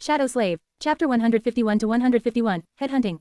Shadow Slave. Chapter 151 to 151, Headhunting.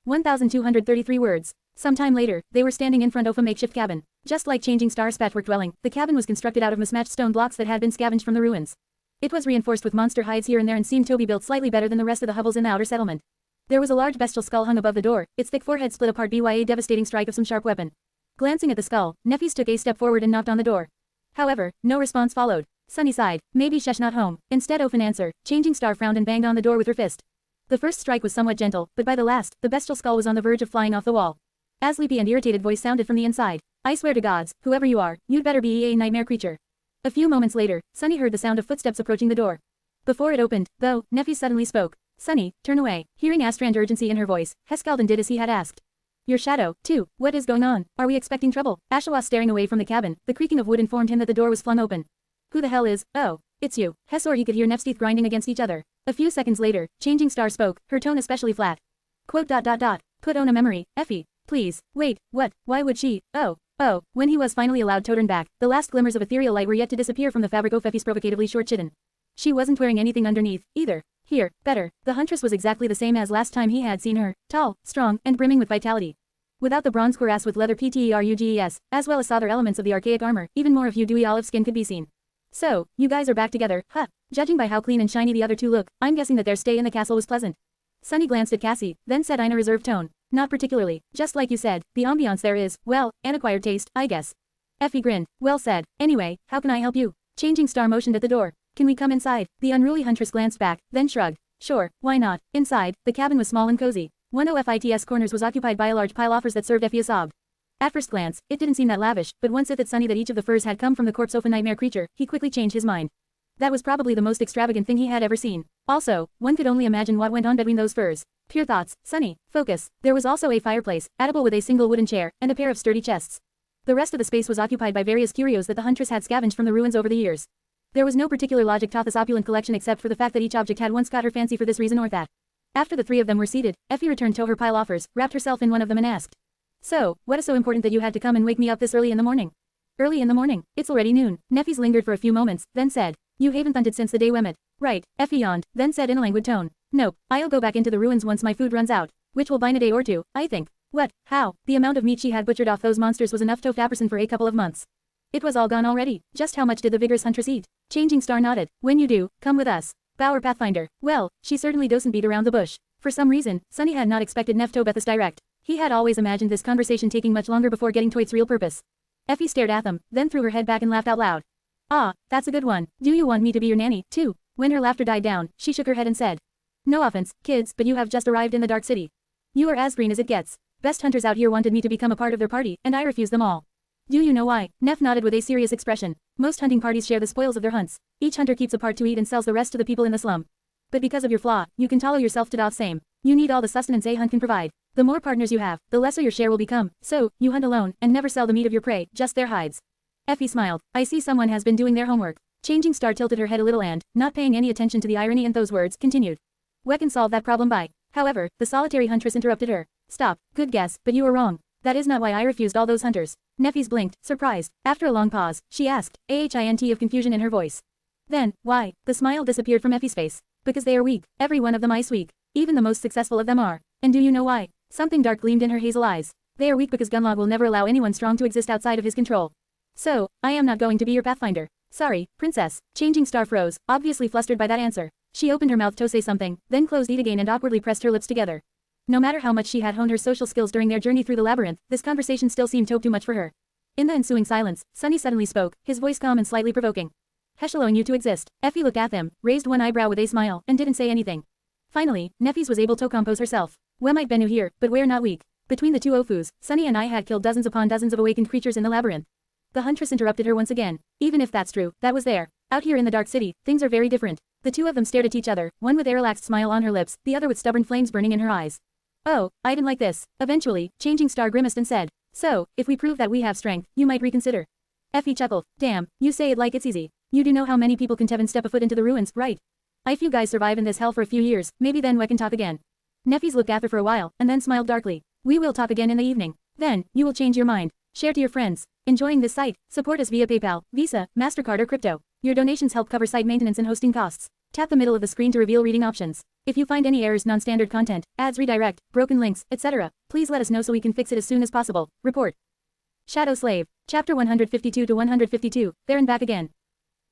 1,233 words. Sometime later, they were standing in front of a makeshift cabin. Just like Changing Star's patchwork dwelling, the cabin was constructed out of mismatched stone blocks that had been scavenged from the ruins. It was reinforced with monster hides here and there and seemed to be built slightly better than the rest of the hovels in the outer settlement. There was a large bestial skull hung above the door, its thick forehead split apart by a devastating strike of some sharp weapon. Glancing at the skull, Nefis took a step forward and knocked on the door. However, no response followed. Sunny sighed. Maybe she's not home. Instead of an answer, Changing Star frowned and banged on the door with her fist. The first strike was somewhat gentle, but by the last, the bestial skull was on the verge of flying off the wall. A sleepy and irritated voice sounded from the inside. I swear to gods, whoever you are, you'd better be a nightmare creature. A few moments later, Sunny heard the sound of footsteps approaching the door. Before it opened, though, Nefis suddenly spoke. Sunny, turn away. Hearing Astrand urgency in her voice, Heskalden did as he had asked. Your shadow, too. What is going on? Are we expecting trouble? Ashawa staring away from the cabin, the creaking of wood informed him that the door was flung open. Who the hell is? Oh, it's you. Hess, or he could hear Nef's teeth grinding against each other. A few seconds later, Changing Star spoke, her tone especially flat. Quote. Put on a memory, Effie. Please. Wait, what? Why would she? Oh. When he was finally allowed to turn back, the last glimmers of ethereal light were yet to disappear from the fabric of Effie's provocatively short chitin. She wasn't wearing anything underneath, either. Here, better. The huntress was exactly the same as last time he had seen her, tall, strong, and brimming with vitality. Without the bronze cuirass with leather pteruges, as well as other elements of the archaic armor, even more of dewy olive skin could be seen. So, you guys are back together, huh? Judging by how clean and shiny the other two look, I'm guessing that their stay in the castle was pleasant. Sunny glanced at Cassie, then said in a reserved tone. Not particularly, just like you said, the ambiance there is, well, an acquired taste, I guess. Effie grinned. Well said. Anyway, how can I help you? Changing Star motioned at the door. Can we come inside? The unruly huntress glanced back, then shrugged. Sure, why not? Inside, the cabin was small and cozy. One of its corners was occupied by a large pile offers that served Effie a sob. At first glance, it didn't seem that lavish, but once it hit Sunny that each of the furs had come from the corpse of a nightmare creature, he quickly changed his mind. That was probably the most extravagant thing he had ever seen. Also, one could only imagine what went on between those furs. Pure thoughts. Sunny, focus. There was also a fireplace, edible with a single wooden chair, and a pair of sturdy chests. The rest of the space was occupied by various curios that the huntress had scavenged from the ruins over the years. There was no particular logic to this opulent collection except for the fact that each object had once caught her fancy for this reason or that. After the three of them were seated, Effie returned to her pile offers, wrapped herself in one of them and asked. So, what is so important that you had to come and wake me up this early in the morning? Early in the morning? It's already noon. Nefis lingered for a few moments, then said. You haven't hunted since the day we met. Right, Effie yawned, then said in a languid tone. Nope, I'll go back into the ruins once my food runs out, which will buy in a day or two, I think. What? How? The amount of meat she had butchered off those monsters was enough to feed a person for a couple of months. It was all gone already. Just how much did the vigorous huntress eat? Changing Star nodded. When you do, come with us. Bower Pathfinder. Well, she certainly doesn't beat around the bush. For some reason, Sunny had not expected Nef to bet this direct. He had always imagined this conversation taking much longer before getting to its real purpose. Effie stared at them, then threw her head back and laughed out loud. Ah, that's a good one. Do you want me to be your nanny, too? When her laughter died down, she shook her head and said. No offense, kids, but you have just arrived in the Dark City. You are as green as it gets. Best hunters out here wanted me to become a part of their party, and I refused them all. Do you know why? Nef nodded with a serious expression. Most hunting parties share the spoils of their hunts. Each hunter keeps a part to eat and sells the rest to the people in the slum. But because of your flaw, you can follow yourself to the same. You need all the sustenance a hunt can provide. The more partners you have, the lesser your share will become. So, you hunt alone, and never sell the meat of your prey, just their hides. Effie smiled. I see someone has been doing their homework. Changing Star tilted her head a little and, not paying any attention to the irony in those words, continued. We can solve that problem by. However, the solitary huntress interrupted her. Stop. Good guess, but you were wrong. That is not why I refused all those hunters. Nefis blinked, surprised. After a long pause, she asked, a hint of confusion in her voice. Then, why? The smile disappeared from Effie's face. Because they are weak. Every one of them is weak. Even the most successful of them are. And do you know why? Something dark gleamed in her hazel eyes. They are weak because Gunlog will never allow anyone strong to exist outside of his control. So, I am not going to be your pathfinder. Sorry, princess. Changing Star froze, obviously flustered by that answer. She opened her mouth to say something, then closed it again and awkwardly pressed her lips together. No matter how much she had honed her social skills during their journey through the labyrinth, this conversation still seemed too much for her. In the ensuing silence, Sunny suddenly spoke, his voice calm and slightly provoking. Hesh allowing you to exist. Effie looked at them, raised one eyebrow with a smile, and didn't say anything. Finally, Nefis was able to compose herself. We might be new here, but we're not weak. Between the two Ofus, Sunny and I had killed dozens upon dozens of awakened creatures in the labyrinth. The huntress interrupted her once again. Even if that's true, that was there. Out here in the Dark City, things are very different. The two of them stared at each other, one with a relaxed smile on her lips, the other with stubborn flames burning in her eyes. Oh, I didn't like this. Eventually, Changing Star grimaced and said, so, if we prove that we have strength, you might reconsider. Effie chuckled. Damn, you say it like it's easy. You do know how many people can step a foot into the ruins, right? If you guys survive in this hell for a few years, maybe then we can talk again. Nefis looked at her for a while, and then smiled darkly. We will talk again in the evening. Then, you will change your mind. Share to your friends. Enjoying this site? Support us via PayPal, Visa, MasterCard or crypto. Your donations help cover site maintenance and hosting costs. Tap the middle of the screen to reveal reading options. If you find any errors, non-standard content, ads, redirect, broken links, etc., please let us know so we can fix it as soon as possible. Report. Shadow Slave. Chapter 152 to 152, there and back again.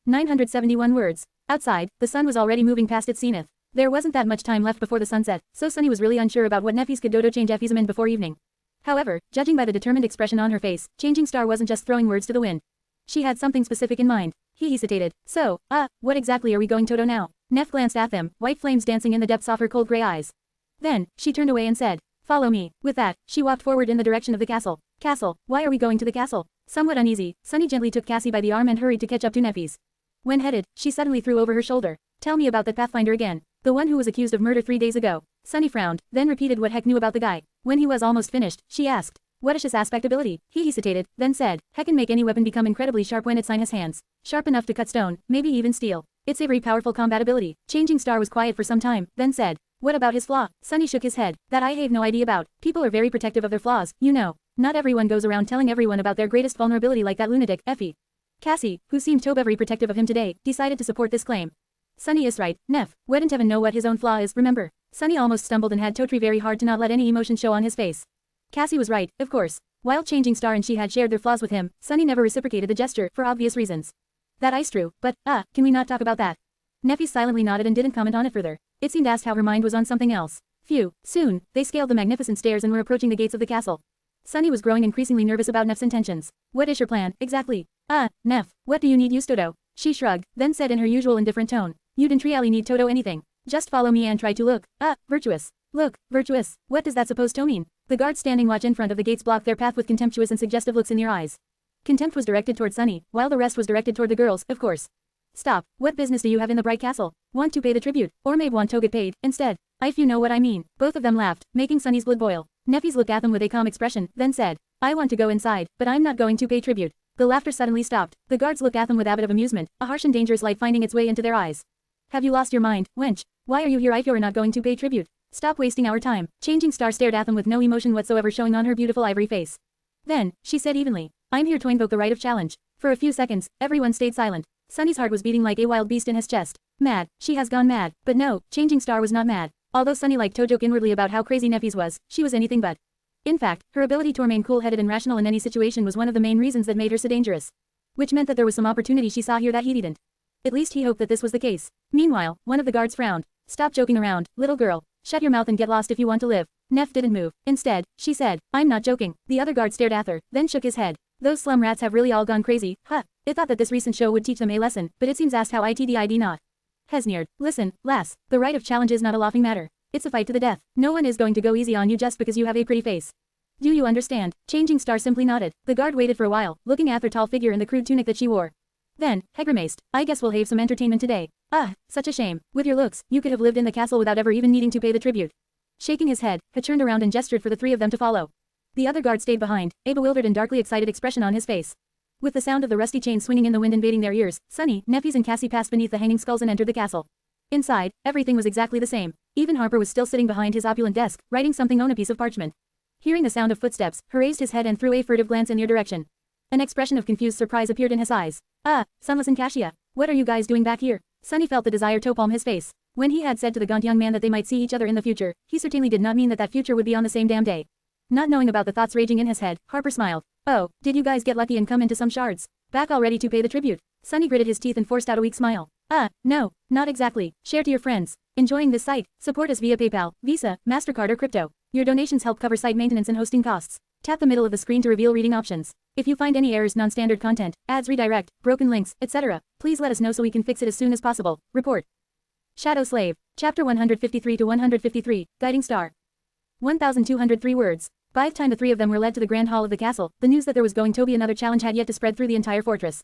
971 words. Outside, the sun was already moving past its zenith. There wasn't that much time left before the sunset, so Sunny was really unsure about what Neffis could dodo change Effism before evening. However, judging by the determined expression on her face, Changing Star wasn't just throwing words to the wind. She had something specific in mind. He hesitated. So, what exactly are we going Toto now? Neff glanced at them, white flames dancing in the depths of her cold gray eyes. Then, she turned away and said, "Follow me." With that, she walked forward in the direction of the castle. Castle, why are we going to the castle? Somewhat uneasy, Sunny gently took Cassie by the arm and hurried to catch up to Neffis. When headed, she suddenly threw over her shoulder. Tell me about that Pathfinder again. The one who was accused of murder 3 days ago. Sunny frowned, then repeated what Heck knew about the guy. When he was almost finished, she asked, "What is his aspect ability?" He hesitated, then said, "Heck can make any weapon become incredibly sharp when it's in his hands. Sharp enough to cut stone, maybe even steel. It's a very powerful combat ability." Changing Star was quiet for some time, then said, "What about his flaw?" Sunny shook his head. "That I have no idea about. People are very protective of their flaws, you know. Not everyone goes around telling everyone about their greatest vulnerability like that lunatic, Effie." Cassie, who seemed to be very protective of him today, decided to support this claim. Sunny is right, Neff, wouldn't even know what his own flaw is, remember? Sunny almost stumbled and had to try very hard to not let any emotion show on his face. Cassie was right, of course. While Changing Star and she had shared their flaws with him, Sunny never reciprocated the gesture, for obvious reasons. That is true, but, can we not talk about that? Neffy silently nodded and didn't comment on it further. It seemed as how her mind was on something else. Phew, soon, they scaled the magnificent stairs and were approaching the gates of the castle. Sunny was growing increasingly nervous about Neff's intentions. What is your plan, exactly? Neff, what do you need use Toto? She shrugged, then said in her usual indifferent tone. You didn't really need Toto anything. Just follow me and try to look, virtuous. Look, virtuous, what does that suppose to mean? The guards standing watch in front of the gates blocked their path with contemptuous and suggestive looks in their eyes. Contempt was directed toward Sunny, while the rest was directed toward the girls, of course. Stop, what business do you have in the bright castle? Want to pay the tribute, or maybe want to get paid, instead? If you know what I mean. Both of them laughed, making Sunny's blood boil. Neffys looked at them with a calm expression, then said, I want to go inside, but I'm not going to pay tribute. The laughter suddenly stopped. The guards looked at them with a bit of amusement, a harsh and dangerous light finding its way into their eyes. Have you lost your mind, wench? Why are you here if you're not going to pay tribute? Stop wasting our time. Changing Star stared at them with no emotion whatsoever showing on her beautiful ivory face. Then, she said evenly, I'm here to invoke the right of challenge. For a few seconds, everyone stayed silent. Sunny's heart was beating like a wild beast in his chest. Mad, she has gone mad. But no, Changing Star was not mad. Although Sunny liked to joke inwardly about how crazy Neffys was, she was anything but. In fact, her ability to remain cool-headed and rational in any situation was one of the main reasons that made her so dangerous. Which meant that there was some opportunity she saw here that he didn't. At least he hoped that this was the case. Meanwhile, one of the guards frowned. Stop joking around, little girl. Shut your mouth and get lost if you want to live. Neff didn't move. Instead, she said, I'm not joking. The other guard stared at her, then shook his head. Those slum rats have really all gone crazy, huh? It thought that this recent show would teach them a lesson, but it seems asked how it'd not. Hes sneered. Listen, lass, the right of challenge is not a laughing matter. It's a fight to the death. No one is going to go easy on you just because you have a pretty face. Do you understand? Changing Star simply nodded. The guard waited for a while, looking at her tall figure in the crude tunic that she wore. Then, he grimaced, I guess we'll have some entertainment today. Such a shame. With your looks, you could have lived in the castle without ever even needing to pay the tribute. Shaking his head, he turned around and gestured for the three of them to follow. The other guard stayed behind, a bewildered and darkly excited expression on his face. With the sound of the rusty chains swinging in the wind invading their ears, Sunny, Neffys and Cassie passed beneath the hanging skulls and entered the castle. Inside, everything was exactly the same. Even Harper was still sitting behind his opulent desk, writing something on a piece of parchment. Hearing the sound of footsteps, he raised his head and threw a furtive glance in their direction. An expression of confused surprise appeared in his eyes. Sunless and Cassia, what are you guys doing back here? Sunny felt the desire to palm his face. When he had said to the gaunt young man that they might see each other in the future, he certainly did not mean that that future would be on the same damn day. Not knowing about the thoughts raging in his head, Harper smiled. Oh, did you guys get lucky and come into some shards? Back already to pay the tribute? Sunny gritted his teeth and forced out a weak smile. No, not exactly. Share to your friends. Enjoying this site? Support us via PayPal, Visa, MasterCard or crypto. Your donations help cover site maintenance and hosting costs. Tap the middle of the screen to reveal reading options. If you find any errors, non-standard content, ads, redirect, broken links, etc., please let us know so we can fix it as soon as possible. Report. Shadow Slave. Chapter 153 to 153, Guiding Star. 1,203 words. By the time the three of them were led to the grand hall of the castle, the news that there was going to be another challenge had yet to spread through the entire fortress.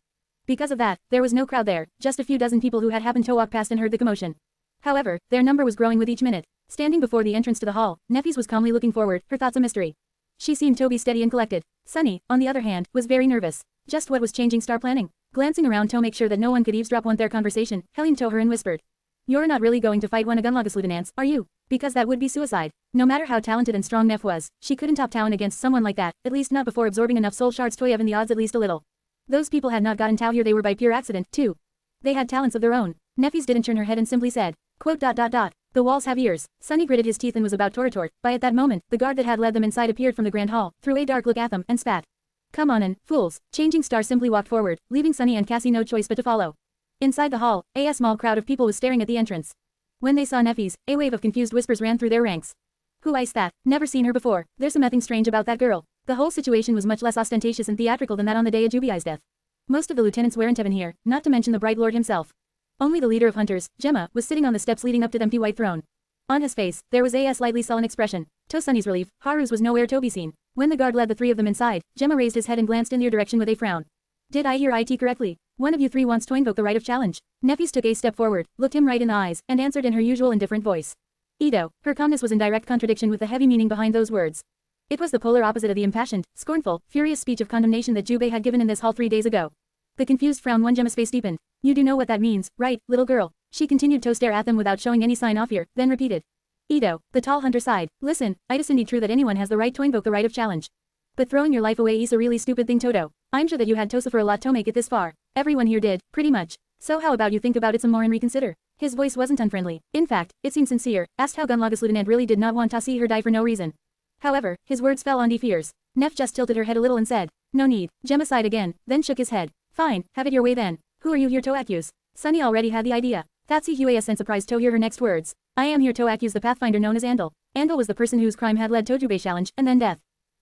Because of that, there was no crowd there, just a few dozen people who had happened to walk past and heard the commotion. However, their number was growing with each minute. Standing before the entrance to the hall, Neffys was calmly looking forward, her thoughts a mystery. She seemed to be steady and collected. Sunny, on the other hand, was very nervous. Just what was Changing Star planning? Glancing around to make sure that no one could eavesdrop on their conversation, Helene to her and whispered. You're not really going to fight one of Gunlogus lieutenants, are you? Because that would be suicide. No matter how talented and strong Neff was, she couldn't top town against someone like that, at least not before absorbing enough soul shards to even the odds at least a little. Those people had not gotten Tau here, they were by pure accident, too. They had talents of their own. Neffys didn't turn her head and simply said, quote. The walls have ears. Sunny gritted his teeth and was about to retort, but at that moment, the guard that had led them inside appeared from the grand hall, threw a dark look at them, and spat. Come on in, fools. Changing Star simply walked forward, leaving Sunny and Cassie no choice but to follow. Inside the hall, a small crowd of people was staring at the entrance. When they saw Neffys, a wave of confused whispers ran through their ranks. Who is that? Never seen her before. There's something strange about that girl. The whole situation was much less ostentatious and theatrical than that on the day of Jubiai's death. Most of the lieutenants weren't even here, not to mention the Bright Lord himself. Only the leader of hunters, Gemma, was sitting on the steps leading up to the empty white throne. On his face, there was a slightly sullen expression. To Sunny's relief, Haru's was nowhere to be seen. When the guard led the three of them inside, Gemma raised his head and glanced in their direction with a frown. Did I hear it correctly? One of you three wants to invoke the right of challenge. Neffys took a step forward, looked him right in the eyes, and answered in her usual indifferent voice. Edo. Her calmness was in direct contradiction with the heavy meaning behind those words. It was the polar opposite of the impassioned, scornful, furious speech of condemnation that Jubei had given in this hall 3 days ago. The confused frown on Gemma's face deepened. You do know what that means, right, little girl? She continued to stare at them without showing any sign of fear, then repeated. Edo. The tall hunter sighed. Listen, it is indeed true that anyone has the right to invoke the right of challenge. But throwing your life away is a really stupid thing, Toto. I'm sure that you had to suffer a lot to make it this far. Everyone here did, pretty much. So how about you think about it some more and reconsider? His voice wasn't unfriendly. In fact, it seemed sincere, asked how Gunlaga's lieutenant really did not want to see her die for no reason. However, his words fell on deaf ears. Neff just tilted her head a little and said, no need. Gemma sighed again, then shook his head. Fine, have it your way then. Who are you here to accuse? Sunny already had the idea. Thatsy Hueyas and surprised to hear her next words. I am here to accuse the Pathfinder known as Andal. Andal was the person whose crime had led to Jubei's challenge, and then death.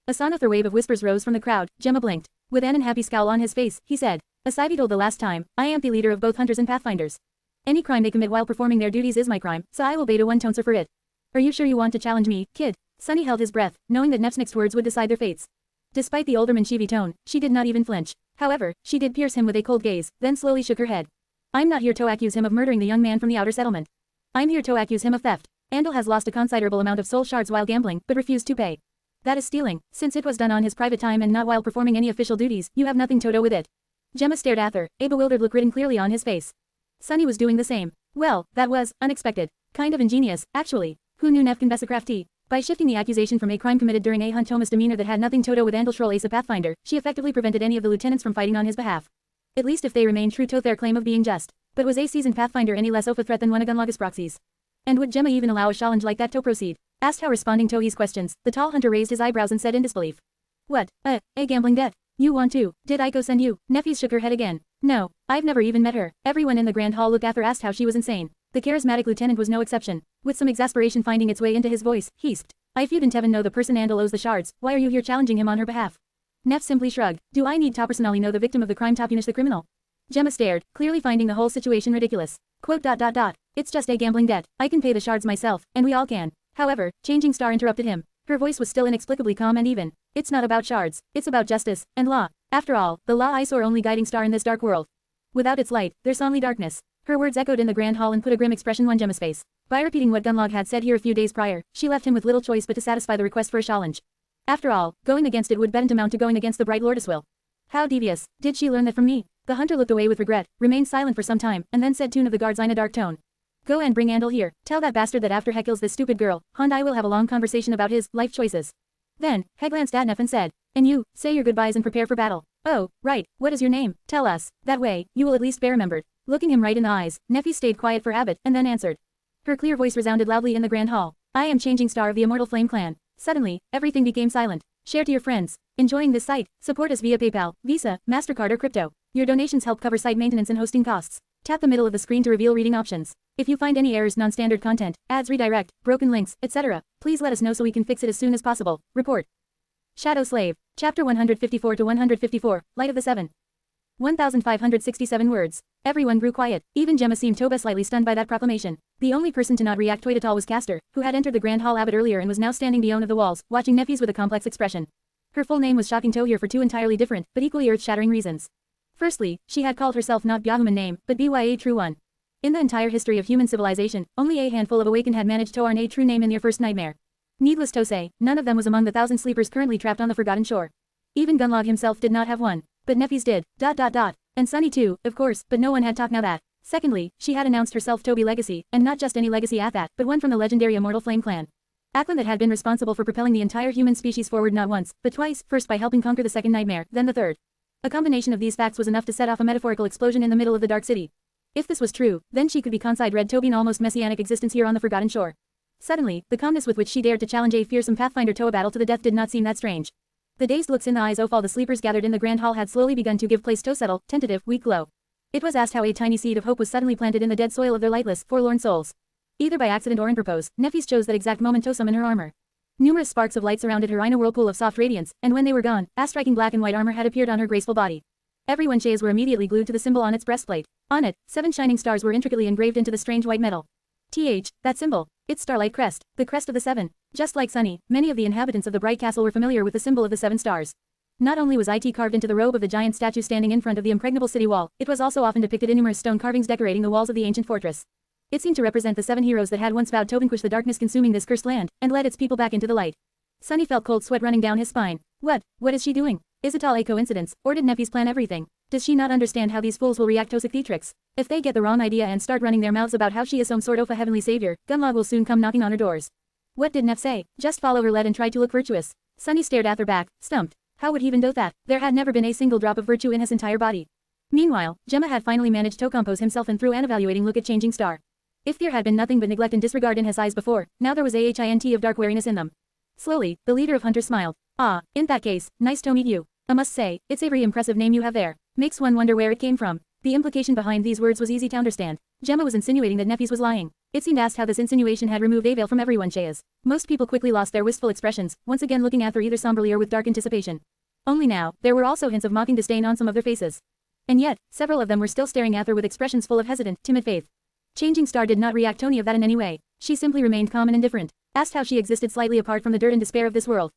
A sonother wave of whispers rose from the crowd. Gemma blinked. With an unhappy scowl on his face, he said, as I told the last time, I am the leader of both hunters and pathfinders. Any crime they commit while performing their duties is my crime, so I will beta one tonser for it. Are you sure you want to challenge me, kid? Sunny held his breath, knowing that Neff's next words would decide their fates. Despite the older Manchivi tone, she did not even flinch. However, she did pierce him with a cold gaze, then slowly shook her head. I'm not here to accuse him of murdering the young man from the outer settlement. I'm here to accuse him of theft. Andal has lost a considerable amount of soul shards while gambling, but refused to pay. That is stealing. Since it was done on his private time and not while performing any official duties, you have nothing to do with it. Gemma stared at her, a bewildered look written clearly on his face. Sunny was doing the same. Well, that was unexpected. Kind of ingenious, actually. Who knew Neff can be crafty? By shifting the accusation from a crime committed during a hunt Thomas' demeanor that had nothing to do with Andal Schroll as a pathfinder, she effectively prevented any of the lieutenants from fighting on his behalf. At least if they remained true to their claim of being just. But was a seasoned pathfinder any less of a threat than one of Gunlaga's proxies? And would Gemma even allow a challenge like that to proceed? Asked how responding to his questions, the tall hunter raised his eyebrows and said in disbelief. What? A gambling debt? You want to? Did I go send you? Neffys shook her head again. No, I've never even met her. Everyone in the Grand Hall looked at her asked how she was insane. The charismatic lieutenant was no exception. With some exasperation finding its way into his voice, he hisped. If you didn't even know the person Andal owes the shards, why are you here challenging him on her behalf? Neff simply shrugged. Do I need to personally know the victim of the crime to punish the criminal? Gemma stared, clearly finding the whole situation ridiculous. Quote. It's just a gambling debt. I can pay the shards myself, and we all can. However, Changing Star interrupted him. Her voice was still inexplicably calm and even. It's not about shards. It's about justice and law. After all, the law is our only guiding star in this dark world. Without its light, there's only darkness. Her words echoed in the Grand Hall and put a grim expression on Gemma's face. By repeating what Gunlog had said here a few days prior, she left him with little choice but to satisfy the request for a challenge. After all, going against it would better amount to going against the Bright Lord as well. How devious. Did she learn that from me? The hunter looked away with regret, remained silent for some time, and then said to one of the guards in a dark tone. Go and bring Andal here. Tell that bastard that after he kills this stupid girl, and I will have a long conversation about his life choices. Then, he glanced at Neff and said, and you, say your goodbyes and prepare for battle. Oh, right, what is your name? Tell us. That way, you will at least be remembered. Looking him right in the eyes, Neffy stayed quiet for habit, and then answered. Her clear voice resounded loudly in the Grand Hall. I am Changing Star of the Immortal Flame Clan. Suddenly, everything became silent. Share to your friends. Enjoying this site? Support us via PayPal, Visa, MasterCard or crypto. Your donations help cover site maintenance and hosting costs. Tap the middle of the screen to reveal reading options. If you find any errors, non-standard content, ads redirect, broken links, etc., please let us know so we can fix it as soon as possible. Report. Shadow Slave. Chapter 154 to 154, Light of the Seven. 1,567 words. Everyone grew quiet. Even Gemma seemed to be slightly stunned by that proclamation. The only person to not react to it at all was Castor, who had entered the Grand Hall a bit earlier and was now standing beyond of the walls, watching Neffys with a complex expression. Her full name was shocking to hear for two entirely different, but equally earth-shattering reasons. Firstly, she had called herself not Byahuman name, but BYA true one. In the entire history of human civilization, only a handful of awakened had managed to earn a true name in their first nightmare. Needless to say, none of them was among the thousand sleepers currently trapped on the Forgotten Shore. Even Gunlog himself did not have one. But Neffys did. And Sunny too, of course, but no one had talked now that. Secondly, she had announced herself to be legacy, and not just any legacy at that, but one from the legendary Immortal Flame Clan. A clan that had been responsible for propelling the entire human species forward not once, but twice, first by helping conquer the second nightmare, then the third. A combination of these facts was enough to set off a metaphorical explosion in the middle of the Dark City. If this was true, then she could be considered red Tobin almost messianic existence here on the Forgotten Shore. Suddenly, the calmness with which she dared to challenge a fearsome Pathfinder to a battle to the death did not seem that strange. The dazed looks in the eyes of all the sleepers gathered in the grand hall had slowly begun to give place to a subtle, tentative, weak glow. It was asked how a tiny seed of hope was suddenly planted in the dead soil of their lightless, forlorn souls. Either by accident or in purpose, Nefis chose that exact moment to summon her armor. Numerous sparks of light surrounded her in a whirlpool of soft radiance, and when they were gone, a striking black and white armor had appeared on her graceful body. Everyone's eyes were immediately glued to the symbol on its breastplate. On it, 7 shining stars were intricately engraved into the strange white metal. That symbol. It's Starlight Crest, the crest of the 7. Just like Sunny, many of the inhabitants of the bright castle were familiar with the symbol of the 7 stars. Not only was it carved into the robe of the giant statue standing in front of the impregnable city wall, it was also often depicted in numerous stone carvings decorating the walls of the ancient fortress. It seemed to represent the 7 heroes that had once vowed to vanquish the darkness consuming this cursed land, and led its people back into the light. Sunny felt cold sweat running down his spine. What is she doing? Is it all a coincidence, or did Nefis plan everything? Does she not understand how these fools will react to Theatrix? If they get the wrong idea and start running their mouths about how she is some sort of a heavenly savior, Gunlog will soon come knocking on her doors. What did Nef say? Just follow her lead and try to look virtuous. Sunny stared at her back, stumped. How would he even do that? There had never been a single drop of virtue in his entire body. Meanwhile, Gemma had finally managed to compose himself and threw an evaluating look at Changing Star. If there had been nothing but neglect and disregard in his eyes before, now there was a hint of dark wariness in them. Slowly, the leader of Hunters smiled. Ah, in that case, nice to meet you. I must say, it's a very impressive name you have there. Makes one wonder where it came from. The implication behind these words was easy to understand. Gemma was insinuating that Nefis was lying. It seemed asked how this insinuation had removed a veil from everyone's eyes. Most people quickly lost their wistful expressions, once again looking at her either somberly or with dark anticipation. Only now, there were also hints of mocking disdain on some of their faces. And yet, several of them were still staring at her with expressions full of hesitant, timid faith. Changing Star did not react to any of that in any way. She simply remained calm and indifferent, asked how she existed slightly apart from the dirt and despair of this world.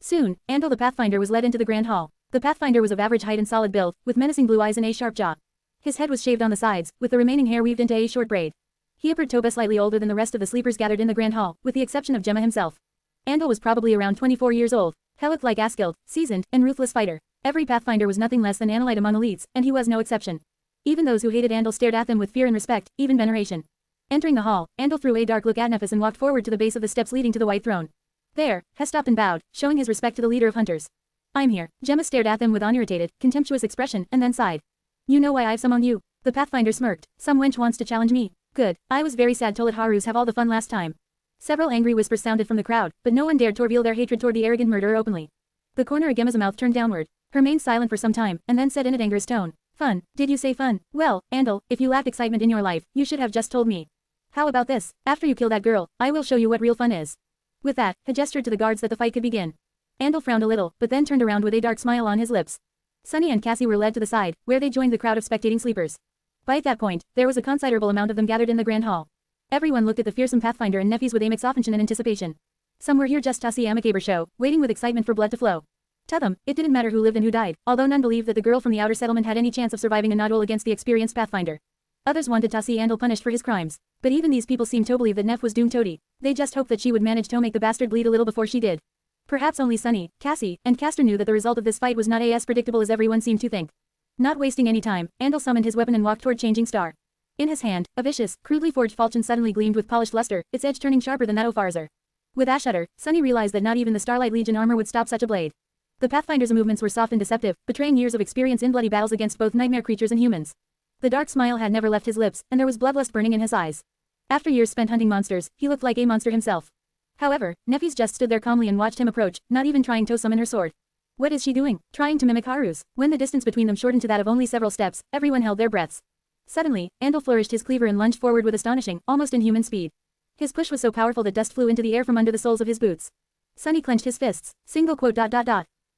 Soon, Andal the Pathfinder was led into the grand hall. The Pathfinder was of average height and solid build, with menacing blue eyes and a sharp jaw. His head was shaved on the sides, with the remaining hair weaved into a short braid. He appeared to be slightly older than the rest of the sleepers gathered in the grand hall, with the exception of Gemma himself. Andal was probably around 24 years old. He looked like a skilled, seasoned, and ruthless fighter. Every Pathfinder was nothing less than an elite among elites, and he was no exception. Even those who hated Andal stared at him with fear and respect, even veneration. Entering the hall, Andal threw a dark look at Nefis and walked forward to the base of the steps leading to the white throne. There, he stopped and bowed, showing his respect to the leader of Hunters. I'm here. Gemma stared at them with an irritated, contemptuous expression, and then sighed. You know why I've summoned you? The Pathfinder smirked. Some wench wants to challenge me. Good. I was very sad to let Harus have all the fun last time. Several angry whispers sounded from the crowd, but no one dared to reveal their hatred toward the arrogant murderer openly. The corner of Gemma's mouth turned downward. Her remained silent for some time, and then said in an angerous tone. Fun. Did you say fun? Well, Andal, if you lacked excitement in your life, you should have just told me. How about this? After you kill that girl, I will show you what real fun is. With that, he gestured to the guards that the fight could begin. Andal frowned a little, but then turned around with a dark smile on his lips. Sunny and Cassie were led to the side, where they joined the crowd of spectating sleepers. By that point, there was a considerable amount of them gathered in the grand hall. Everyone looked at the fearsome Pathfinder and Nefis with amix offension and anticipation. Some were here just to see a macabre show, waiting with excitement for blood to flow. To them, it didn't matter who lived and who died, although none believed that the girl from the outer settlement had any chance of surviving a duel against the experienced Pathfinder. Others wanted to see Andal punished for his crimes. But even these people seemed to believe that Nef was doomed to die. They just hoped that she would manage to make the bastard bleed a little before she did. Perhaps only Sunny, Cassie, and Castor knew that the result of this fight was not as predictable as everyone seemed to think. Not wasting any time, Andal summoned his weapon and walked toward Changing Star. In his hand, a vicious, crudely forged falchion suddenly gleamed with polished luster, its edge turning sharper than that of Farzar. With a shudder, Sunny realized that not even the Starlight Legion armor would stop such a blade. The Pathfinder's movements were soft and deceptive, betraying years of experience in bloody battles against both nightmare creatures and humans. The dark smile had never left his lips, and there was bloodlust burning in his eyes. After years spent hunting monsters, he looked like a monster himself. However, Nefis just stood there calmly and watched him approach, not even trying to summon her sword. What is she doing? Trying to mimic Harus. When the distance between them shortened to that of only several steps, everyone held their breaths. Suddenly, Andal flourished his cleaver and lunged forward with astonishing, almost inhuman speed. His push was so powerful that dust flew into the air from under the soles of his boots. Sunny clenched his fists.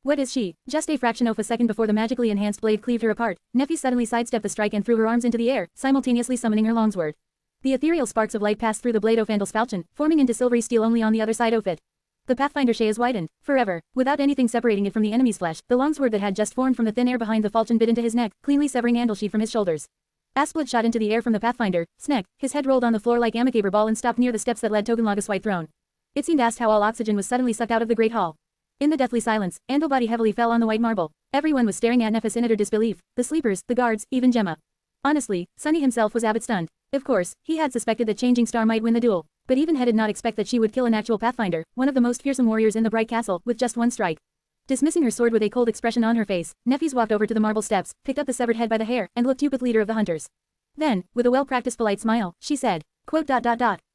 What is she? Just a fraction of a second before the magically enhanced blade cleaved her apart, Nefis suddenly sidestepped the strike and threw her arms into the air, simultaneously summoning her longsword. The ethereal sparks of light passed through the blade of Andal's falchion, forming into silvery steel only on the other side of it. The Pathfinder's gaze widened. Forever, without anything separating it from the enemy's flesh, the longsword that had just formed from the thin air behind the falchion bit into his neck, cleanly severing Andal's sheath from his shoulders. As blood shot into the air from the Pathfinder, Sneck, his head rolled on the floor like a macabre ball and stopped near the steps that led to Gunlaga's white throne. It seemed asked how all oxygen was suddenly sucked out of the great hall. In the deathly silence, Andal's body heavily fell on the white marble. Everyone was staring at Nefis in utter disbelief, the sleepers, the guards, even Gemma. Honestly, Sunny himself was a bit stunned. Of course, he had suspected that Changing Star might win the duel, but even he did not expect that she would kill an actual Pathfinder, one of the most fearsome warriors in the Bright Castle, with just one strike. Dismissing her sword with a cold expression on her face, Nefis walked over to the marble steps, picked up the severed head by the hair, and looked up at the leader of the hunters. Then, with a well-practiced polite smile, she said, quote,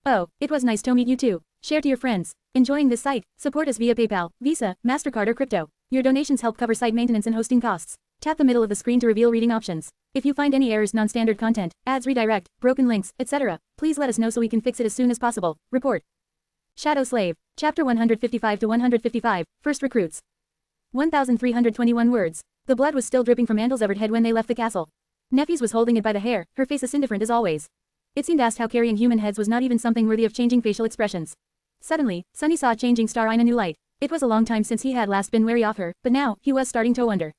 "Oh, it was nice to meet you too. Share to your friends. Enjoying this site? Support us via PayPal, Visa, MasterCard or crypto. Your donations help cover site maintenance and hosting costs." Tap the middle of the screen to reveal reading options. If you find any errors, non-standard content, ads redirect, broken links, etc., please let us know so we can fix it as soon as possible. Report. Shadow Slave. Chapter 155 to 155, First Recruits. 1,321 words. The blood was still dripping from Andel's severed head when they left the castle. Neffys was holding it by the hair, her face as indifferent as always. It seemed asked how carrying human heads was not even something worthy of changing facial expressions. Suddenly, Sunny saw a changing star in a new light. It was a long time since he had last been wary of her, but now, he was starting to wonder.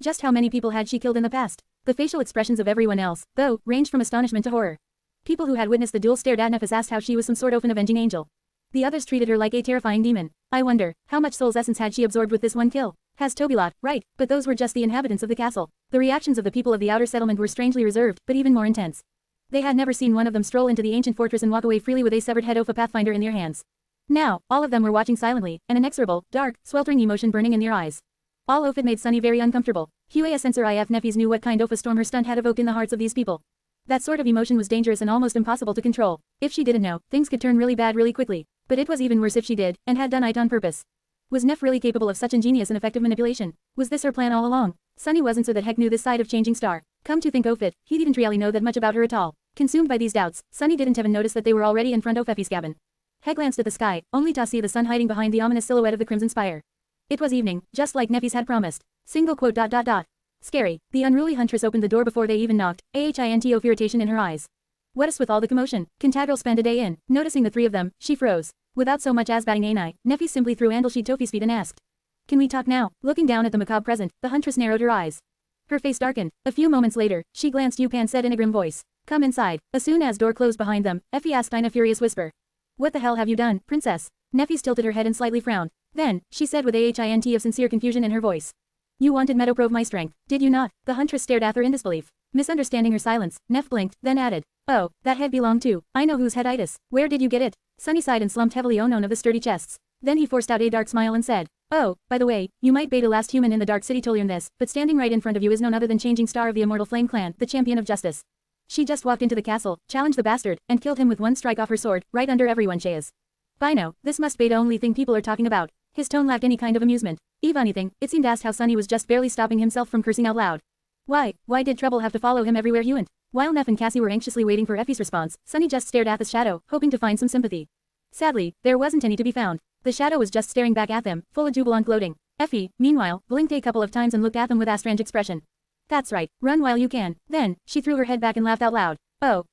Just how many people had she killed in the past? The facial expressions of everyone else, though, ranged from astonishment to horror. People who had witnessed the duel stared at Neffys, asked how she was some sort of an avenging angel. The others treated her like a terrifying demon. I wonder, how much soul's essence had she absorbed with this one kill? Has Tobilot, right, but those were just the inhabitants of the castle. The reactions of the people of the outer settlement were strangely reserved, but even more intense. They had never seen one of them stroll into the ancient fortress and walk away freely with a severed head of a pathfinder in their hands. Now, all of them were watching silently, an inexorable, dark, sweltering emotion burning in their eyes. All of it made Sunny very uncomfortable. Huea Sensor if Neffys knew what kind of a storm her stunt had evoked in the hearts of these people. That sort of emotion was dangerous and almost impossible to control. If she didn't know, things could turn really bad really quickly. But it was even worse if she did, and had done it on purpose. Was Neff really capable of such ingenious and effective manipulation? Was this her plan all along? Sunny wasn't so that heck knew this side of Changing Star. Come to think of it, he didn't really know that much about her at all. Consumed by these doubts, Sunny didn't even notice that they were already in front of Effie's cabin. He glanced at the sky, only to see the sun hiding behind the ominous silhouette of the Crimson Spire. It was evening, just like Neffys had promised. Single quote. Scary. The unruly huntress opened the door before they even knocked, of irritation in her eyes. What's with all the commotion? Cantagral spent a day in. Noticing the three of them, she froze. Without so much as batting an eye, Neffys simply threw Andel Tofi's feet and asked, "Can we talk now?" Looking down at the macabre present, the huntress narrowed her eyes. Her face darkened. A few moments later, she glanced Yupan said in a grim voice, "Come inside." As soon as door closed behind them, Effie asked in a furious whisper, "What the hell have you done, princess?" Neffys tilted her head and slightly frowned. Then, she said with a hint of sincere confusion in her voice, "You wanted me to prove my strength, did you not?" The huntress stared at her in disbelief. Misunderstanding her silence, Neff blinked, then added, "Oh, that head belonged to. I know whose head it is. Where did you get it?" Sunny sighed and slumped heavily on one of the sturdy chests. Then he forced out a dark smile and said, "Oh, by the way, you might be the last human in the Dark City to learn this, but standing right in front of you is none other than Changing Star of the Immortal Flame Clan, the champion of justice. She just walked into the castle, challenged the bastard, and killed him with one strike off her sword, right under everyone's eyes. Bino, this must be the only thing people are talking about." His tone lacked any kind of amusement. If anything, it seemed as how Sunny was just barely stopping himself from cursing out loud. Why did Trouble have to follow him everywhere he went? While Neff and Cassie were anxiously waiting for Effie's response, Sunny just stared at the shadow, hoping to find some sympathy. Sadly, there wasn't any to be found. The shadow was just staring back at them, full of jubilant gloating. Effie, meanwhile, blinked a couple of times and looked at them with a strange expression. "That's right, run while you can." Then, she threw her head back and laughed out loud. Oh,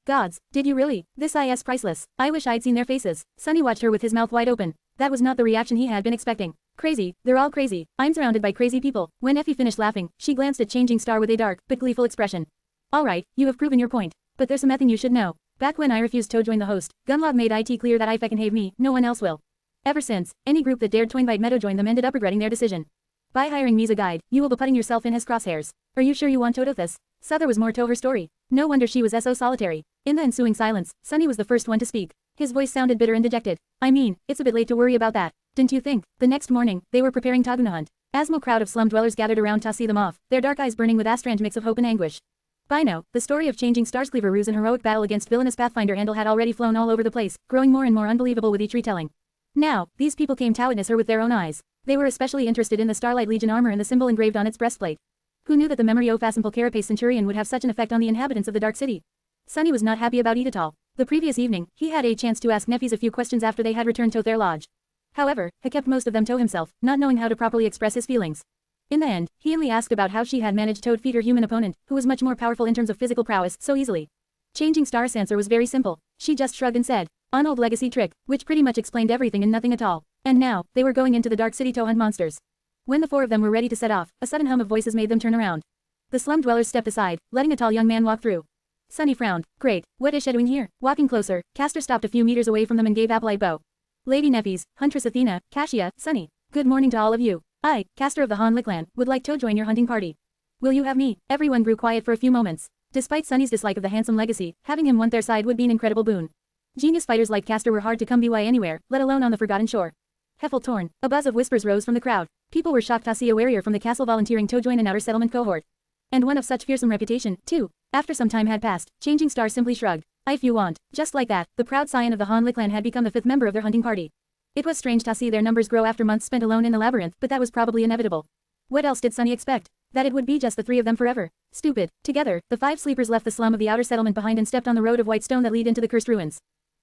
gods, did you really? This is priceless. I wish I'd seen their faces." Sunny watched her with his mouth wide open. That was not the reaction he had been expecting. "Crazy, they're all crazy. I'm surrounded by crazy people." When Effie finished laughing, she glanced at Changing Star with a dark, but gleeful expression. "Alright, you have proven your point. But there's something you should know. Back when I refused to join the host, Gunlog made it clear that if I can have me, no one else will. Ever since, any group that dared to invite me to join them ended up regretting their decision. By hiring me as a guide, you will be putting yourself in his crosshairs. Are you sure you want to do this?" So there was more to her story. No wonder she was so solitary. In the ensuing silence, Sunny was the first one to speak. His voice sounded bitter and dejected. "I mean, it's a bit late to worry about that. Didn't you think?" The next morning, they were preparing Taguna hunt. A small crowd of slum dwellers gathered around to see them off, their dark eyes burning with a strange mix of hope and anguish. Bino, the story of Changing Star's clever ruse and heroic battle against villainous Pathfinder Andel had already flown all over the place, growing more and more unbelievable with each retelling. Now, these people came to witness her with their own eyes. They were especially interested in the Starlight Legion armor and the symbol engraved on its breastplate. Who knew that the memory of a simple carapace centurion would have such an effect on the inhabitants of the Dark City? Sunny was not happy about it at all. The previous evening, he had a chance to ask Neffys a few questions after they had returned to their lodge. However, he kept most of them to himself, not knowing how to properly express his feelings. In the end, he only asked about how she had managed to defeat her human opponent, who was much more powerful in terms of physical prowess, so easily. Changing Star's answer was very simple. She just shrugged and said, "An old legacy trick," which pretty much explained everything and nothing at all. And now, they were going into the Dark City to hunt monsters. When the four of them were ready to set off, a sudden hum of voices made them turn around. The slum dwellers stepped aside, letting a tall young man walk through. Sunny frowned. "Great, what is she doing here?" Walking closer, Castor stopped a few meters away from them and gave a polite bow. "Lady Neffys, Huntress Athena, Cassia, Sunny. Good morning to all of you. I, Castor of the Han Lickland, would like to join your hunting party. Will you have me?" Everyone grew quiet for a few moments. Despite Sunny's dislike of the handsome legacy, having him want their side would be an incredible boon. Genius fighters like Castor were hard to come by anywhere, let alone on the Forgotten Shore. Heffel torn. A buzz of whispers rose from the crowd. People were shocked to see a warrior from the castle volunteering to join an outer settlement cohort. And one of such fearsome reputation, too. After some time had passed, Changing Star simply shrugged. If you want. Just like that, the proud scion of the Han clan had become the 5th member of their hunting party. It was strange to see their numbers grow after months spent alone in the labyrinth, but that was probably inevitable. What else did Sunny expect? That it would be just the 3 of them forever. Stupid. Together, the 5 sleepers left the slum of the outer settlement behind and stepped on the road of white stone that lead into the cursed ruins.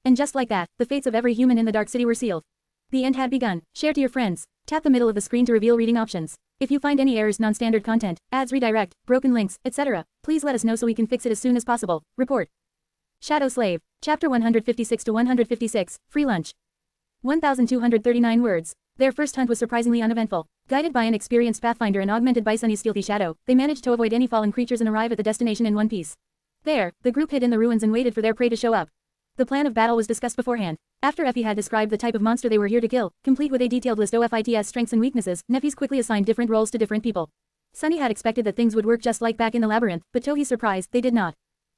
And just like that, the fates of every human in the Dark City were sealed. The end had begun. Share to your friends. Tap the middle of the screen to reveal reading options. If you find any errors, non-standard content, ads redirect, broken links, etc., please let us know so we can fix it as soon as possible. Report. Shadow Slave. Chapter 156 to 156, Free Lunch. 1,239 words. Their first hunt was surprisingly uneventful. Guided by an experienced pathfinder and augmented by Sunny's stealthy shadow, they managed to avoid any fallen creatures and arrive at the destination in one piece. There, the group hid in the ruins and waited for their prey to show up. The plan of battle was discussed beforehand. After Effie had described the type of monster they were here to kill, complete with a detailed list of its strengths and weaknesses, Nephies quickly assigned different roles to different people. Sunny had expected that things would work just like back in the labyrinth, but to his surprise, they did not.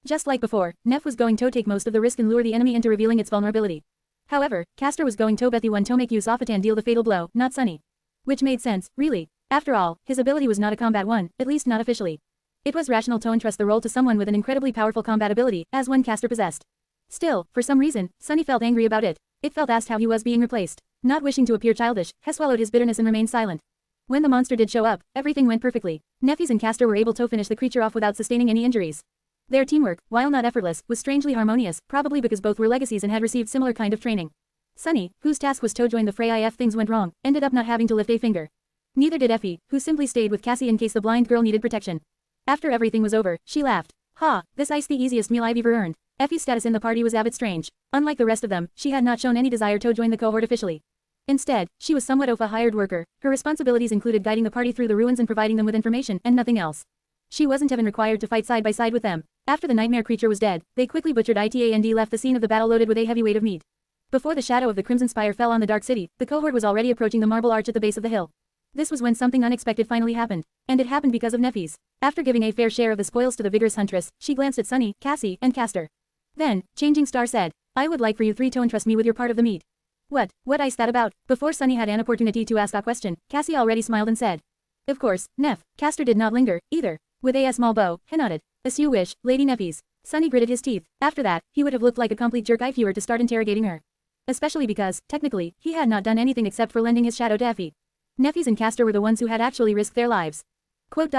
Just like before, Neph was going to take most of the risk and lure the enemy into revealing its vulnerability. However, Castor was going to bet the one to make use of it and deal the fatal blow, not Sunny. Which made sense, really. After all, his ability was not a combat one, at least not officially. It was rational to entrust the role to someone with an incredibly powerful combat ability, as one Castor possessed. Still, for some reason, Sunny felt angry about it. It felt asked how he was being replaced. Not wishing to appear childish, he swallowed his bitterness and remained silent. When the monster did show up, everything went perfectly. Nephies and Castor were able to finish the creature off without sustaining any injuries. Their teamwork, while not effortless, was strangely harmonious, probably because both were legacies and had received similar kind of training. Sunny, whose task was to join the fray if things went wrong, ended up not having to lift a finger. Neither did Effie, who simply stayed with Cassie in case the blind girl needed protection. After everything was over, she laughed. Ha, this ice the easiest meal I've ever earned. Effie's status in the party was a bit strange. Unlike the rest of them, she had not shown any desire to join the cohort officially. Instead, she was somewhat of a hired worker. Her responsibilities included guiding the party through the ruins and providing them with information, and nothing else. She wasn't even required to fight side by side with them. After the nightmare creature was dead, they quickly butchered it and left the scene of the battle loaded with a heavy weight of meat. Before the shadow of the Crimson Spire fell on the Dark City, the cohort was already approaching the marble arch at the base of the hill. This was when something unexpected finally happened. And it happened because of Nephies. After giving a fair share of the spoils to the vigorous huntress, she glanced at Sunny, Cassie, and Castor. Then, Changing Star said, I would like for you 3 to entrust me with your part of the meat. What is that about? Before Sunny had an opportunity to ask a question, Cassie already smiled and said. Of course, Neph. Castor did not linger, either. With a small bow, he nodded. As you wish, Lady Nephies. Sunny gritted his teeth. After that, he would have looked like a complete jerk if he were to start interrogating her. Especially because, technically, he had not done anything except for lending his shadow to Effie. Nephies and Castor were the ones who had actually risked their lives. Quote.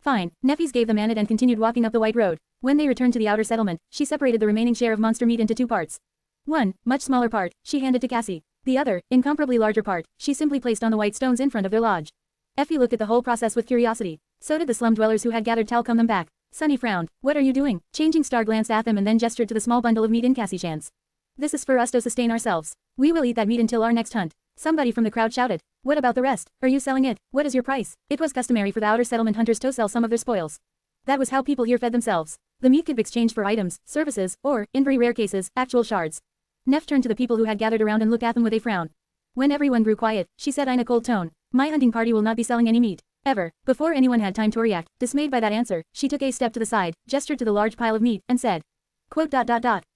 Fine, Nephies gave the mannet and continued walking up the white road. When they returned to the outer settlement, she separated the remaining share of monster meat into 2 parts. One, much smaller part, she handed to Cassie. The other, incomparably larger part, she simply placed on the white stones in front of their lodge. Effie looked at the whole process with curiosity. So did the slum dwellers who had gathered to welcome them back. Sunny frowned. What are you doing? Changing Star glanced at them and then gestured to the small bundle of meat in Cassie's hands. This is for us to sustain ourselves. We will eat that meat until our next hunt. Somebody from the crowd shouted. What about the rest? Are you selling it? What is your price? It was customary for the outer settlement hunters to sell some of their spoils. That was how people here fed themselves. The meat could be exchanged for items, services, or, in very rare cases, actual shards. Neff turned to the people who had gathered around and looked at them with a frown. When everyone grew quiet, she said in a cold tone, my hunting party will not be selling any meat. Ever. Before anyone had time to react, dismayed by that answer, she took a step to the side, gestured to the large pile of meat, and said. Quote.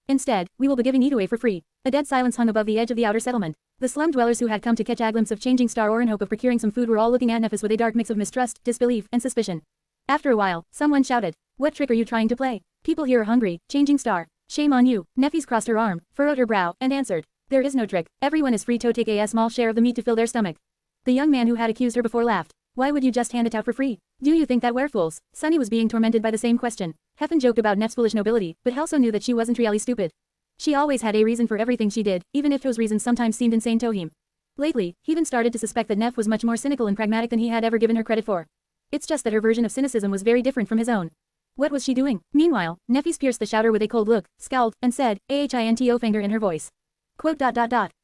Instead, we will be giving meat away for free. A dead silence hung above the edge of the outer settlement. The slum dwellers who had come to catch a glimpse of Changing Star or in hope of procuring some food were all looking at Nephis with a dark mix of mistrust, disbelief, and suspicion. After a while, someone shouted, what trick are you trying to play? People here are hungry, Changing Star. Shame on you. Nephis crossed her arm, furrowed her brow, and answered, there is no trick. Everyone is free to take a small share of the meat to fill their stomach. The young man who had accused her before laughed. Why would you just hand it out for free? Do you think that we're fools? Sunny was being tormented by the same question. Heffen joked about Neff's foolish nobility, but also knew that she wasn't really stupid. She always had a reason for everything she did, even if those reasons sometimes seemed insane to him. Lately, he even started to suspect that Neff was much more cynical and pragmatic than he had ever given her credit for. It's just that her version of cynicism was very different from his own. What was she doing? Meanwhile, Nephis pierced the shouter with a cold look, scowled, and said, Ahint finger in her voice. Quote.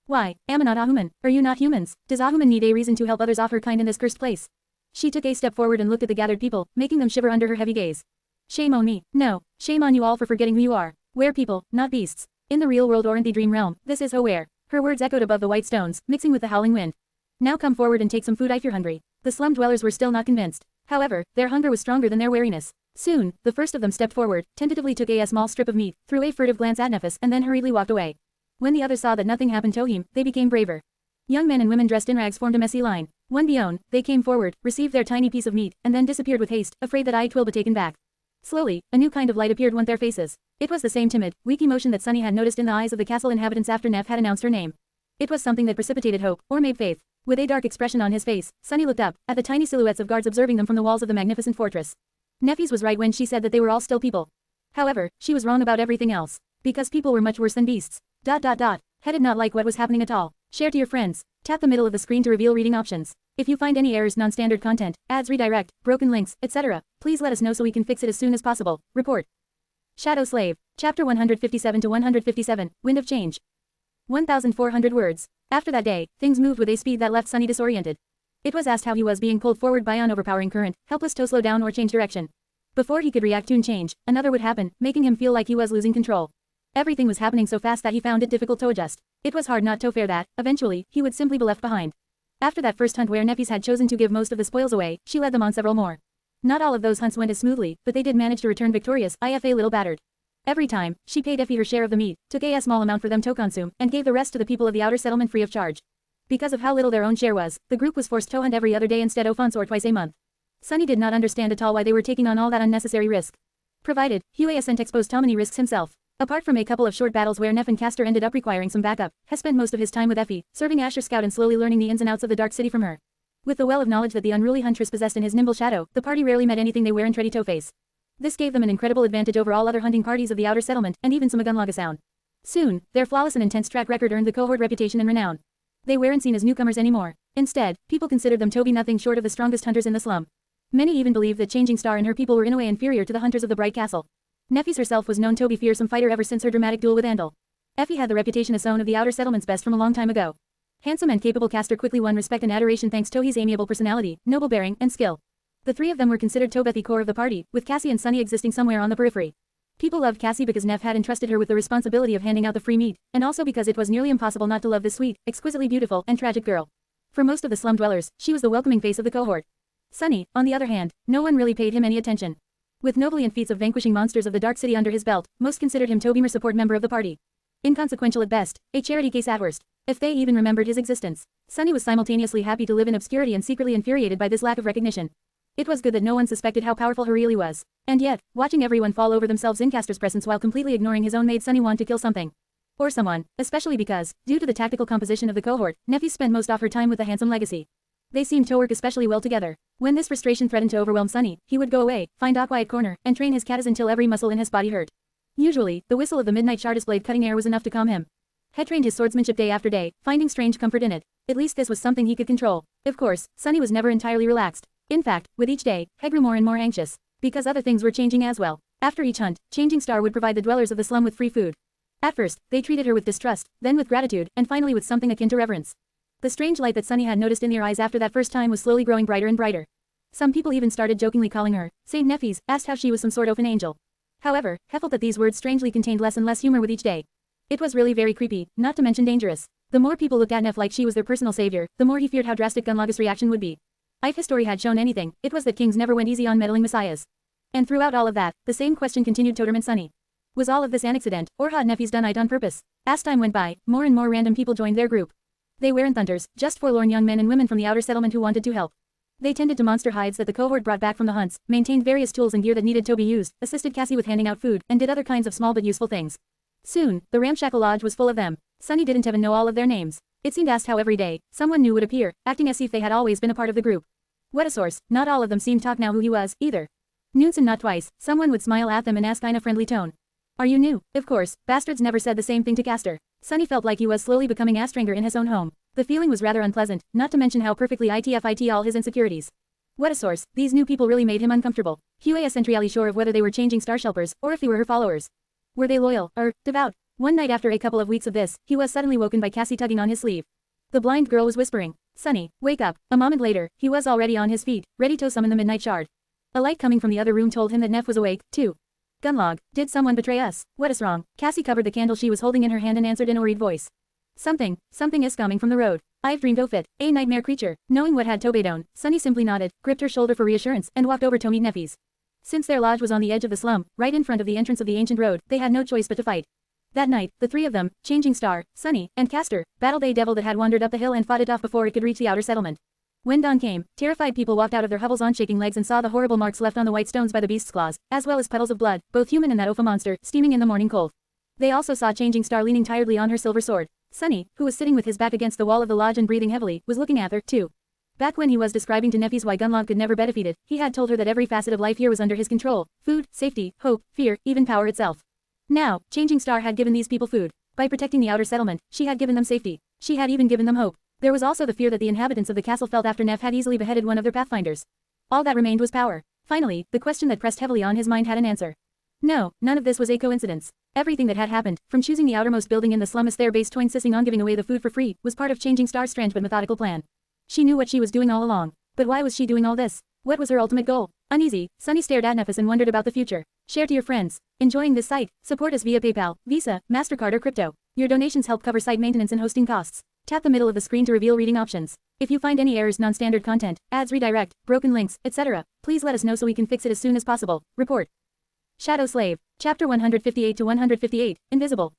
Why, am I not a human? Are you not humans? Does a human need a reason to help others off her kind in this cursed place? She took a step forward and looked at the gathered people, making them shiver under her heavy gaze. Shame on me. No, shame on you all for forgetting who you are. We're people, not beasts. In the real world or in the dream realm, this is where. Her words echoed above the white stones, mixing with the howling wind. Now come forward and take some food if you're hungry. The slum dwellers were still not convinced. However, their hunger was stronger than their wariness. Soon, the first of them stepped forward, tentatively took a small strip of meat, threw a furtive glance at Nephis, and then hurriedly walked away. When the others saw that nothing happened to him, they became braver. Young men and women dressed in rags formed a messy line. One beyond, they came forward, received their tiny piece of meat, and then disappeared with haste, afraid that it will be taken back. Slowly, a new kind of light appeared on their faces. It was the same timid, weak emotion that Sunny had noticed in the eyes of the castle inhabitants after Neff had announced her name. It was something that precipitated hope, or made faith. With a dark expression on his face, Sunny looked up, at the tiny silhouettes of guards observing them from the walls of the magnificent fortress. Neffys was right when she said that they were all still people. However, she was wrong about everything else. Because people were much worse than beasts. He did not like what was happening at all. Share to your friends. Tap the middle of the screen to reveal reading options. If you find any errors, non-standard content, ads, redirect, broken links, etc., please let us know so we can fix it as soon as possible. Report. Shadow Slave. Chapter 157 to 157, Wind of Change. 1,400 words. After that day, things moved with a speed that left Sunny disoriented. It was asked how he was being pulled forward by an overpowering current, helpless to slow down or change direction. Before he could react to and change, another would happen, making him feel like he was losing control. Everything was happening so fast that he found it difficult to adjust. It was hard not to fear that, eventually, he would simply be left behind. After that first hunt where Neffys had chosen to give most of the spoils away, she led them on several more. Not all of those hunts went as smoothly, but they did manage to return victorious, if a little battered. Every time, she paid Effie her share of the meat, took a small amount for them to consume, and gave the rest to the people of the outer settlement free of charge. Because of how little their own share was, the group was forced to hunt every other day instead of once or twice a month. Sunny did not understand at all why they were taking on all that unnecessary risk. Provided, Hue hasn't exposed to many risks himself. Apart from a couple of short battles where Neff and Castor ended up requiring some backup, has spent most of his time with Effie, serving Asher Scout and slowly learning the ins and outs of the Dark City from her. With the well of knowledge that the unruly huntress possessed in his nimble shadow, the party rarely met anything they weren't ready to face. This gave them an incredible advantage over all other hunting parties of the outer settlement, and even some Gunlaga Sound. Soon, their flawless and intense track record earned the cohort reputation and renown. They weren't seen as newcomers anymore. Instead, people considered them to be nothing short of the strongest hunters in the slum. Many even believed that Changing Star and her people were in a way inferior to the hunters of the Bright Castle. Neffys herself was known to be a fearsome fighter ever since her dramatic duel with Andal. Effie had the reputation as one of the outer settlement's best from a long time ago. Handsome and capable Castor quickly won respect and adoration thanks to his amiable personality, noble bearing, and skill. The three of them were considered to be the core of the party, with Cassie and Sunny existing somewhere on the periphery. People loved Cassie because Neff had entrusted her with the responsibility of handing out the free meat, and also because it was nearly impossible not to love this sweet, exquisitely beautiful, and tragic girl. For most of the slum dwellers, she was the welcoming face of the cohort. Sunny, on the other hand, no one really paid him any attention. With nobliant feats of vanquishing monsters of the Dark City under his belt, most considered him to be a support member of the party. Inconsequential at best, a charity case at worst, if they even remembered his existence. Sunny was simultaneously happy to live in obscurity and secretly infuriated by this lack of recognition. It was good that no one suspected how powerful he really was. And yet, watching everyone fall over themselves in Castor's presence while completely ignoring his own made Sunny want to kill something. Or someone, especially because, due to the tactical composition of the cohort, Neffy spent most of her time with the handsome Legacy. They seemed to work especially well together. When this frustration threatened to overwhelm Sunny, he would go away, find a quiet corner, and train his catas until every muscle in his body hurt. Usually, the whistle of the midnight Shardis blade cutting air was enough to calm him. He trained his swordsmanship day after day, finding strange comfort in it. At least this was something he could control. Of course, Sunny was never entirely relaxed. In fact, with each day, he grew more and more anxious. Because other things were changing as well. After each hunt, Changing Star would provide the dwellers of the slum with free food. At first, they treated her with distrust, then with gratitude, and finally with something akin to reverence. The strange light that Sunny had noticed in their eyes after that first time was slowly growing brighter and brighter. Some people even started jokingly calling her Saint Neffys, asked how she was some sort of an angel. However, he felt that these words strangely contained less and less humor with each day. It was really very creepy, not to mention dangerous. The more people looked at Neff like she was their personal savior, the more he feared how drastic Gunlaga's reaction would be. If history had shown anything, it was that kings never went easy on meddling messiahs. And throughout all of that, the same question continued to torment Sunny. Was all of this an accident, or had Neffys done it on purpose? As time went by, more and more random people joined their group. They weren't hunters, just forlorn young men and women from the outer settlement who wanted to help. They tended to monster hides that the cohort brought back from the hunts, maintained various tools and gear that needed to be used, assisted Cassie with handing out food, and did other kinds of small but useful things. Soon, the ramshackle lodge was full of them. Sunny didn't even know all of their names. It seemed as how every day, someone new would appear, acting as if they had always been a part of the group. What a source, not all of them seemed to talk now who he was, either. Noons and not twice, someone would smile at them and ask in a friendly tone. Are you new? Of course, bastards never said the same thing to Castor. Sunny felt like he was slowly becoming a stranger in his own home. The feeling was rather unpleasant, not to mention how perfectly it all his insecurities. What a source, these new people really made him uncomfortable. He wasn't really sure of whether they were Changing Star Shelpers, or if they were her followers. Were they loyal, or devout? One night after a couple of weeks of this, he was suddenly woken by Cassie tugging on his sleeve. The blind girl was whispering, Sunny, wake up. A moment later, he was already on his feet, ready to summon the midnight shard. A light coming from the other room told him that Neff was awake, too. Gunlog, did someone betray us? What is wrong? Cassie covered the candle she was holding in her hand and answered in a worried voice. Something is coming from the road. I've dreamed of it, a nightmare creature. Knowing what had to be done, Sunny simply nodded, gripped her shoulder for reassurance, and walked over to meet Neffys. Since their lodge was on the edge of the slum, right in front of the entrance of the ancient road, they had no choice but to fight. That night, the three of them, Changing Star, Sunny, and Castor, battled a devil that had wandered up the hill and fought it off before it could reach the outer settlement. When dawn came, terrified people walked out of their hovels on shaking legs and saw the horrible marks left on the white stones by the beast's claws, as well as puddles of blood, both human and that Opha monster, steaming in the morning cold. They also saw Changing Star leaning tiredly on her silver sword. Sunny, who was sitting with his back against the wall of the lodge and breathing heavily, was looking at her, too. Back when he was describing to Neffis why Gunlog could never be defeated, he had told her that every facet of life here was under his control: food, safety, hope, fear, even power itself. Now, Changing Star had given these people food. By protecting the outer settlement, she had given them safety. She had even given them hope. There was also the fear that the inhabitants of the castle felt after Neff had easily beheaded one of their pathfinders. All that remained was power. Finally, the question that pressed heavily on his mind had an answer. No, none of this was a coincidence. Everything that had happened, from choosing the outermost building in the slum as their base to insisting on giving away the food for free, was part of Changing Star's strange but methodical plan. She knew what she was doing all along. But why was she doing all this? What was her ultimate goal? Uneasy, Sunny stared at Neffis and wondered about the future. Share to your friends. Enjoying this site? Support us via PayPal, Visa, MasterCard or crypto. Your donations help cover site maintenance and hosting costs. Tap the middle of the screen to reveal reading options. If you find any errors, non-standard content, ads redirect, broken links, etc., please let us know so we can fix it as soon as possible. Report. Shadow Slave. Chapter 158 to 158, Invisible.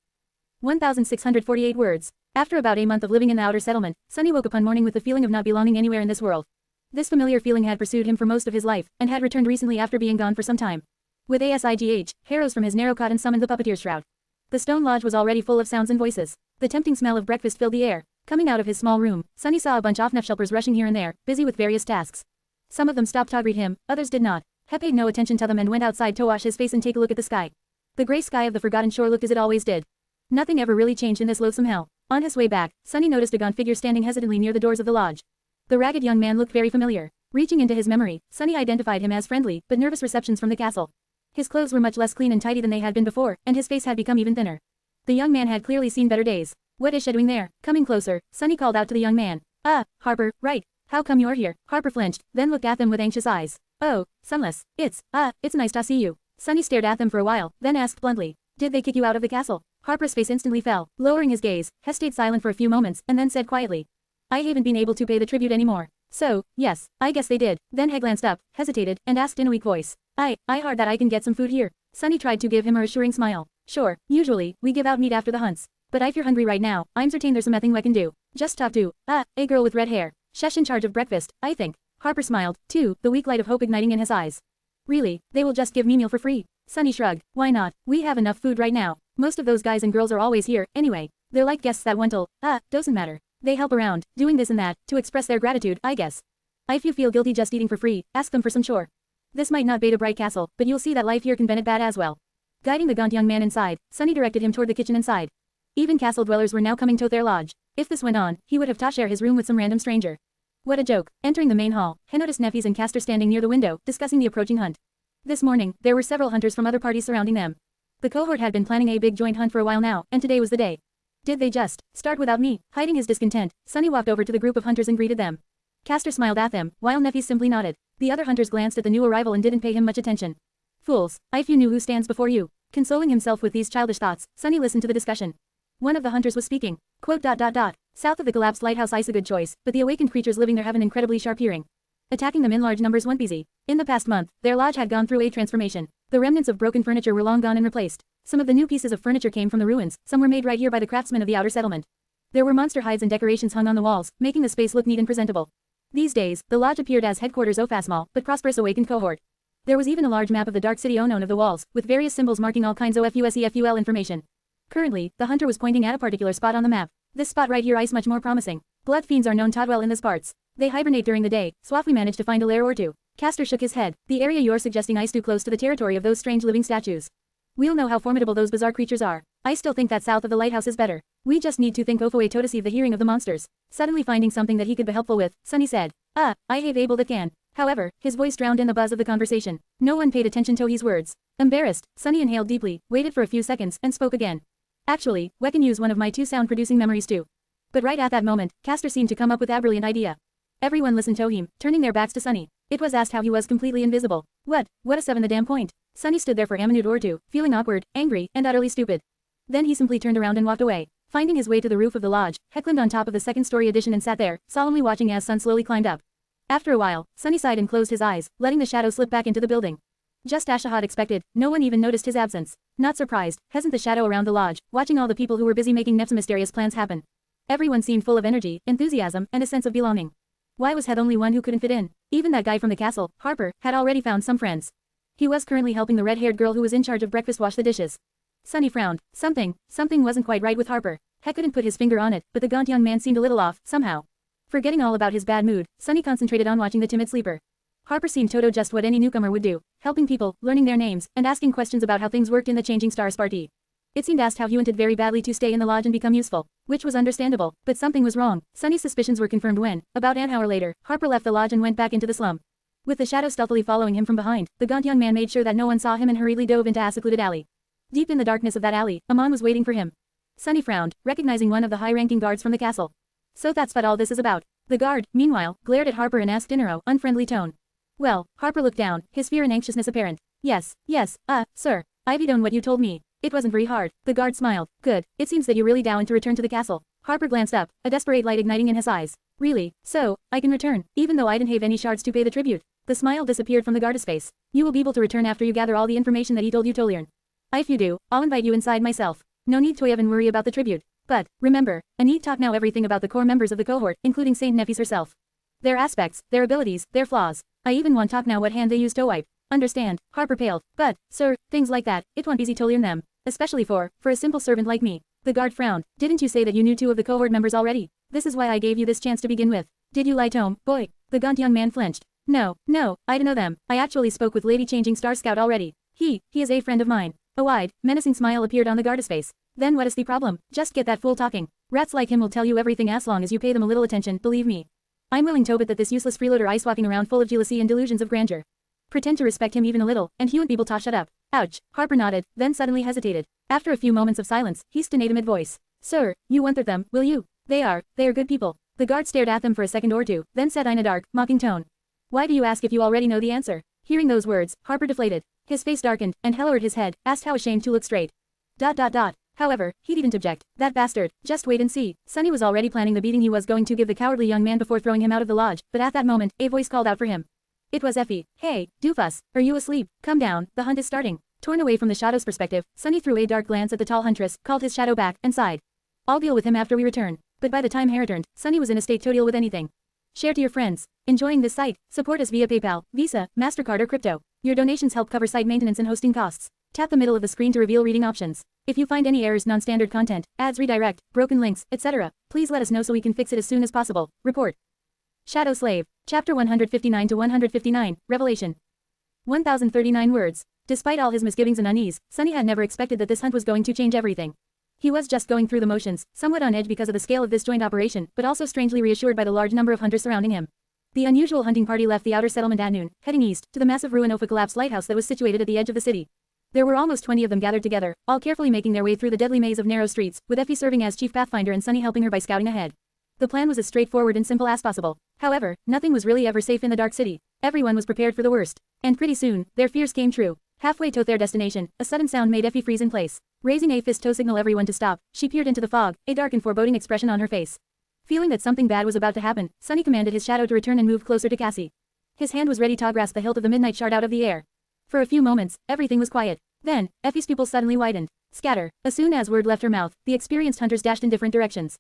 1,648 words. After about a month of living in the outer settlement, Sunny woke up one morning with the feeling of not belonging anywhere in this world. This familiar feeling had pursued him for most of his life, and had returned recently after being gone for some time. With ASIGH, he rose from his narrow cot and summoned the puppeteer's shroud. The stone lodge was already full of sounds and voices. The tempting smell of breakfast filled the air. Coming out of his small room, Sunny saw a bunch of Neffshelpers rushing here and there, busy with various tasks. Some of them stopped to greet him, others did not. He paid no attention to them and went outside to wash his face and take a look at the sky. The gray sky of the forgotten shore looked as it always did. Nothing ever really changed in this loathsome hell. On his way back, Sunny noticed a gaunt figure standing hesitantly near the doors of the lodge. The ragged young man looked very familiar. Reaching into his memory, Sunny identified him as friendly but nervous receptions from the castle. His clothes were much less clean and tidy than they had been before, and his face had become even thinner. The young man had clearly seen better days. What is she doing there? Coming closer, Sunny called out to the young man. Harper, right. How come you're here? Harper flinched, then looked at them with anxious eyes. Oh, Sunless, it's nice to see you. Sunny stared at them for a while, then asked bluntly. Did they kick you out of the castle? Harper's face instantly fell. Lowering his gaze, he stayed silent for a few moments, and then said quietly. I haven't been able to pay the tribute anymore. So, yes, I guess they did. Then he glanced up, hesitated, and asked in a weak voice. I heard that I can get some food here. Sunny tried to give him a reassuring smile. Sure, usually, we give out meat after the hunts. But if you're hungry right now, I'm certain there's something we can do. Just talk to, a girl with red hair. She's in charge of breakfast, I think. Harper smiled, too, the weak light of hope igniting in his eyes. Really, they will just give me meal for free. Sunny shrugged. Why not? We have enough food right now. Most of those guys and girls are always here, anyway. They're like guests that want to, doesn't matter. They help around, doing this and that, to express their gratitude, I guess. If you feel guilty just eating for free, ask them for some chore. This might not be a bright castle, but you'll see that life here can be bad as well. Guiding the gaunt young man inside, Sunny directed him toward the kitchen inside. Even castle dwellers were now coming to their lodge. If this went on, he would have to share his room with some random stranger. What a joke. Entering the main hall, he noticed Neffis and Castor standing near the window, discussing the approaching hunt. This morning, there were several hunters from other parties surrounding them. The cohort had been planning a big joint hunt for a while now, and today was the day. Did they just start without me? Hiding his discontent, Sunny walked over to the group of hunters and greeted them. Castor smiled at them, while Neffis simply nodded. The other hunters glanced at the new arrival and didn't pay him much attention. Fools, if you knew who stands before you. Consoling himself with these childish thoughts, Sunny listened to the discussion. One of the hunters was speaking. Quote, South of the collapsed lighthouse is a good choice, but the awakened creatures living there have an incredibly sharp hearing. Attacking them in large numbers won't be easy. In the past month, their lodge had gone through a transformation. The remnants of broken furniture were long gone and replaced. Some of the new pieces of furniture came from the ruins, some were made right here by the craftsmen of the outer settlement. There were monster hides and decorations hung on the walls, making the space look neat and presentable. These days, the lodge appeared as headquarters of a small, but prosperous awakened cohort. There was even a large map of the dark city unknown of the walls, with various symbols marking all kinds of FUSEFUL information. Currently, the hunter was pointing at a particular spot on the map. This spot right here is much more promising. Blood fiends are known to dwell in these parts. They hibernate during the day, so if we manage to find a lair or two. Castor shook his head. The area you're suggesting is too close to the territory of those strange living statues. We'll know how formidable those bizarre creatures are. I still think that south of the lighthouse is better. We just need to think of a way to deceive the hearing of the monsters. Suddenly finding something that he could be helpful with, Sunny said. I have able that can. However, his voice drowned in the buzz of the conversation. No one paid attention to his words. Embarrassed, Sunny inhaled deeply, waited for a few seconds, and spoke again. Actually, we can use one of my two sound-producing memories too. But right at that moment, Castor seemed to come up with a brilliant idea. Everyone listened to him, turning their backs to Sunny. It was asked how he was completely invisible. What a 7 the damn point. Sunny stood there for a minute or two, feeling awkward, angry, and utterly stupid. Then he simply turned around and walked away. Finding his way to the roof of the lodge, he climbed on top of the second-story addition and sat there, solemnly watching as Sun slowly climbed up. After a while, Sunny sighed and closed his eyes, letting the shadow slip back into the building. Just as Shahad expected, no one even noticed his absence. Not surprised, hasn't the shadow around the lodge, watching all the people who were busy making Neff's mysterious plans happen. Everyone seemed full of energy, enthusiasm, and a sense of belonging. Why was Heath only one who couldn't fit in? Even that guy from the castle, Harper, had already found some friends. He was currently helping the red-haired girl who was in charge of breakfast wash the dishes. Sunny frowned. Something wasn't quite right with Harper. Heck couldn't put his finger on it, but the gaunt young man seemed a little off, somehow. Forgetting all about his bad mood, Sunny concentrated on watching the timid sleeper. Harper seemed just what any newcomer would do, helping people, learning their names, and asking questions about how things worked in the Changing Stars party. It seemed asked how he wanted very badly to stay in the lodge and become useful, which was understandable, but something was wrong. Sunny's suspicions were confirmed when, about an hour later, Harper left the lodge and went back into the slum. With the shadow stealthily following him from behind, the gaunt young man made sure that no one saw him and hurriedly dove into a secluded alley. Deep in the darkness of that alley, Amon was waiting for him. Sunny frowned, recognizing one of the high-ranking guards from the castle. So that's what all this is about. The guard, meanwhile, glared at Harper and asked in a unfriendly tone. Well, Harper looked down, his fear and anxiousness apparent. Yes, sir. I've done what you told me. It wasn't very hard. The guard smiled. Good, it seems that you really down to return to the castle. Harper glanced up, a desperate light igniting in his eyes. Really, so, I can return, even though I didn't have any shards to pay the tribute. The smile disappeared from the guard's face. You will be able to return after you gather all the information that he told you to learn. If you do, I'll invite you inside myself. No need to even worry about the tribute. But, remember, I need talk now everything about the core members of the cohort, including Saint Neffis herself. Their aspects, their abilities, their flaws. I even want talk now what hand they used to wipe. Understand, Harper paled. But, sir, things like that, it won't be easy to learn them. Especially for a simple servant like me. The guard frowned. Didn't you say that you knew 2 of the cohort members already? This is why I gave you this chance to begin with. Did you lie, Tome, boy? The gaunt young man flinched. No, I don't know them. I actually spoke with Lady Changing Star Scout already. He is a friend of mine. A wide, menacing smile appeared on the guard's face. Then what is the problem? Just get that fool talking. Rats like him will tell you everything as long as you pay them a little attention, believe me. I'm willing to bet that this useless freeloader ice walking around full of jealousy and delusions of grandeur. Pretend to respect him even a little, and he won't be able to shut up. Ouch. Harper nodded, then suddenly hesitated. After a few moments of silence, he stonated mid-voice. Sir, you won't hurt them, will you? They are good people. The guard stared at them for a second or two, then said in a dark, mocking tone. Why do you ask if you already know the answer? Hearing those words, Harper deflated. His face darkened, and he lowered his head, asked how ashamed to look straight. However, he didn't object. That bastard. Just wait and see. Sunny was already planning the beating he was going to give the cowardly young man before throwing him out of the lodge, but at that moment, a voice called out for him. It was Effie. Hey, doofus, are you asleep? Come down, the hunt is starting. Torn away from the shadow's perspective, Sunny threw a dark glance at the tall huntress, called his shadow back, and sighed. I'll deal with him after we return. But by the time he returned, Sunny was in a state to deal with anything. Share to your friends. Enjoying this site? Support us via PayPal, Visa, MasterCard or crypto. Your donations help cover site maintenance and hosting costs. Tap the middle of the screen to reveal reading options. If you find any errors, non-standard content, ads redirect, broken links, etc., please let us know so we can fix it as soon as possible. Report. Shadow Slave. Chapter 159 to 159, Revelation. 1039 words. Despite all his misgivings and unease, Sunny had never expected that this hunt was going to change everything. He was just going through the motions, somewhat on edge because of the scale of this joint operation, but also strangely reassured by the large number of hunters surrounding him. The unusual hunting party left the outer settlement at noon, heading east, to the massive ruin of a collapsed lighthouse that was situated at the edge of the city. There were almost 20 of them gathered together, all carefully making their way through the deadly maze of narrow streets, with Effie serving as chief pathfinder and Sunny helping her by scouting ahead. The plan was as straightforward and simple as possible. However, nothing was really ever safe in the dark city. Everyone was prepared for the worst. And pretty soon, their fears came true. Halfway to their destination, a sudden sound made Effie freeze in place. Raising a fist to signal everyone to stop, she peered into the fog, a dark and foreboding expression on her face. Feeling that something bad was about to happen, Sunny commanded his shadow to return and move closer to Cassie. His hand was ready to grasp the hilt of the midnight shard out of the air. For a few moments, everything was quiet. Then, Effie's pupils suddenly widened. Scatter. As soon as word left her mouth, the experienced hunters dashed in different directions.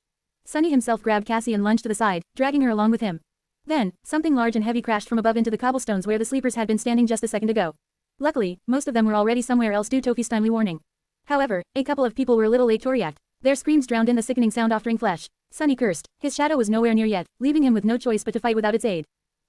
Sunny himself grabbed Cassie and lunged to the side, dragging her along with him. Then, something large and heavy crashed from above into the cobblestones where the sleepers had been standing just a second ago. Luckily, most of them were already somewhere else due to Effie's timely warning. However, a couple of people were a little late to react. Their screams drowned in the sickening sound offering flesh. Sunny cursed. His shadow was nowhere near yet, leaving him with no choice but to fight without its aid.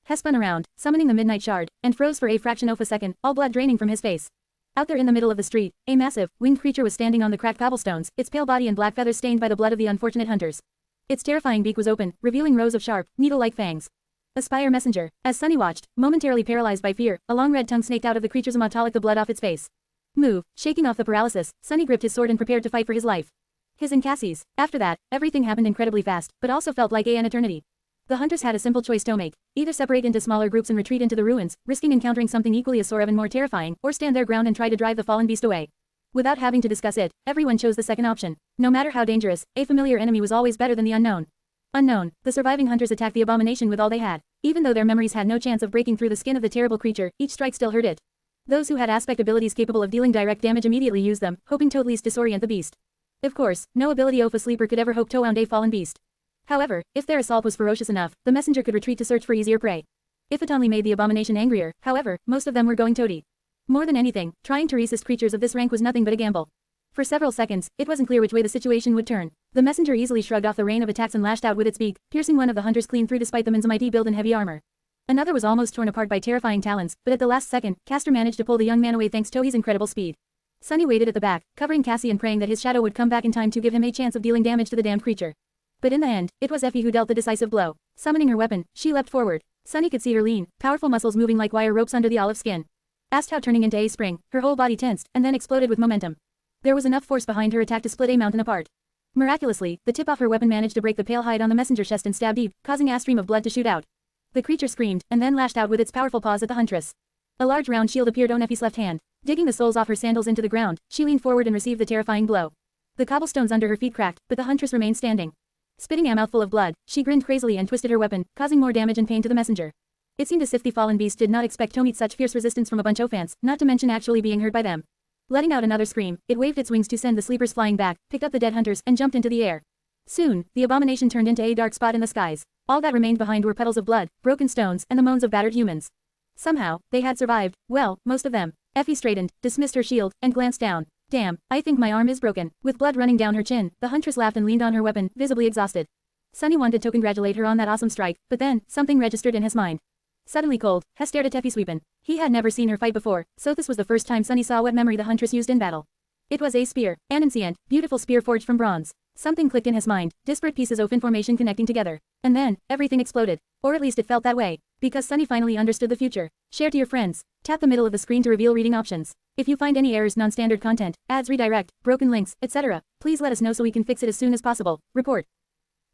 He spun around, summoning the midnight shard, and froze for a fraction of a second, all blood draining from his face. Out there in the middle of the street, a massive, winged creature was standing on the cracked cobblestones, its pale body and black feathers stained by the blood of the unfortunate hunters. Its terrifying beak was open, revealing rows of sharp, needle-like fangs. A spire messenger. As Sunny watched, momentarily paralyzed by fear, a long red tongue snaked out of the creature's mouth to lick the blood off its face. Move. Shaking off the paralysis, Sunny gripped his sword and prepared to fight for his life. His and Cassie's. After that, everything happened incredibly fast, but also felt like an eternity. The hunters had a simple choice to make. Either separate into smaller groups and retreat into the ruins, risking encountering something equally as sore and more terrifying, or stand their ground and try to drive the fallen beast away. Without having to discuss it, everyone chose the second option. No matter how dangerous, a familiar enemy was always better than the unknown. Unknown, the surviving hunters attacked the abomination with all they had. Even though their memories had no chance of breaking through the skin of the terrible creature, each strike still hurt it. Those who had aspect abilities capable of dealing direct damage immediately used them, hoping to at least disorient the beast. Of course, no ability of a sleeper could ever hope to wound a fallen beast. However, if their assault was ferocious enough, the messenger could retreat to search for easier prey. If it only made the abomination angrier, however, most of them were going toady. More than anything, trying to resist creatures of this rank was nothing but a gamble. For several seconds, it wasn't clear which way the situation would turn. The messenger easily shrugged off the rain of attacks and lashed out with its beak, piercing one of the hunters clean through despite the man's mighty build and heavy armor. Another was almost torn apart by terrifying talons, but at the last second, Castor managed to pull the young man away thanks to his incredible speed. Sunny waited at the back, covering Cassie and praying that his shadow would come back in time to give him a chance of dealing damage to the damned creature. But in the end, it was Effie who dealt the decisive blow. Summoning her weapon, she leapt forward. Sunny could see her lean, powerful muscles moving like wire ropes under the olive skin. Astro turning into a spring, her whole body tensed, and then exploded with momentum. There was enough force behind her attack to split a mountain apart. Miraculously, the tip of her weapon managed to break the pale hide on the messenger's chest and stab deep, causing a stream of blood to shoot out. The creature screamed, and then lashed out with its powerful paws at the huntress. A large round shield appeared on Effie's left hand. Digging the soles off her sandals into the ground, she leaned forward and received the terrifying blow. The cobblestones under her feet cracked, but the huntress remained standing. Spitting a mouthful of blood, she grinned crazily and twisted her weapon, causing more damage and pain to the messenger. It seemed as if the fallen beast did not expect to meet such fierce resistance from a bunch of fans, not to mention actually being heard by them. Letting out another scream, it waved its wings to send the sleepers flying back, picked up the dead hunters, and jumped into the air. Soon, the abomination turned into a dark spot in the skies. All that remained behind were puddles of blood, broken stones, and the moans of battered humans. Somehow, they had survived, well, most of them. Effie straightened, dismissed her shield, and glanced down. Damn, I think my arm is broken. With blood running down her chin, the huntress laughed and leaned on her weapon, visibly exhausted. Sunny wanted to congratulate her on that awesome strike, but then, something registered in his mind. Suddenly cold, Hess stared at Effie's weapon. He had never seen her fight before, so this was the first time Sunny saw what memory the huntress used in battle. It was a spear, an ancient, beautiful spear forged from bronze. Something clicked in his mind, disparate pieces of information connecting together. And then, everything exploded. Or at least it felt that way. Because Sunny finally understood the future. Share to your friends. Tap the middle of the screen to reveal reading options. If you find any errors, non-standard content, ads redirect, broken links, etc., please let us know so we can fix it as soon as possible. Report.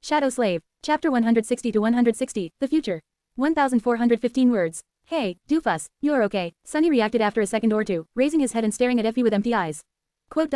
Shadow Slave. Chapter 160 to 160, The Future. 1,415 words. Hey, doofus, you're okay. Sunny reacted after a second or two, raising his head and staring at Effie with empty eyes. Quote.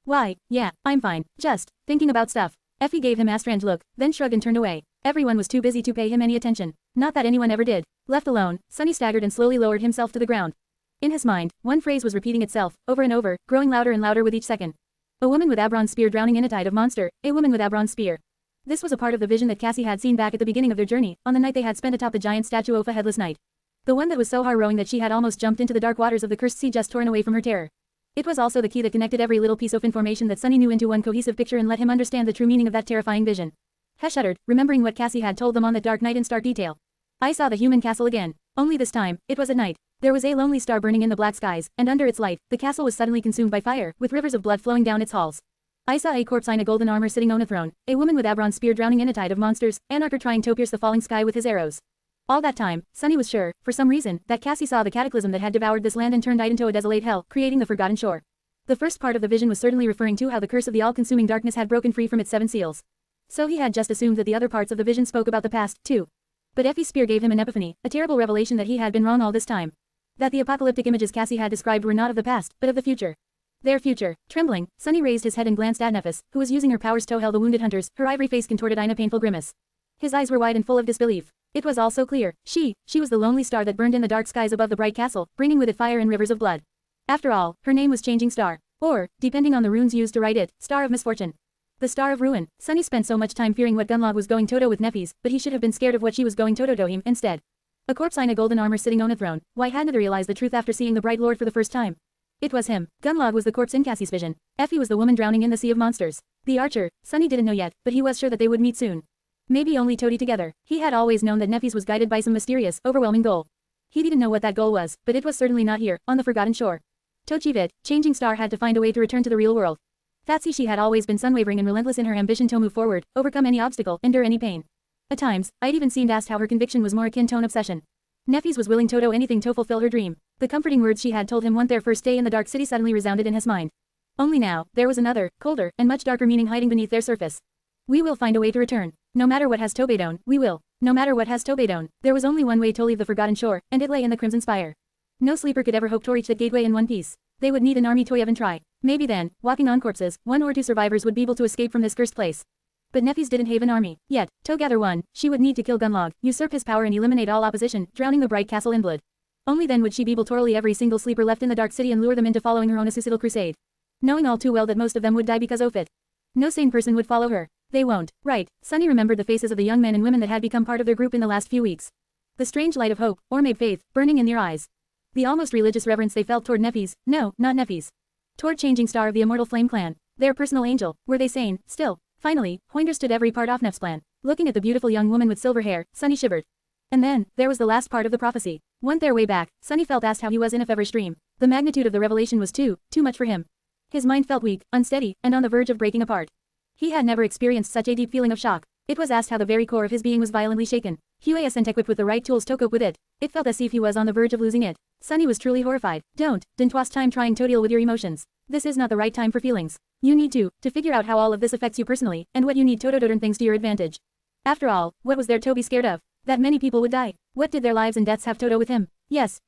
Why, yeah, I'm fine, just thinking about stuff. Effie gave him a strange look, then shrugged and turned away. Everyone was too busy to pay him any attention. Not that anyone ever did. Left alone, Sunny staggered and slowly lowered himself to the ground. In his mind, one phrase was repeating itself, over and over, growing louder and louder with each second. A woman with a bronze spear drowning in a tide of monster, a woman with a bronze spear. This was a part of the vision that Cassie had seen back at the beginning of their journey, on the night they had spent atop the giant statue of a headless knight. The one that was so hard-rowing that she had almost jumped into the dark waters of the cursed sea just torn away from her terror. It was also the key that connected every little piece of information that Sunny knew into one cohesive picture and let him understand the true meaning of that terrifying vision. Hesh shuddered, remembering what Cassie had told them on that dark night in stark detail. I saw the human castle again. Only this time, it was at night. There was a lonely star burning in the black skies, and under its light, the castle was suddenly consumed by fire, with rivers of blood flowing down its halls. I saw a corpse in a golden armor sitting on a throne, a woman with a bronze spear drowning in a tide of monsters, an archer trying to pierce the falling sky with his arrows. All that time, Sunny was sure, for some reason, that Cassie saw the cataclysm that had devoured this land and turned it into a desolate hell, creating the Forgotten Shore. The first part of the vision was certainly referring to how the curse of the all-consuming darkness had broken free from its 7 seals. So he had just assumed that the other parts of the vision spoke about the past, too. But Effie's spear gave him an epiphany, a terrible revelation that he had been wrong all this time. That the apocalyptic images Cassie had described were not of the past, but of the future. Their future. Trembling, Sunny raised his head and glanced at Nephis, who was using her powers to help the wounded hunters, her ivory face contorted in a painful grimace. His eyes were wide and full of disbelief. It was all so clear. She was the lonely star that burned in the dark skies above the bright castle, bringing with it fire and rivers of blood. After all, her name was Changing Star. Or, depending on the runes used to write it, Star of Misfortune. The Star of Ruin. Sunny spent so much time fearing what Gunlog was going to-do with Nephis, but he should have been scared of what she was going to-do him instead. A corpse in a golden armor sitting on a throne. Why hadn't they realized the truth after seeing the Bright Lord for the first time? It was him. Gunlog was the corpse in Cassie's vision. Effie was the woman drowning in the sea of monsters. The archer, Sunny didn't know yet, but he was sure that they would meet soon. Maybe only Toady together. He had always known that Nephis was guided by some mysterious, overwhelming goal. He didn't know what that goal was, but it was certainly not here, on the Forgotten Shore. To achieve it, Changing Star had to find a way to return to the real world. Fatsy she had always been unwavering and relentless in her ambition to move forward, overcome any obstacle, endure any pain. At times, I'd even seemed asked how her conviction was more akin to an obsession. Nephis was willing to do anything to fulfill her dream. The comforting words she had told him once their first day in the dark city suddenly resounded in his mind. Only now, there was another, colder, and much darker meaning hiding beneath their surface. We will find a way to return. No matter what has to be done, we will. No matter what has to be done. There was only one way to leave the Forgotten Shore, and it lay in the Crimson Spire. No sleeper could ever hope to reach that gateway in one piece. They would need an army to even try. Maybe then, walking on corpses, 1 or 2 survivors would be able to escape from this cursed place. But Nephis didn't have an army. Yet, to gather one, she would need to kill Gunlog, usurp his power and eliminate all opposition, drowning the bright castle in blood. Only then would she be able to rally every single sleeper left in the dark city and lure them into following her on a suicidal crusade. Knowing all too well that most of them would die because of it. No sane person would follow her. They won't. Right. Sunny remembered the faces of the young men and women that had become part of their group in the last few weeks. The strange light of hope, or maybe faith, burning in their eyes. The almost religious reverence they felt toward Neffy's, no, not Neffy's. Toward Changing Star of the Immortal Flame Clan. Their personal angel. Were they sane, still? Finally, Hoy understood every part of Neff's plan. Looking at the beautiful young woman with silver hair, Sunny shivered. And then, there was the last part of the prophecy. Went their way back, Sunny felt asked how he was in a feverish dream. The magnitude of the revelation was too much for him. His mind felt weak, unsteady, and on the verge of breaking apart. He had never experienced such a deep feeling of shock. It was asked how the very core of his being was violently shaken. He wasn't equipped with the right tools to cope with it. It felt as if he was on the verge of losing it. Sunny was truly horrified. Didn't waste time trying to deal with your emotions. This is not the right time for feelings. You need to figure out how all of this affects you personally, and what you need to turn things to your advantage. After all, what was there to be scared of? That many people would die. What did their lives and deaths have to do with him? Yes,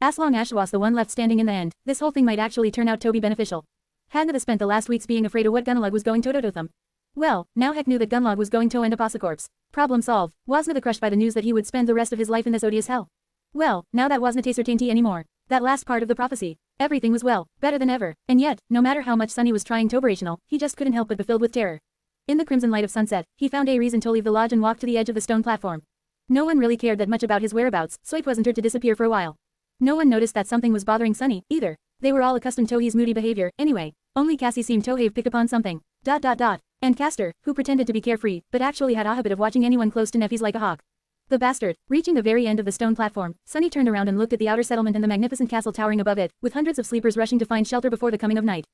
as long as she was the one left standing in the end, this whole thing might actually turn out to be beneficial. Hadn't spent the last weeks being afraid of what Gunlug was going to do with them. Well, now Heck knew that Gunlug was going to end up as a corpse. Problem solved. Wasn't crushed by the news that he would spend the rest of his life in this odious hell. Well, now that wasn't a certainty anymore. That last part of the prophecy. Everything was better than ever. And yet, no matter how much Sunny was trying to operational, he just couldn't help but be filled with terror. In the crimson light of sunset, he found a reason to leave the lodge and walk to the edge of the stone platform. No one really cared that much about his whereabouts, so it wasn't hard to disappear for a while. No one noticed that something was bothering Sunny, either. They were all accustomed to his moody behavior, anyway. Only Cassie seemed to have picked upon something. And Castor, who pretended to be carefree, but actually had a habit of watching anyone close to Neffy's like a hawk. The bastard. Reaching the very end of the stone platform, Sunny turned around and looked at the outer settlement and the magnificent castle towering above it, with hundreds of sleepers rushing to find shelter before the coming of night.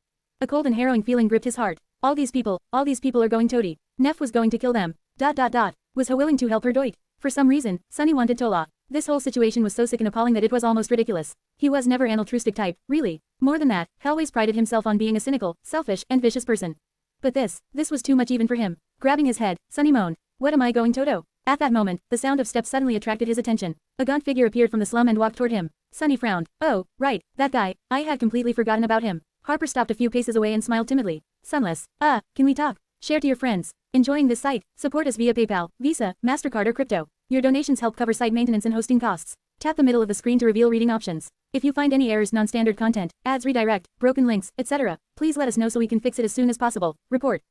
A cold and harrowing feeling gripped his heart. All these people are going to die. Neff was going to kill them. Was he willing to help her do it? For some reason, Sunny wanted Tola. This whole situation was so sick and appalling that it was almost ridiculous. He was never an altruistic type, really. More than that, he always prided himself on being a cynical, selfish, and vicious person. But this was too much even for him. Grabbing his head, Sunny moaned. What am I going to do? At that moment, the sound of steps suddenly attracted his attention. A gaunt figure appeared from the slum and walked toward him. Sunny frowned. Oh, right, that guy. I had completely forgotten about him. Harper stopped a few paces away and smiled timidly. Sunless. Can we talk? Share to your friends. Enjoying this site? Support us via PayPal, Visa, MasterCard or crypto. Your donations help cover site maintenance and hosting costs. Tap the middle of the screen to reveal reading options. If you find any errors, non-standard content, ads redirect, broken links, etc., please let us know so we can fix it as soon as possible. Report.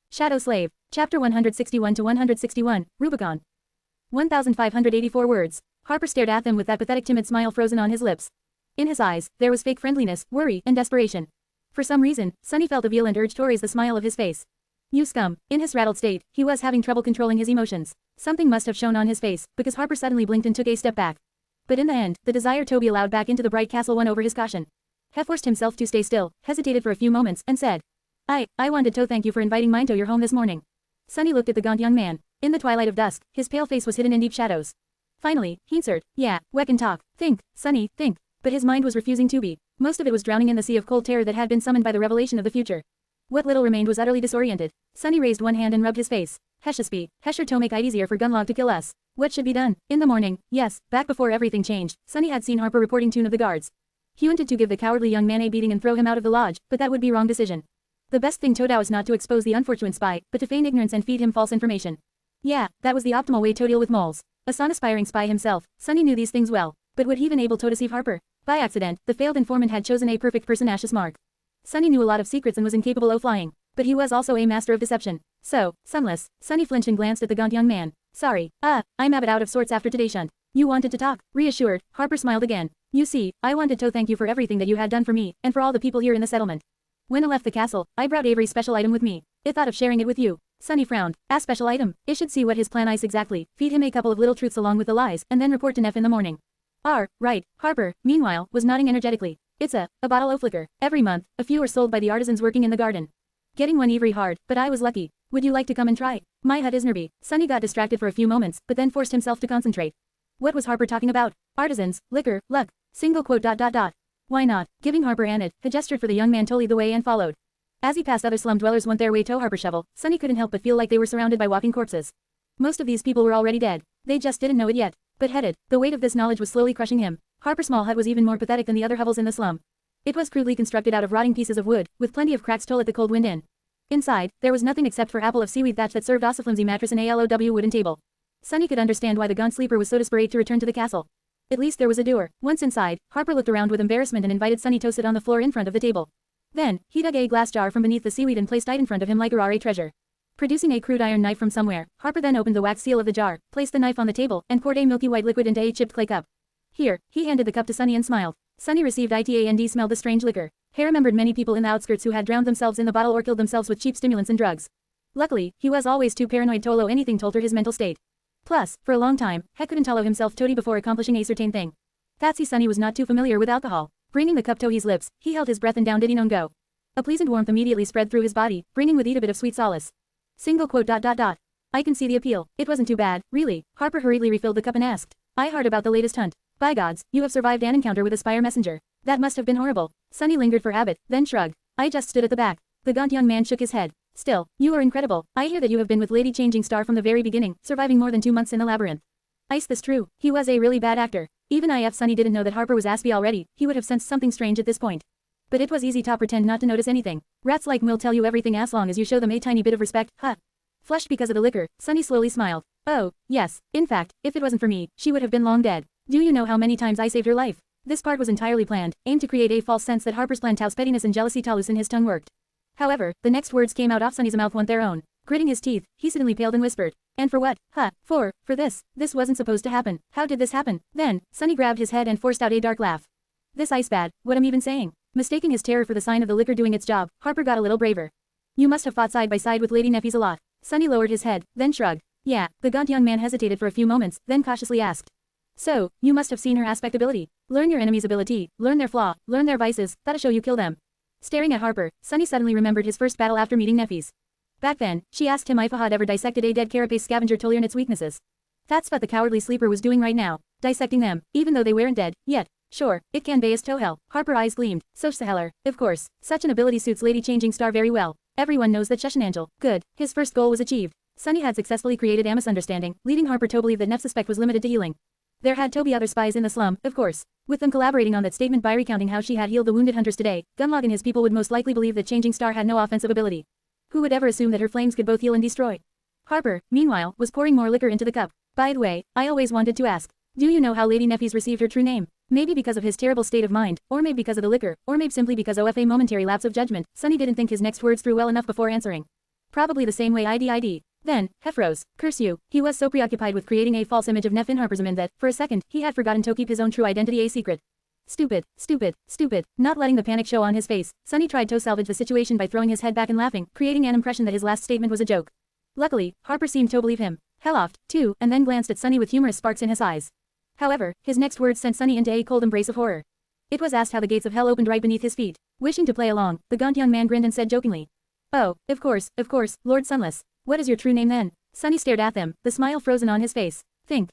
Shadow Slave. Chapter 161 to 161, Rubicon. 1,584 words. Harper stared at them with that pathetic timid smile frozen on his lips. In his eyes, there was fake friendliness, worry, and desperation. For some reason, Sunny felt a violent urge to raise the smile of his face. You scum. In his rattled state, he was having trouble controlling his emotions. Something must have shown on his face, because Harper suddenly blinked and took a step back. But in the end, the desire to be allowed back into the bright castle won over his caution. He forced himself to stay still, hesitated for a few moments, and said, I wanted to thank you for inviting mine to your home this morning. Sunny looked at the gaunt young man. In the twilight of dusk, his pale face was hidden in deep shadows. Finally, he answered, yeah, we can talk. Think, Sunny, think. But his mind was refusing to be. Most of it was drowning in the sea of cold terror that had been summoned by the revelation of the future. What little remained was utterly disoriented. Sunny raised one hand and rubbed his face. Heshesby, Hesher to make it easier for Gunlog to kill us. What should be done? In the morning, yes, back before everything changed, Sunny had seen Harper reporting tune of the guards. He wanted to give the cowardly young man a beating and throw him out of the lodge, but that would be wrong decision. The best thing to do is not to expose the unfortunate spy, but to feign ignorance and feed him false information. Yeah, that was the optimal way to deal with moles. As an aspiring spy himself, Sunny knew these things well, but would he even able to deceive Harper? By accident, the failed informant had chosen a perfect person as his mark. Sunny knew a lot of secrets and was incapable of lying, but he was also a master of deception. So, sunless, Sunny flinched and glanced at the gaunt young man. Sorry, I'm a bit out of sorts after today's shunt. You wanted to talk? Reassured, Harper smiled again. You see, I wanted to thank you for everything that you had done for me, and for all the people here in the settlement. When I left the castle, I brought Avery's special item with me. I thought of sharing it with you. Sunny frowned. A special item? I should see what his plan is exactly, feed him a couple of little truths along with the lies, and then report to Neff in the morning. Right, Harper, meanwhile, was nodding energetically. It's a bottle of liquor. Every month, a few are sold by the artisans working in the garden. Getting one every hard, but I was lucky. Would you like to come and try? My hut is nearby. Sunny got distracted for a few moments, but then forced himself to concentrate. What was Harper talking about? Artisans, liquor, luck. Single quote. Why not? Giving Harper an it, he gestured for the young man to lead the way and followed. As he passed other slum dwellers went their way to Harper Shovel, Sunny couldn't help but feel like they were surrounded by walking corpses. Most of these people were already dead. They just didn't know it yet. But headed, the weight of this knowledge was slowly crushing him. Harper's small hut was even more pathetic than the other hovels in the slum. It was crudely constructed out of rotting pieces of wood, with plenty of cracks to let the cold wind in. Inside, there was nothing except for apple of seaweed thatch that served as a flimsy mattress and a LOW wooden table. Sunny could understand why the gaunt sleeper was so desperate to return to the castle. At least there was a door. Once inside, Harper looked around with embarrassment and invited Sunny to sit on the floor in front of the table. Then, he dug a glass jar from beneath the seaweed and placed it in front of him like a rare treasure. Producing a crude iron knife from somewhere, Harper then opened the wax seal of the jar, placed the knife on the table, and poured a milky white liquid into a chipped clay cup. Here, he handed the cup to Sunny and smiled. Sunny received it and smelled the strange liquor. He remembered many people in the outskirts who had drowned themselves in the bottle or killed themselves with cheap stimulants and drugs. Luckily, he was always too paranoid to allow anything to alter his mental state. Plus, for a long time, he couldn't allow himself toddy before accomplishing a certain thing. Patsy Sunny was not too familiar with alcohol. Bringing the cup to his lips, he held his breath and downed it in on go. A pleasant warmth immediately spread through his body, bringing with it a bit of sweet solace. Single quote. I can see the appeal. It wasn't too bad, really. Harper hurriedly refilled the cup and asked. I heard about the latest hunt. By gods, you have survived an encounter with a spire messenger. That must have been horrible. Sunny lingered for habit, then shrugged. I just stood at the back. The gaunt young man shook his head. Still, you are incredible. I hear that you have been with Lady Changing Star from the very beginning, surviving more than 2 months in the labyrinth. Is this true? He was a really bad actor. Even if Sunny didn't know that Harper was Aspie already, he would have sensed something strange at this point. But it was easy to pretend not to notice anything. Rats like will tell you everything as long as you show them a tiny bit of respect, huh? Flushed because of the liquor, Sunny slowly smiled. Oh, yes. In fact, if it wasn't for me, she would have been long dead. Do you know how many times I saved her life? This part was entirely planned, aimed to create a false sense that Harper's planned house pettiness and jealousy to loosen his tongue worked. However, the next words came out of Sunny's mouth weren't their own. Gritting his teeth, he suddenly paled and whispered. And for what? Huh? For this. This wasn't supposed to happen. How did this happen? Then, Sunny grabbed his head and forced out a dark laugh. This ice bad, what I'm even saying. Mistaking his terror for the sign of the liquor doing its job, Harper got a little braver. You must have fought side by side with Lady Neffys a lot. Sunny lowered his head, then shrugged. Yeah, the gaunt young man hesitated for a few moments, then cautiously asked. So, you must have seen her aspect ability. Learn your enemy's ability, learn their flaw, learn their vices, that'll show you kill them. Staring at Harper, Sunny suddenly remembered his first battle after meeting Neffys. Back then, she asked him if he had ever dissected a dead carapace scavenger to learn its weaknesses. That's what the cowardly sleeper was doing right now, dissecting them, even though they weren't dead, yet. Sure, it can be as to hell. Harper eyes gleamed. So Saheller, of course, such an ability suits Lady Changing Star very well. Everyone knows that Shushan Angel. Good, his first goal was achieved. Sunny had successfully created a misunderstanding, leading Harper to believe that Neff's suspect was limited to healing. There had to be other spies in the slum, of course. With them collaborating on that statement by recounting how she had healed the wounded hunters today, Gunlock and his people would most likely believe that Changing Star had no offensive ability. Who would ever assume that her flames could both heal and destroy? Harper, meanwhile, was pouring more liquor into the cup. By the way, I always wanted to ask. Do you know how Lady Neffys received her true name? Maybe because of his terrible state of mind, or maybe because of the liquor, or maybe simply because of a momentary lapse of judgment. Sunny didn't think his next words through well enough before answering. Probably the same way ID. Then, Hefrose, curse you, he was so preoccupied with creating a false image of Neff in Harper's mind that, for a second, he had forgotten to keep his own true identity a secret. Stupid. Not letting the panic show on his face, Sunny tried to salvage the situation by throwing his head back and laughing, creating an impression that his last statement was a joke. Luckily, Harper seemed to believe him. Helloft, too, and then glanced at Sunny with humorous sparks in his eyes. However, his next words sent Sunny into a cold embrace of horror. It was asked how the gates of hell opened right beneath his feet. Wishing to play along, the gaunt young man grinned and said jokingly. Oh, of course, Lord Sunless. What is your true name then? Sunny stared at them, the smile frozen on his face. Think,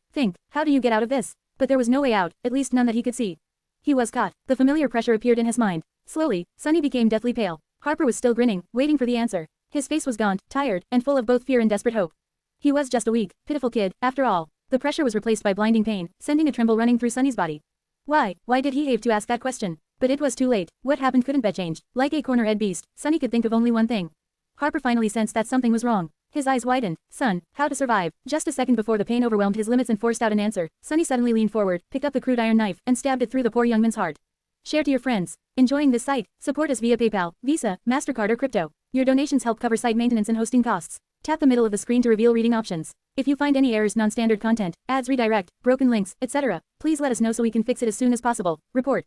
how do you get out of this? But there was no way out, at least none that he could see. He was caught. The familiar pressure appeared in his mind. Slowly, Sunny became deathly pale. Harper was still grinning, waiting for the answer. His face was gaunt, tired, and full of both fear and desperate hope. He was just a weak, pitiful kid, after all. The pressure was replaced by blinding pain, sending a tremble running through Sunny's body. Why did he have to ask that question? But it was too late. What happened couldn't be changed. Like a corner-head beast, Sunny could think of only one thing. Harper finally sensed that something was wrong. His eyes widened. Son, how to survive? Just a second before the pain overwhelmed his limits and forced out an answer, Sunny suddenly leaned forward, picked up the crude iron knife, and stabbed it through the poor young man's heart. Share to your friends. Enjoying this site? Support us via PayPal, Visa, MasterCard or crypto. Your donations help cover site maintenance and hosting costs. Tap the middle of the screen to reveal reading options. If you find any errors, non-standard content, ads redirect, broken links, etc., please let us know so we can fix it as soon as possible. Report.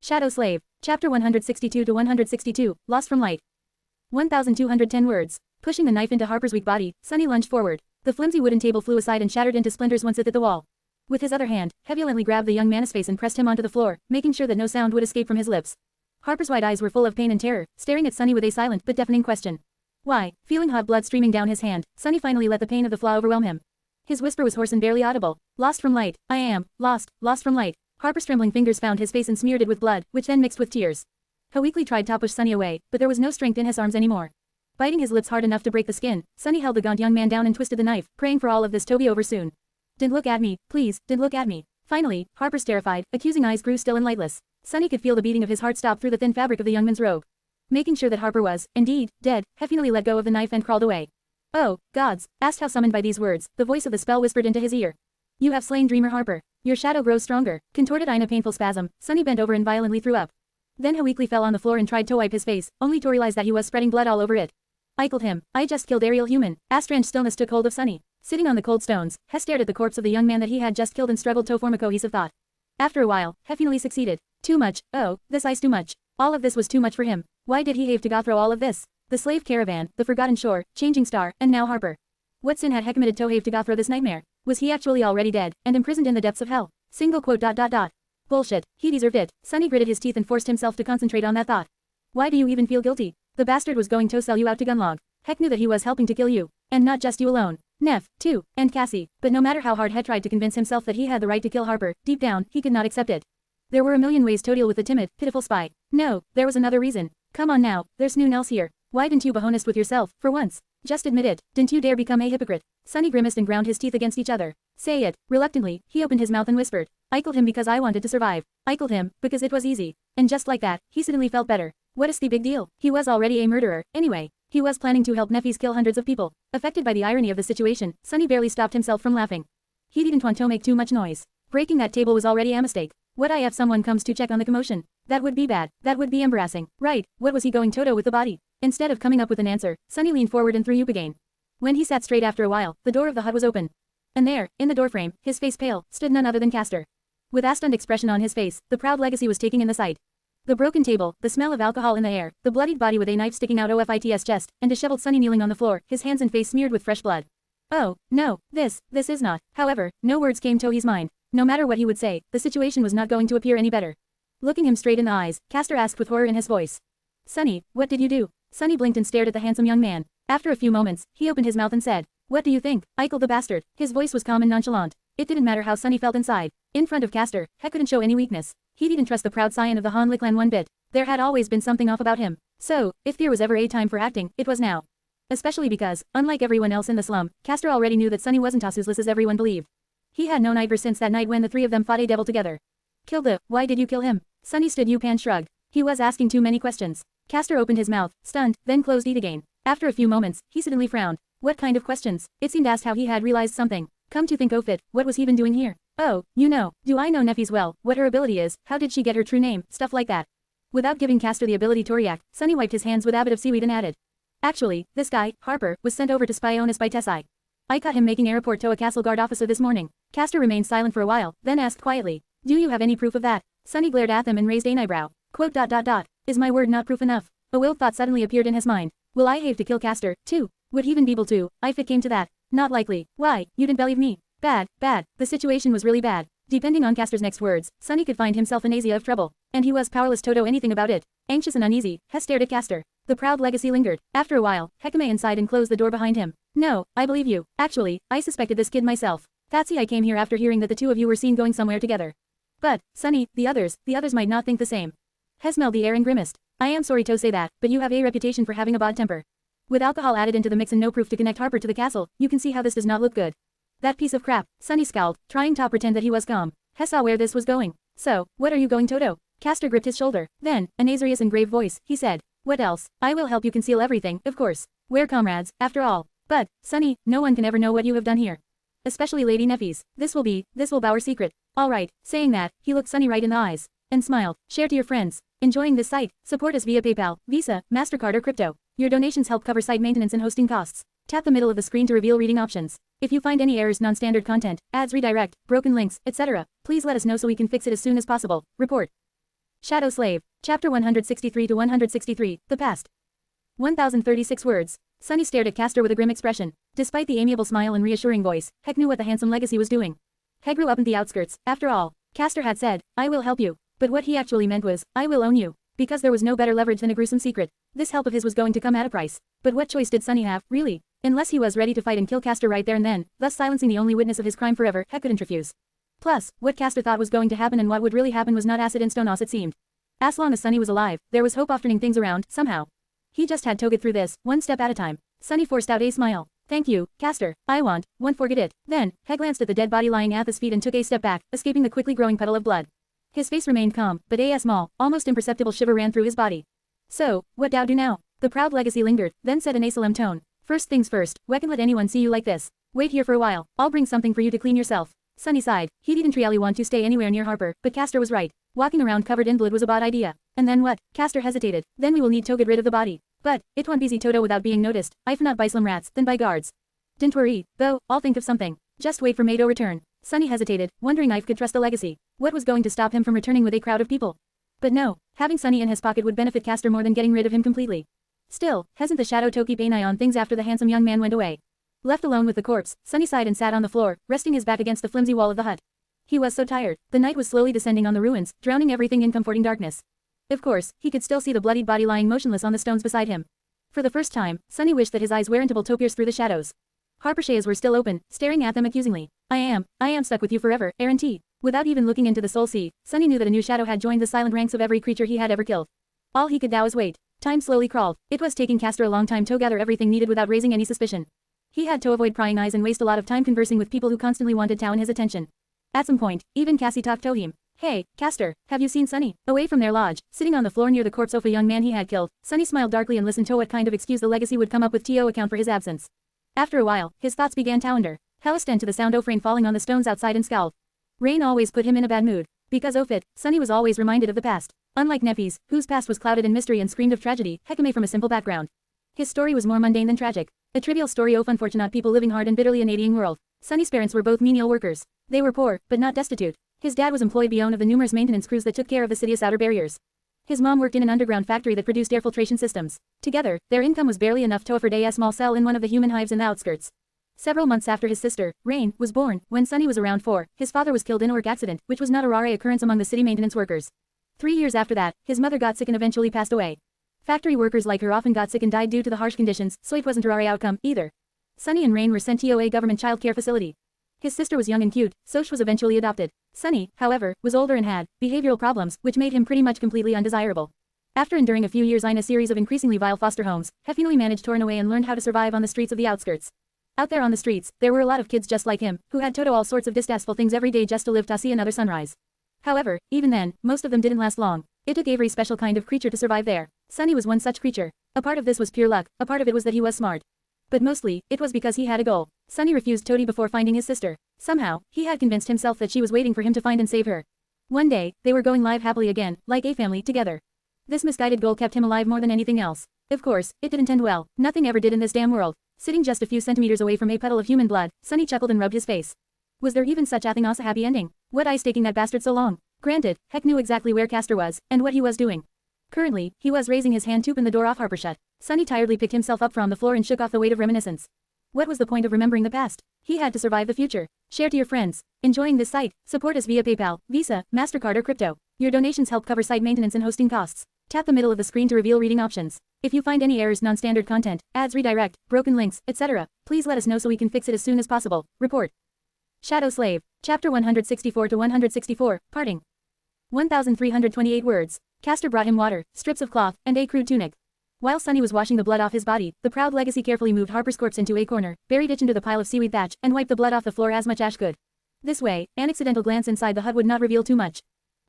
Shadow Slave. Chapter 162 to 162, Lost from Light. 1,210 words. Pushing the knife into Harper's weak body, Sunny lunged forward. The flimsy wooden table flew aside and shattered into splinters once it hit the wall. With his other hand, he violently grabbed the young man's face and pressed him onto the floor, making sure that no sound would escape from his lips. Harper's wide eyes were full of pain and terror, staring at Sunny with a silent but deafening question. Why? Feeling hot blood streaming down his hand, Sunny finally let the pain of the flaw overwhelm him. His whisper was hoarse and barely audible. Lost from light. I am lost from light. Harper's trembling fingers found his face and smeared it with blood, which then mixed with tears. He weakly tried to push Sunny away, but there was no strength in his arms anymore. Biting his lips hard enough to break the skin, Sunny held the gaunt young man down and twisted the knife, praying for all of this to be over soon. Don't look at me, please, don't look at me. Finally, Harper's terrified, accusing eyes grew still and lightless. Sunny could feel the beating of his heart stop through the thin fabric of the young man's robe. Making sure that Harper was, indeed, dead, he finally let go of the knife and crawled away. Oh, gods, asked how summoned by these words, the voice of the spell whispered into his ear. You have slain Dreamer Harper. Your shadow grows stronger. Contorted in a painful spasm, Sunny bent over and violently threw up. Then he weakly fell on the floor and tried to wipe his face, only to realize that he was spreading blood all over it. I killed him. I just killed a real human. A strange stillness took hold of Sunny. Sitting on the cold stones, He stared at the corpse of the young man that he had just killed and struggled to form a cohesive thought. After a while, He finally succeeded. Too much. Oh, this ice too much. All of this was too much for him. Why did he have to go through all of this? The slave caravan, the forgotten shore, changing star, and now Harper. What sin had He committed to have to go through this nightmare? Was he actually already dead, and imprisoned in the depths of hell? Single quote. Bullshit. He deserved it. Sunny gritted his teeth and forced himself to concentrate on that thought. Why do you even feel guilty? The bastard was going to sell you out to Gunlog. Heck knew that he was helping to kill you. And not just you alone. Neff, too, and Cassie. But no matter how hard He tried to convince himself that he had the right to kill Harper, deep down, he could not accept it. There were a million ways to deal with the timid, pitiful spy. No, there was another reason. Come on now, there's nothing else here. Why didn't you be honest with yourself, for once? Just admit it. Didn't you dare become a hypocrite? Sunny grimaced and ground his teeth against each other. Say it. Reluctantly, he opened his mouth and whispered. I killed him because I wanted to survive. I killed him, because it was easy. And just like that, he suddenly felt better. What is the big deal? He was already a murderer, anyway. He was planning to help Neffys kill hundreds of people. Affected by the irony of the situation, Sunny barely stopped himself from laughing. He didn't want to make too much noise. Breaking that table was already a mistake. What if someone comes to check on the commotion? That would be bad. That would be embarrassing. Right, what was he going to do with the body? Instead of coming up with an answer, Sunny leaned forward and threw up again. When he sat straight after a while, the door of the hut was open. And there, in the doorframe, his face pale, stood none other than Castor. With a stunned expression on his face, the proud legacy was taking in the sight. The broken table, the smell of alcohol in the air, the bloodied body with a knife sticking out of its chest, and disheveled Sunny kneeling on the floor, his hands and face smeared with fresh blood. Oh, no, this is not. However, no words came to his mind. No matter what he would say, the situation was not going to appear any better. Looking him straight in the eyes, Castor asked with horror in his voice. Sunny, what did you do? Sunny blinked and stared at the handsome young man. After a few moments, he opened his mouth and said, What do you think? I killed the bastard. His voice was calm and nonchalant. It didn't matter how Sunny felt inside. In front of Castor, He couldn't show any weakness. He didn't trust the proud scion of the Hanli clan one bit. There had always been something off about him. So, if there was ever a time for acting, it was now. Especially because, unlike everyone else in the slum, Castor already knew that Sunny wasn't as useless as everyone believed. He had known ever since that night when the three of them fought a devil together. Why did you kill him? Sunny stood up and shrugged. He was asking too many questions. Castor opened his mouth, stunned, then closed it again. After a few moments, he suddenly frowned. What kind of questions? It seemed asked how he had realized something. Come to think of it, what was he been doing here? Oh, you know, do I know Neffys well, what her ability is, how did she get her true name, stuff like that. Without giving Castor the ability to react, Sunny wiped his hands with a bit of seaweed and added. Actually, this guy, Harper, was sent over to spy on us by Tessie. I caught him making a report to a castle guard officer this morning. Castor remained silent for a while, then asked quietly. Do you have any proof of that? Sunny glared at them and raised an eyebrow. Quote. Is my word not proof enough? A wild thought suddenly appeared in his mind. Will I have to kill Castor, too? Would he even be able to, if it came to that? Not likely. Why, you didn't believe me? Bad. The situation was really bad. Depending on Castor's next words, Sunny could find himself in Asia of trouble. And he was powerless to do anything about it. Anxious and uneasy, He stared at Castor. The proud legacy lingered. After a while, Hekame inside and closed the door behind him. No, I believe you. Actually, I suspected this kid myself. That's I came here after hearing that the two of you were seen going somewhere together. But, Sunny, the others might not think the same. He smelled the air and grimaced. I am sorry to say that, but you have a reputation for having a bad temper. With alcohol added into the mix and no proof to connect Harper to the castle, you can see how this does not look good. That piece of crap, Sunny scowled, trying to pretend that he was calm. He saw where this was going. So, what are you going to do? Castor gripped his shoulder. Then, in a serious and grave voice, he said, What else? I will help you conceal everything, of course. We're comrades, after all. But, Sunny, no one can ever know what you have done here. Especially Lady Neffys. This will be our secret. Alright, saying that, he looked Sunny right in the eyes. And smiled. Share to your friends. Enjoying this site? Support us via PayPal, Visa, MasterCard or crypto. Your donations help cover site maintenance and hosting costs. Tap the middle of the screen to reveal reading options. If you find any errors, non-standard content, ads redirect, broken links, etc., please let us know so we can fix it as soon as possible. Report. Shadow Slave. Chapter 163 to 163, The Past. 1036 words. Sunny stared at Castor with a grim expression. Despite the amiable smile and reassuring voice, Heck knew what the handsome legacy was doing. He grew up in the outskirts, after all. Castor had said, I will help you. But what he actually meant was, I will own you. Because there was no better leverage than a gruesome secret. This help of his was going to come at a price. But what choice did Sunny have, really? Unless he was ready to fight and kill Castor right there and then, thus silencing the only witness of his crime forever, Heck couldn't refuse. Plus, what Castor thought was going to happen and what would really happen was not acid in stone as it seemed. As long as Sunny was alive, there was hope of turning things around, somehow. He just had to get through this, one step at a time. Sunny forced out a smile. Thank you, Castor. I won't forget it. Then, He glanced at the dead body lying at his feet and took a step back, escaping the quickly growing puddle of blood. His face remained calm, but a small, almost imperceptible shiver ran through his body. So, what do now? The proud legacy lingered, then said in a solemn tone. First things first, we can't let anyone see you like this. Wait here for a while, I'll bring something for you to clean yourself. Sunny sighed. He didn't really want to stay anywhere near Harper, but Castor was right. Walking around covered in blood was a bad idea. And then what? Castor hesitated. Then we will need to get rid of the body. But, it won't be easy Toto without being noticed, if not by slum rats, then by guards. Don't worry, though, I'll think of something. Just wait for Mato return. Sunny hesitated, wondering if could trust the legacy. What was going to stop him from returning with a crowd of people? But no, having Sunny in his pocket would benefit Castor more than getting rid of him completely. Still, hasn't the shadow to keep an eye on things after the handsome young man went away? Left alone with the corpse, Sunny sighed and sat on the floor, resting his back against the flimsy wall of the hut. He was so tired. The night was slowly descending on the ruins, drowning everything in comforting darkness. Of course, he could still see the bloodied body lying motionless on the stones beside him. For the first time, Sunny wished that his eyes weren't able to pierce through the shadows. Harper's eyes were still open, staring at them accusingly. I am stuck with you forever, Aaron T. Without even looking into the soul sea, Sunny knew that a new shadow had joined the silent ranks of every creature he had ever killed. All he could now was wait. Time slowly crawled. It was taking Castor a long time to gather everything needed without raising any suspicion. He had to avoid prying eyes and waste a lot of time conversing with people who constantly wanted to win his attention. At some point, even Cassie talked to him. Hey, Castor, have you seen Sunny? Away from their lodge, sitting on the floor near the corpse of a young man he had killed, Sunny smiled darkly and listened to what kind of excuse the legacy would come up with to account for his absence. After a while, his thoughts began to wander. Helliston to the sound of rain falling on the stones outside and scowled. Rain always put him in a bad mood. Because of it, Sunny was always reminded of the past. Unlike Nephi's, whose past was clouded in mystery and screamed of tragedy, Hekame from a simple background. His story was more mundane than tragic. A trivial story of unfortunate people living hard in bitterly annoying world. Sunny's parents were both menial workers. They were poor, but not destitute. His dad was employed beyond of the numerous maintenance crews that took care of the city's outer barriers. His mom worked in an underground factory that produced air filtration systems. Together, their income was barely enough to afford a small cell in one of the human hives in the outskirts. Several months after his sister, Rain, was born, when Sunny was around 4, his father was killed in a work accident, which was not a rare occurrence among the city maintenance workers. 3 years after that, his mother got sick and eventually passed away. Factory workers like her often got sick and died due to the harsh conditions, so it wasn't a rare outcome, either. Sunny and Rain were sent to a government child care facility. His sister was young and cute, so she was eventually adopted. Sunny, however, was older and had behavioral problems, which made him pretty much completely undesirable. After enduring a few years in a series of increasingly vile foster homes, he finally managed to run away and learned how to survive on the streets of the outskirts. Out there on the streets, there were a lot of kids just like him, who had to do all sorts of distasteful things every day just to live to see another sunrise. However, even then, most of them didn't last long. It took every special kind of creature to survive there. Sunny was one such creature. A part of this was pure luck, a part of it was that he was smart. But mostly, it was because he had a goal. Sunny refused Toadie before finding his sister. Somehow, he had convinced himself that she was waiting for him to find and save her. One day, they were going live happily again, like a family, together. This misguided goal kept him alive more than anything else. Of course, it didn't end well. Nothing ever did in this damn world. Sitting just a few centimeters away from a puddle of human blood, Sunny chuckled and rubbed his face. Was there even such a thing as a happy ending? What I staking that bastard so long? Granted, Heck knew exactly where Castor was, and what he was doing. Currently, he was raising his hand to open the door off Harper shut. Sunny tiredly picked himself up from the floor and shook off the weight of reminiscence. What was the point of remembering the past? He had to survive the future. Share to your friends. Enjoying this site? Support us via PayPal, Visa, MasterCard or crypto. Your donations help cover site maintenance and hosting costs. Tap the middle of the screen to reveal reading options. If you find any errors, non-standard content, ads redirect, broken links, etc., please let us know so we can fix it as soon as possible. Report. Shadow Slave. Chapter 164 to 164, Parting. 1,328 words. Castor brought him water, strips of cloth, and a crude tunic. While Sunny was washing the blood off his body, the proud legacy carefully moved Harper's corpse into a corner, buried it into the pile of seaweed thatch, and wiped the blood off the floor as much as could. This way, an accidental glance inside the hut would not reveal too much.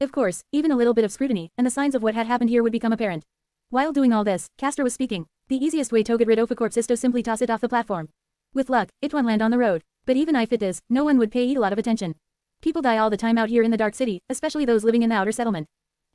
Of course, even a little bit of scrutiny, and the signs of what had happened here would become apparent. While doing all this, Castor was speaking. The easiest way to get rid of a corpse is to simply toss it off the platform. With luck, it won't land on the road. But even if it does, no one would pay it a lot of attention. People die all the time out here in the Dark City, especially those living in the outer settlement.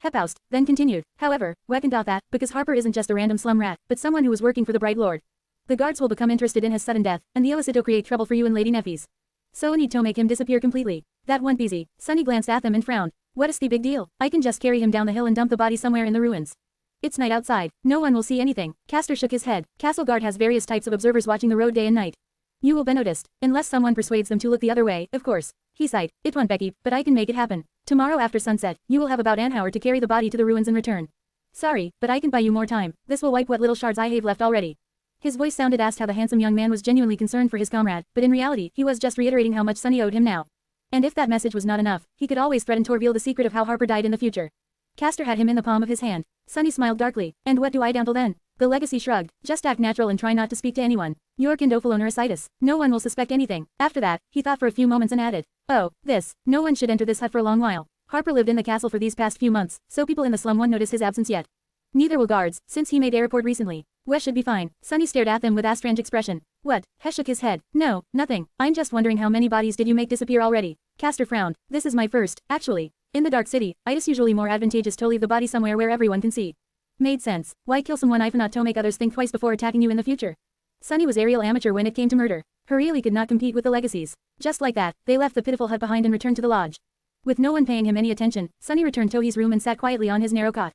Hepaust then continued. However, Wecken thought that, because Harper isn't just a random slum rat, but someone who was working for the Bright Lord. The guards will become interested in his sudden death, and the illicit will create trouble for you and Lady Nephi's. So I need to make him disappear completely. That won't be easy. Sunny glanced at them and frowned. What is the big deal? I can just carry him down the hill and dump the body somewhere in the ruins. It's night outside. No one will see anything. Castor shook his head. Castle Guard has various types of observers watching the road day and night. You will be noticed, unless someone persuades them to look the other way, of course. He sighed. It won't Becky, but I can make it happen. Tomorrow after sunset, you will have about an hour to carry the body to the ruins and return. Sorry, but I can buy you more time. This will wipe what little shards I have left already. His voice sounded asked how the handsome young man was genuinely concerned for his comrade, but in reality, he was just reiterating how much Sunny owed him now. And if that message was not enough, he could always threaten to reveal the secret of how Harper died in the future. Castor had him in the palm of his hand. Sunny smiled darkly. And what do I do until then? The legacy shrugged. Just act natural and try not to speak to anyone. York and Ophilonericitis. No one will suspect anything. After that, he thought for a few moments and added. Oh, this. No one should enter this hut for a long while. Harper lived in the castle for these past few months, so people in the slum won't notice his absence yet. Neither will guards, since he made a report recently. Wes should be fine. Sunny stared at them with a strange expression. What? Hesh shook his head. No, nothing. I'm just wondering how many bodies did you make disappear already? Castor frowned. This is my first, actually. In the Dark City, it is usually more advantageous to leave the body somewhere where everyone can see. Made sense. Why kill someone if not to make others think twice before attacking you in the future? Sunny was a real amateur when it came to murder. Her really could not compete with the legacies. Just like that, they left the pitiful hut behind and returned to the lodge. With no one paying him any attention, Sunny returned to Tohi's room and sat quietly on his narrow cot.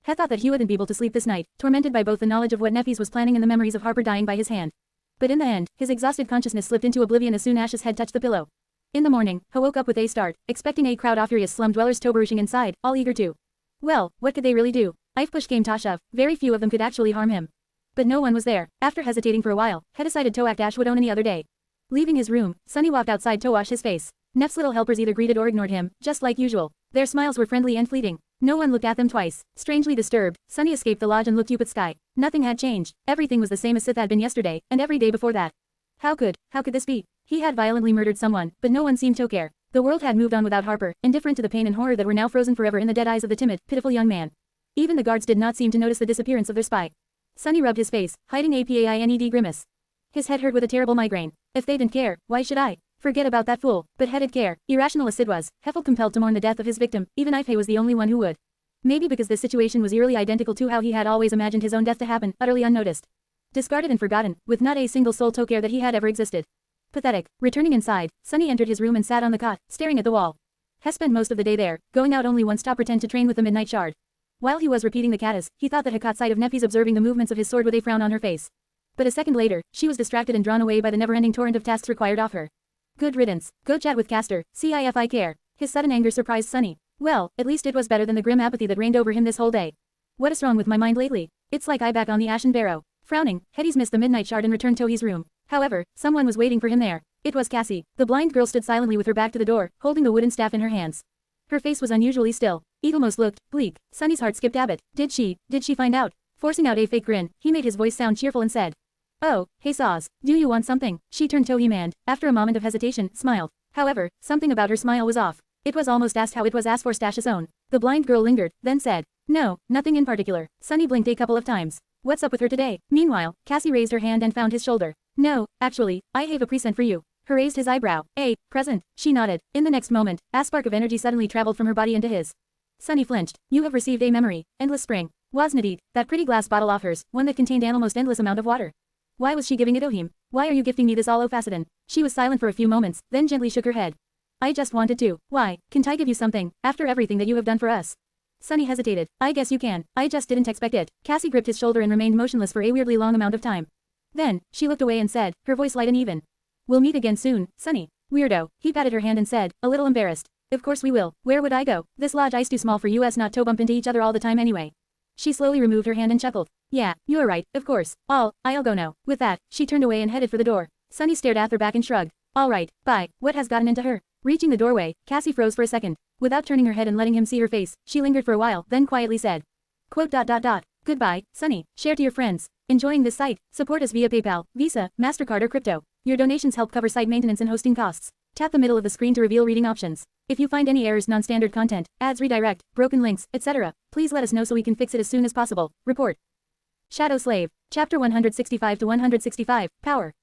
He thought that he wouldn't be able to sleep this night, tormented by both the knowledge of what Nefis was planning and the memories of Harper dying by his hand. But in the end, his exhausted consciousness slipped into oblivion as soon as Ash's head touched the pillow. In the morning, he woke up with a start, expecting a crowd of furious slum dwellers tobarushing inside, all eager to. Well, what could they really do? If push came to shove, very few of them could actually harm him. But no one was there. After hesitating for a while, he decided to act Ash would own any other day. Leaving his room, Sunny walked outside to wash his face. Nef's little helpers either greeted or ignored him, just like usual. Their smiles were friendly and fleeting. No one looked at them twice. Strangely disturbed, Sunny escaped the lodge and looked up at sky. Nothing had changed. Everything was the same as it had been yesterday, and every day before that. How could this be? He had violently murdered someone, but no one seemed to care. The world had moved on without Harper, indifferent to the pain and horror that were now frozen forever in the dead eyes of the timid, pitiful young man. Even the guards did not seem to notice the disappearance of their spy. Sunny rubbed his face, hiding a pained grimace. His head hurt with a terrible migraine. If they didn't care, why should I? Forget about that fool. But he did care. Irrational as it was, he felt compelled to mourn the death of his victim, even if he was the only one who would. Maybe because this situation was eerily identical to how he had always imagined his own death to happen, utterly unnoticed. Discarded and forgotten, with not a single soul to care that he had ever existed. Pathetic. Returning inside, Sunny entered his room and sat on the cot, staring at the wall. He spent most of the day there, going out only once to pretend to train with the Midnight Shard. While he was repeating the katas, he thought that he caught sight of Nefis observing the movements of his sword with a frown on her face. But a second later, she was distracted and drawn away by the never-ending torrent of tasks required of her. Good riddance. Go chat with Castor, see if I care. His sudden anger surprised Sunny. Well, at least it was better than the grim apathy that reigned over him this whole day. What is wrong with my mind lately? It's like I back on the Ashen Barrow. Frowning, he dismissed the Midnight Shard and returned to his room. However, someone was waiting for him there. It was Cassie. The blind girl stood silently with her back to the door, holding the wooden staff in her hands. Her face was unusually still. It almost looked bleak. Sunny's heart skipped a bit. Did she find out? Forcing out a fake grin, he made his voice sound cheerful and said, "Oh, hey Saz, do you want something?" She turned to him and, after a moment of hesitation, smiled. However, something about her smile was off. It was almost asked how it was asked for Stash's own. The blind girl lingered, then said, "No, nothing in particular." Sunny blinked a couple of times. What's up with her today? Meanwhile, Cassie raised her hand and found his shoulder. "No, actually, I have a present for you." He raised his eyebrow. "A present?" She nodded. In the next moment, a spark of energy suddenly traveled from her body into his. Sunny flinched. "You have received a memory. Endless spring. Wasn't it? That pretty glass bottle offers, one that contained an almost endless amount of water. Why was she giving it to him? Why are you gifting me this all Facidin?" She was silent for a few moments, then gently shook her head. "I just wanted to. Why, can't I give you something, after everything that you have done for us?" Sunny hesitated. "I guess you can. I just didn't expect it." Cassie gripped his shoulder and remained motionless for a weirdly long amount of time. Then, she looked away and said, her voice light and even. "We'll meet again soon, Sunny." Weirdo. He patted her hand and said, a little embarrassed. "Of course we will. Where would I go? This lodge is too small for us not to bump into each other all the time anyway." She slowly removed her hand and chuckled. "Yeah, you're right, of course. I'll go now." With that, she turned away and headed for the door. Sunny stared at her back and shrugged. "All right, bye. What has gotten into her?" Reaching the doorway, Cassie froze for a second. Without turning her head and letting him see her face, she lingered for a while, then quietly said, "Goodbye, Sunny. Share to your friends. Enjoying this site? Support us via PayPal, Visa, MasterCard or crypto. Your donations help cover site maintenance and hosting costs." Tap the middle of the screen to reveal reading options. If you find any errors, non-standard content, ads redirect, broken links, etc., please let us know so we can fix it as soon as possible. Report. Shadow Slave. Chapter 165 to 165, Power.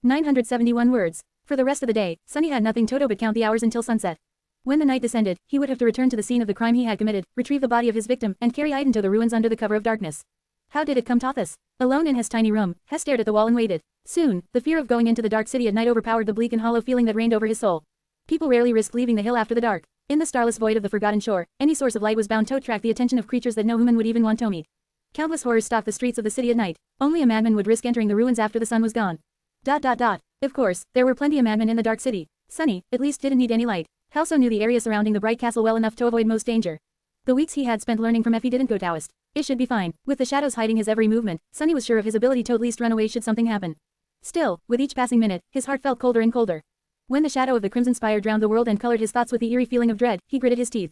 971 words. For the rest of the day, Sunny had nothing to do but count the hours until sunset. When the night descended, he would have to return to the scene of the crime he had committed, retrieve the body of his victim, and carry it into the ruins under the cover of darkness. How did it come to this? Alone in his tiny room, he stared at the wall and waited. Soon, the fear of going into the dark city at night overpowered the bleak and hollow feeling that reigned over his soul. People rarely risked leaving the hill after the dark. In the starless void of the forgotten shore, any source of light was bound to attract the attention of creatures that no human would even want to meet. Countless horrors stalked the streets of the city at night. Only a madman would risk entering the ruins after the sun was gone. Of course, there were plenty of madmen in the dark city. Sunny, at least, didn't need any light. He also knew the area surrounding the bright castle well enough to avoid most danger. The weeks he had spent learning from Effie didn't go Taoist. It should be fine. With the shadows hiding his every movement, Sunny was sure of his ability to at least run away should something happen. Still, with each passing minute, his heart felt colder and colder. When the shadow of the Crimson Spire drowned the world and colored his thoughts with the eerie feeling of dread, he gritted his teeth.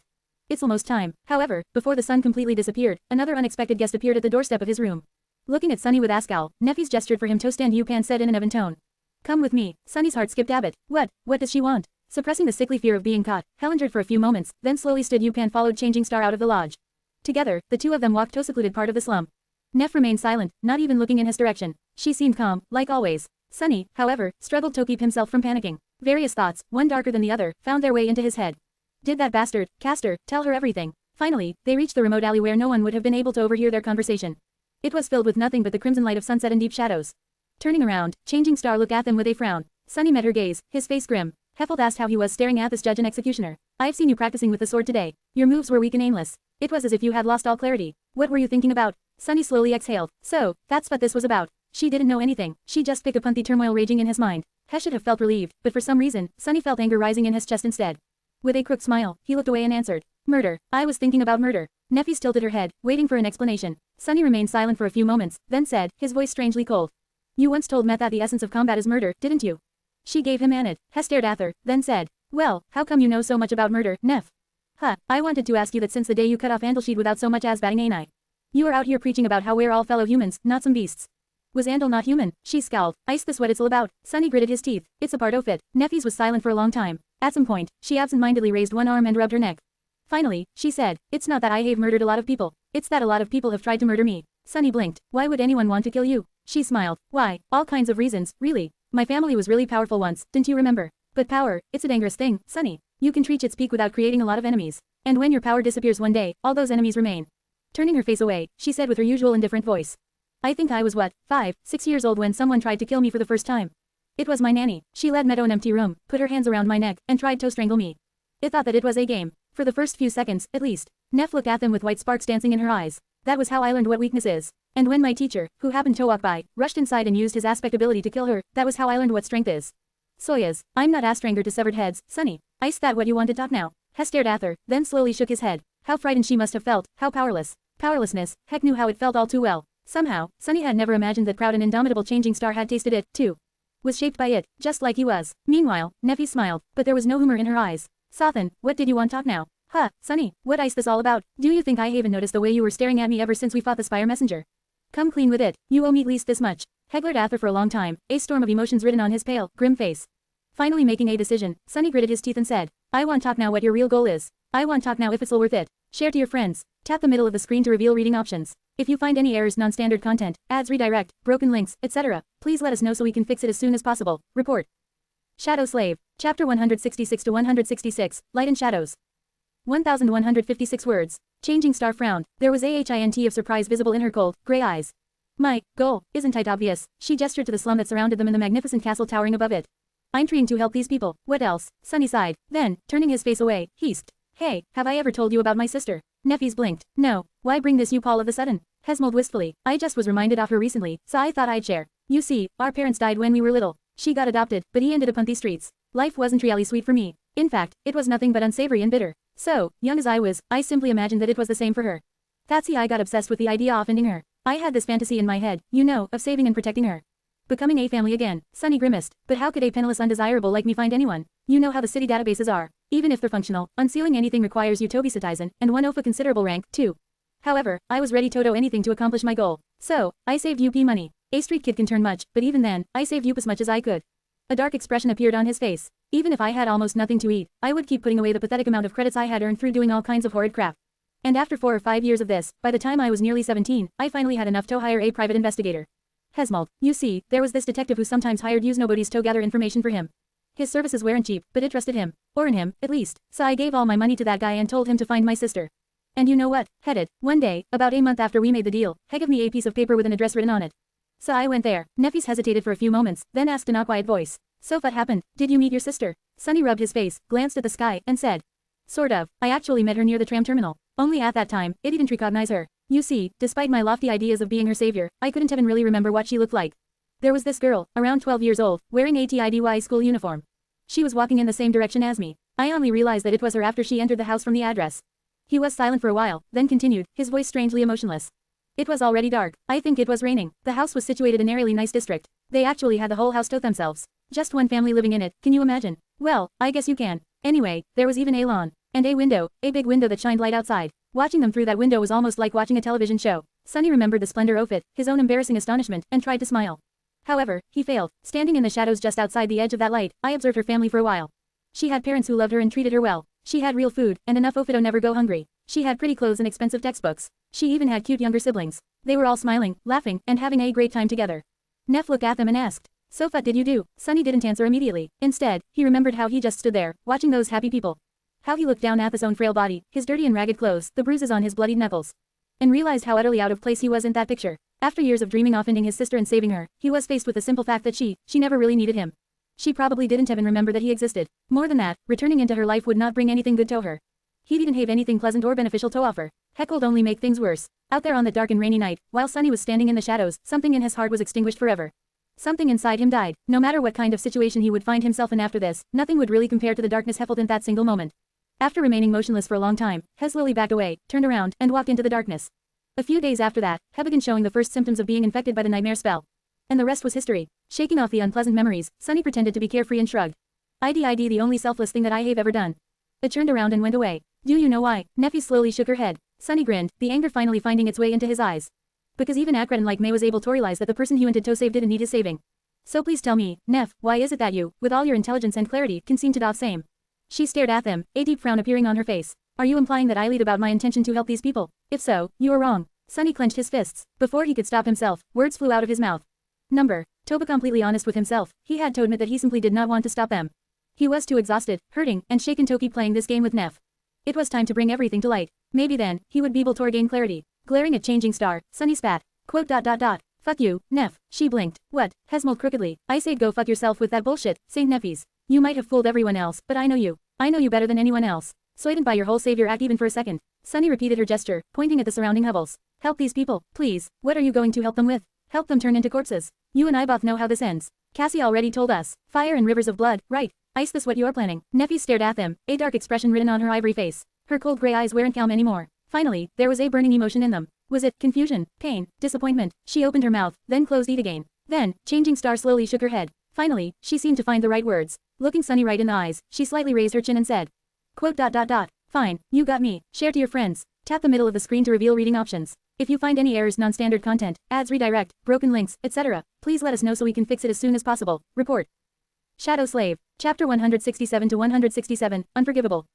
It's almost time. However, before the sun completely disappeared, another unexpected guest appeared at the doorstep of his room. Looking at Sunny with a scowl, Nefis gestured for him to stand up and said in an even tone. "Come with me." Sunny's heart skipped a bit. What does she want? Suppressing the sickly fear of being caught, he lingered for a few moments, then slowly stood up and followed Changing Star out of the lodge. Together, the two of them walked to a secluded part of the slum. Nef remained silent, not even looking in his direction. She seemed calm, like always. Sunny, however, struggled to keep himself from panicking. Various thoughts, one darker than the other, found their way into his head. Did that bastard, Castor, tell her everything? Finally, they reached the remote alley where no one would have been able to overhear their conversation. It was filled with nothing but the crimson light of sunset and deep shadows. Turning around, Changing Star looked at them with a frown. Sunny met her gaze, his face grim. Hefeld asked how he was staring at this judge and executioner. I've seen you practicing with the sword today. Your moves were weak and aimless. It was as if you had lost all clarity. What were you thinking about? Sunny slowly exhaled. So, that's what this was about. She didn't know anything. She just picked up on the turmoil raging in his mind. He should have felt relieved, but for some reason, Sunny felt anger rising in his chest instead. With a crooked smile, he looked away and answered. Murder. I was thinking about murder. Neffy tilted her head, waiting for an explanation. Sunny remained silent for a few moments, then said, his voice strangely cold. You once told Meth that the essence of combat is murder, didn't you? She gave him an nod. He stared at her, then said, well, how come you know so much about murder, Neff? I wanted to ask you that since the day you cut off Andalsheed without so much as batting an eye. You are out here preaching about how we're all fellow humans, not some beasts. Was Andal not human? She scowled. Ice this what it's all about. Sunny gritted his teeth. It's a part of it. Neffy's was silent for a long time. At some point, she absent-mindedly raised one arm and rubbed her neck. Finally, she said, it's not that I have murdered a lot of people. It's that a lot of people have tried to murder me. Sunny blinked. Why would anyone want to kill you? She smiled. Why? All kinds of reasons, really. My family was really powerful once, didn't you remember? But power, it's a dangerous thing, Sunny. You can reach its peak without creating a lot of enemies. And when your power disappears one day, all those enemies remain. Turning her face away, she said with her usual indifferent voice. I think I was 5, 6 years old when someone tried to kill me for the first time. It was my nanny. She led me to an empty room, put her hands around my neck, and tried to strangle me. It thought that it was a game. For the first few seconds, at least. Neff looked at them with white sparks dancing in her eyes. That was how I learned what weakness is. And when my teacher, who happened to walk by, rushed inside and used his aspect ability to kill her, that was how I learned what strength is. Soyas, I'm not a stranger to severed heads, Sunny. Is that what you want to talk now? He stared at her, then slowly shook his head. How frightened she must have felt, how powerless. Powerlessness, Heck knew how it felt all too well. Somehow, Sunny had never imagined that proud and indomitable Changing Star had tasted it, too. Was shaped by it, just like he was. Meanwhile, Neffy smiled, but there was no humor in her eyes. Sothan, what did you want talk now? Sunny, what is this all about? Do you think I haven't noticed the way you were staring at me ever since we fought the Spire Messenger? Come clean with it, you owe me at least this much. He glared at her for a long time, a storm of emotions written on his pale, grim face. Finally making a decision, Sunny gritted his teeth and said, I want talk now what your real goal is. I want talk now if it's all worth it. Share to your friends. Tap the middle of the screen to reveal reading options. If you find any errors, non-standard content, ads redirect, broken links, etc., please let us know so we can fix it as soon as possible. Report. Shadow Slave. Chapter 166 to 166, Light and Shadows. 1156 words. Changing Star frowned. There was a hint of surprise visible in her cold, gray eyes. My goal isn't it obvious? She gestured to the slum that surrounded them and the magnificent castle towering above it. I'm trying to help these people. What else? Sunny sighed. Then, turning his face away, hissed. Hey, have I ever told you about my sister? Neffy's blinked. No. Why bring this up all of a sudden? Hesmold wistfully. I just was reminded of her recently, so I thought I'd share. You see, our parents died when we were little. She got adopted, but he ended up on these streets. Life wasn't really sweet for me. In fact, it was nothing but unsavory and bitter. So, young as I was, I simply imagined that it was the same for her. That's why I got obsessed with the idea of ending her. I had this fantasy in my head, you know, of saving and protecting her. Becoming a family again. Sunny grimaced. But how could a penniless undesirable like me find anyone? You know how the city databases are. Even if they're functional, unsealing anything requires you to be citizen, and one of a considerable rank, too. However, I was ready to do anything to accomplish my goal. So, I saved UP money. A street kid can turn much, but even then, I saved UP as much as I could. A dark expression appeared on his face. Even if I had almost nothing to eat, I would keep putting away the pathetic amount of credits I had earned through doing all kinds of horrid crap. And after 4 or 5 years of this, by the time I was nearly 17, I finally had enough to hire a private investigator. Hesmold, you see, there was this detective who sometimes hired nobodies to gather information for him. His services weren't cheap, but it trusted him. Or in him, at least. So I gave all my money to that guy and told him to find my sister. And you know what? Headed. One day, about a month after we made the deal, he gave me a piece of paper with an address written on it. So I went there. Neffys hesitated for a few moments, then asked in a quiet voice. So what happened? Did you meet your sister? Sunny rubbed his face, glanced at the sky, and said. Sort of. I actually met her near the tram terminal. Only at that time, I didn't recognize her. You see, despite my lofty ideas of being her savior, I couldn't even really remember what she looked like. There was this girl, around 12 years old, wearing a TIDY school uniform. She was walking in the same direction as me. I only realized that it was her after she entered the house from the address. He was silent for a while, then continued, his voice strangely emotionless. It was already dark. I think it was raining. The house was situated in a really nice district. They actually had the whole house to themselves. Just one family living in it, can you imagine? Well, I guess you can. Anyway, there was even a lawn. And a window, a big window that shined light outside. Watching them through that window was almost like watching a television show. Sunny remembered the splendor of it, his own embarrassing astonishment, and tried to smile. However, he failed. Standing in the shadows just outside the edge of that light, I observed her family for a while. She had parents who loved her and treated her well. She had real food, and enough of it to never go hungry. She had pretty clothes and expensive textbooks. She even had cute younger siblings. They were all smiling, laughing, and having a great time together. Neff looked at them and asked, so what did you do? Sunny didn't answer immediately. Instead, he remembered how he just stood there, watching those happy people. how he looked down at his own frail body, his dirty and ragged clothes, the bruises on his bloodied knuckles. And realized how utterly out of place he was in that picture. After years of dreaming of finding his sister and saving her, he was faced with the simple fact that she never really needed him. She probably didn't even remember that he existed. More than that, returning into her life would not bring anything good to her. He didn't have anything pleasant or beneficial to offer. Heck, would only make things worse. Out there on that dark and rainy night, while Sunny was standing in the shadows, something in his heart was extinguished forever. Something inside him died. No matter what kind of situation he would find himself in after this, nothing would really compare to the darkness he felt in that single moment. After remaining motionless for a long time, he slowly backed away, turned around, and walked into the darkness. A few days after that, he began showing the first symptoms of being infected by the nightmare spell. And the rest was history. Shaking off the unpleasant memories, Sunny pretended to be carefree and shrugged. "Id the only selfless thing that I have ever done." It turned around and went away. "Do you know why?" Neffy slowly shook her head. Sunny grinned, the anger finally finding its way into his eyes. Because even Akredin like May was able to realize that the person he wanted to save didn't need his saving. "So please tell me, Neff, why is it that you, with all your intelligence and clarity, can seem to do the same?" She stared at them, a deep frown appearing on her face. "Are you implying that I lied about my intention to help these people? If so, you are wrong." Sunny clenched his fists. Before he could stop himself, words flew out of his mouth. Toba completely honest with himself, he had to admit that he simply did not want to stop them. He was too exhausted, hurting, and shaken to keep playing this game with Neff. It was time to bring everything to light. Maybe then, he would be able to regain clarity. Glaring at Changing Star, Sunny spat. "Fuck you, Neff." She blinked. "What?" Hesmold crookedly. "I said go fuck yourself with that bullshit, Saint Neffys. You might have fooled everyone else, but I know you. I know you better than anyone else. So I didn't buy your whole savior act even for a second." Sunny repeated her gesture, pointing at the surrounding hovels. "Help these people, please. What are you going to help them with? Help them turn into corpses. You and I both know how this ends. Cassie already told us. Fire and rivers of blood, right? Is this what you're planning?" Neffy stared at them, a dark expression written on her ivory face. Her cold gray eyes weren't calm anymore. Finally, there was a burning emotion in them. Was it confusion, pain, disappointment? She opened her mouth, then closed it again. Then, Changing Star slowly shook her head. Finally, she seemed to find the right words. Looking Sunny right in the eyes, she slightly raised her chin and said, "Fine, you got me. Share to your friends." Tap the middle of the screen to reveal reading options. If you find any errors, non-standard content, ads redirect, broken links, etc., please let us know so we can fix it as soon as possible. Report. Shadow Slave. Chapter 167 to 167, Unforgivable.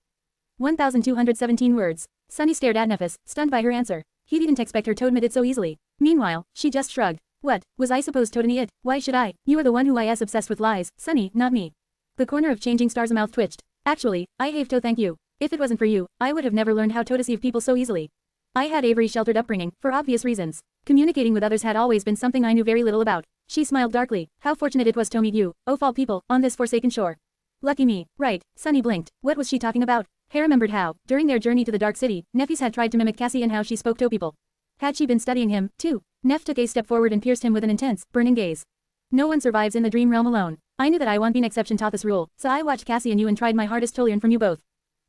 1,217 words. Sunny stared at Neffis, stunned by her answer. He didn't expect her to admit it so easily. Meanwhile, she just shrugged. "What, was I supposed to deny it? Why should I? You are the one who is obsessed with lies, Sunny, not me." The corner of Changing Star's mouth twitched. "Actually, I have to thank you. If it wasn't for you, I would have never learned how to deceive people so easily. I had a very sheltered upbringing, for obvious reasons. Communicating with others had always been something I knew very little about." She smiled darkly. "How fortunate it was to meet you, of all people, on this forsaken shore." "Lucky me, right?" Sunny blinked. What was she talking about? He remembered how, during their journey to the Dark City, Neffys had tried to mimic Cassie and how she spoke to people. Had she been studying him, too? Neff took a step forward and pierced him with an intense, burning gaze. "No one survives in the dream realm alone. I knew that I won't be an exception to this rule, so I watched Cassie and you and tried my hardest to learn from you both.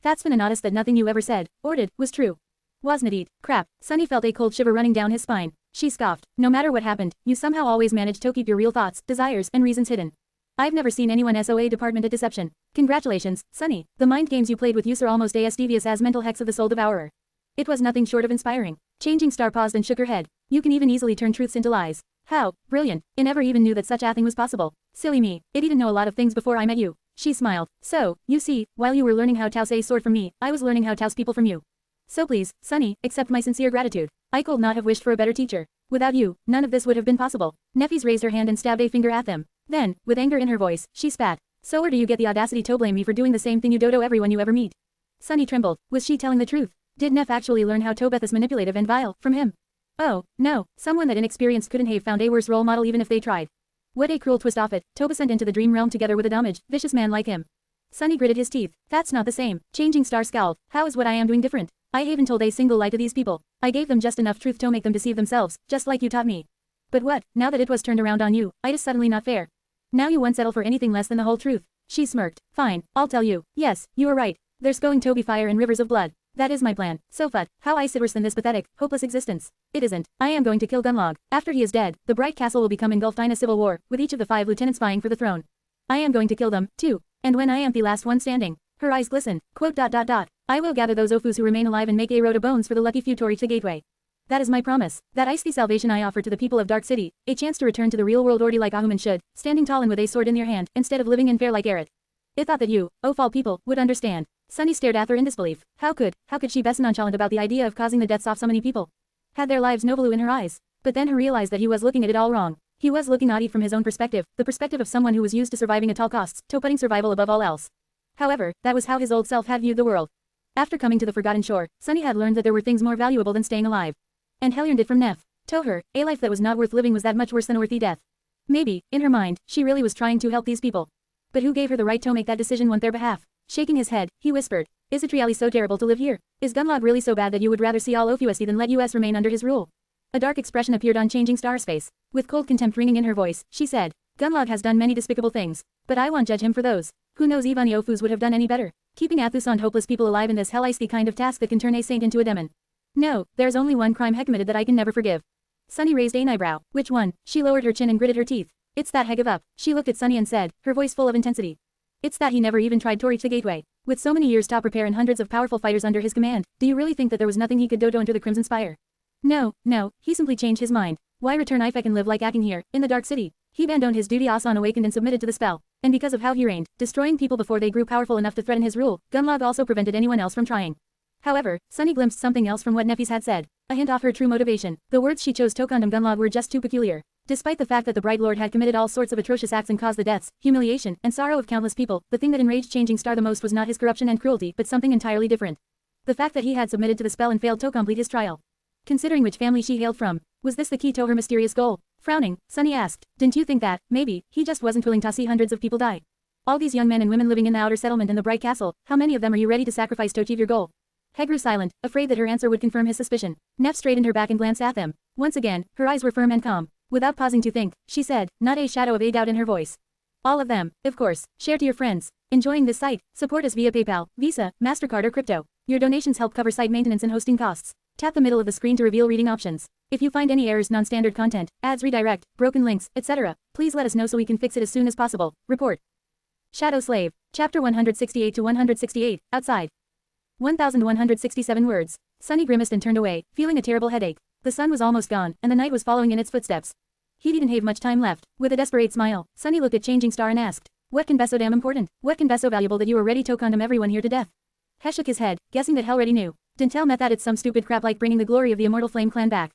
That's been a notice that nothing you ever said, or did, was true. Wasn't it? Crap." Sunny felt a cold shiver running down his spine. She scoffed. "No matter what happened, you somehow always managed to keep your real thoughts, desires, and reasons hidden. I've never seen anyone SOA department at deception. Congratulations, Sunny. The mind games you played with use are almost as devious as mental hacks of the soul devourer." It was nothing short of inspiring. Changing Star paused and shook her head. "You can even easily turn truths into lies. How? Brilliant. I never even knew that such a thing was possible. Silly me. I didn't know a lot of things before I met you." She smiled. "So, you see, while you were learning how to say sword from me, I was learning how to house people from you. So please, Sunny, accept my sincere gratitude. I could not have wished for a better teacher. Without you, none of this would have been possible." Neffys raised her hand and stabbed a finger at them. Then, with anger in her voice, she spat. "So where do you get the audacity to blame me for doing the same thing you do to everyone you ever meet?" Sunny trembled. Was she telling the truth? Did Neff actually learn how Tobeth is manipulative and vile, from him? Oh, no, someone that inexperienced couldn't have found a worse role model even if they tried. What a cruel twist off it, Toba sent into the dream realm together with a damaged, vicious man like him. Sunny gritted his teeth. That's not the same. Changing Star scowled. How is what I am doing different? I haven't told a single lie to these people. I gave them just enough truth to make them deceive themselves, just like you taught me. But what, now that it was turned around on you, it is suddenly not fair. Now you won't settle for anything less than the whole truth. She smirked. Fine, I'll tell you. Yes, you are right. There's going to be fire and rivers of blood. That is my plan. So what, how I sit worse than this pathetic, hopeless existence? It isn't. I am going to kill Gunlog. After he is dead, the Bright Castle will become engulfed in a civil war, with each of the 5 lieutenants vying for the throne. I am going to kill them, too. And when I am the last one standing. Her eyes glistened. I will gather those Ofus who remain alive and make a road of bones for the lucky few to reach the gateway. That is my promise. That is the salvation I offer to the people of Dark City, a chance to return to the real world order like a human should, standing tall and with a sword in your hand, instead of living in fear like Garrett. I thought that you, all people, would understand. Sunny stared at her in disbelief. How could she be nonchalant about the idea of causing the deaths of so many people? Had their lives no value in her eyes? But then he realized that he was looking at it all wrong. He was looking at it from his own perspective, the perspective of someone who was used to surviving at all costs, to putting survival above all else. However, that was how his old self had viewed the world. After coming to the Forgotten Shore, Sunny had learned that there were things more valuable than staying alive. And Hell yearned it from Neff. To her, a life that was not worth living was that much worse than a worthy death. Maybe, in her mind, she really was trying to help these people. But who gave her the right to make that decision on their behalf? Shaking his head, he whispered, "Is it really so terrible to live here? Is Gunlog really so bad that you would rather see all of USD than let US remain under his rule?" A dark expression appeared on Changing Star's face. With cold contempt ringing in her voice, she said, "Gunlog has done many despicable things, but I won't judge him for those. Who knows, Ivan Iofuz would have done any better. Keeping Athos and hopeless people alive in this hell is the kind of task that can turn a saint into a demon. No, there's only one crime he committed that I can never forgive." Sunny raised an eyebrow. "Which one?" She lowered her chin and gritted her teeth. "It's that he gave up." She looked at Sunny and said, her voice full of intensity. "It's that he never even tried to reach the gateway. With so many years to prepare and hundreds of powerful fighters under his command, do you really think that there was nothing he could do to enter the Crimson Spire? No, he simply changed his mind. Why return if I can live like acting here, in the Dark City? He abandoned his duty. Asan awakened and submitted to the spell, and because of how he reigned, destroying people before they grew powerful enough to threaten his rule, Gunlog also prevented anyone else from trying." However, Sunny glimpsed something else from what Nefis had said, a hint of her true motivation. The words she chose to condemn Gunlog were just too peculiar. Despite the fact that the Bright Lord had committed all sorts of atrocious acts and caused the deaths, humiliation, and sorrow of countless people, the thing that enraged Changing Star the most was not his corruption and cruelty but something entirely different. The fact that he had submitted to the spell and failed to complete his trial. Considering which family she hailed from, was this the key to her mysterious goal? Frowning, Sunny asked, "Didn't you think that, maybe, he just wasn't willing to see hundreds of people die? All these young men and women living in the outer settlement and the Bright Castle, how many of them are you ready to sacrifice to achieve your goal?" He grew silent, afraid that her answer would confirm his suspicion. Neff straightened her back and glanced at them. Once again, her eyes were firm and calm. Without pausing to think, she said, not a shadow of a doubt in her voice. "All of them, of course. Share to your friends. Enjoying this site? Support us via PayPal, Visa, MasterCard or crypto. Your donations help cover site maintenance and hosting costs. Tap the middle of the screen to reveal reading options. If you find any errors, non-standard content, ads redirect, broken links, etc., please let us know so we can fix it as soon as possible. Report." Shadow Slave. Chapter 168 to 168, outside. 1,167 words. Sunny grimaced and turned away, feeling a terrible headache. The sun was almost gone, and the night was following in its footsteps. He didn't have much time left. With a desperate smile, Sunny looked at Changing Star and asked, "What can be so damn important? What can be so valuable that you are ready to condemn everyone here to death?" He shook his head, guessing that Hell already knew. "Didn't tell Meth that it's some stupid crap like bringing the glory of the Immortal Flame clan back.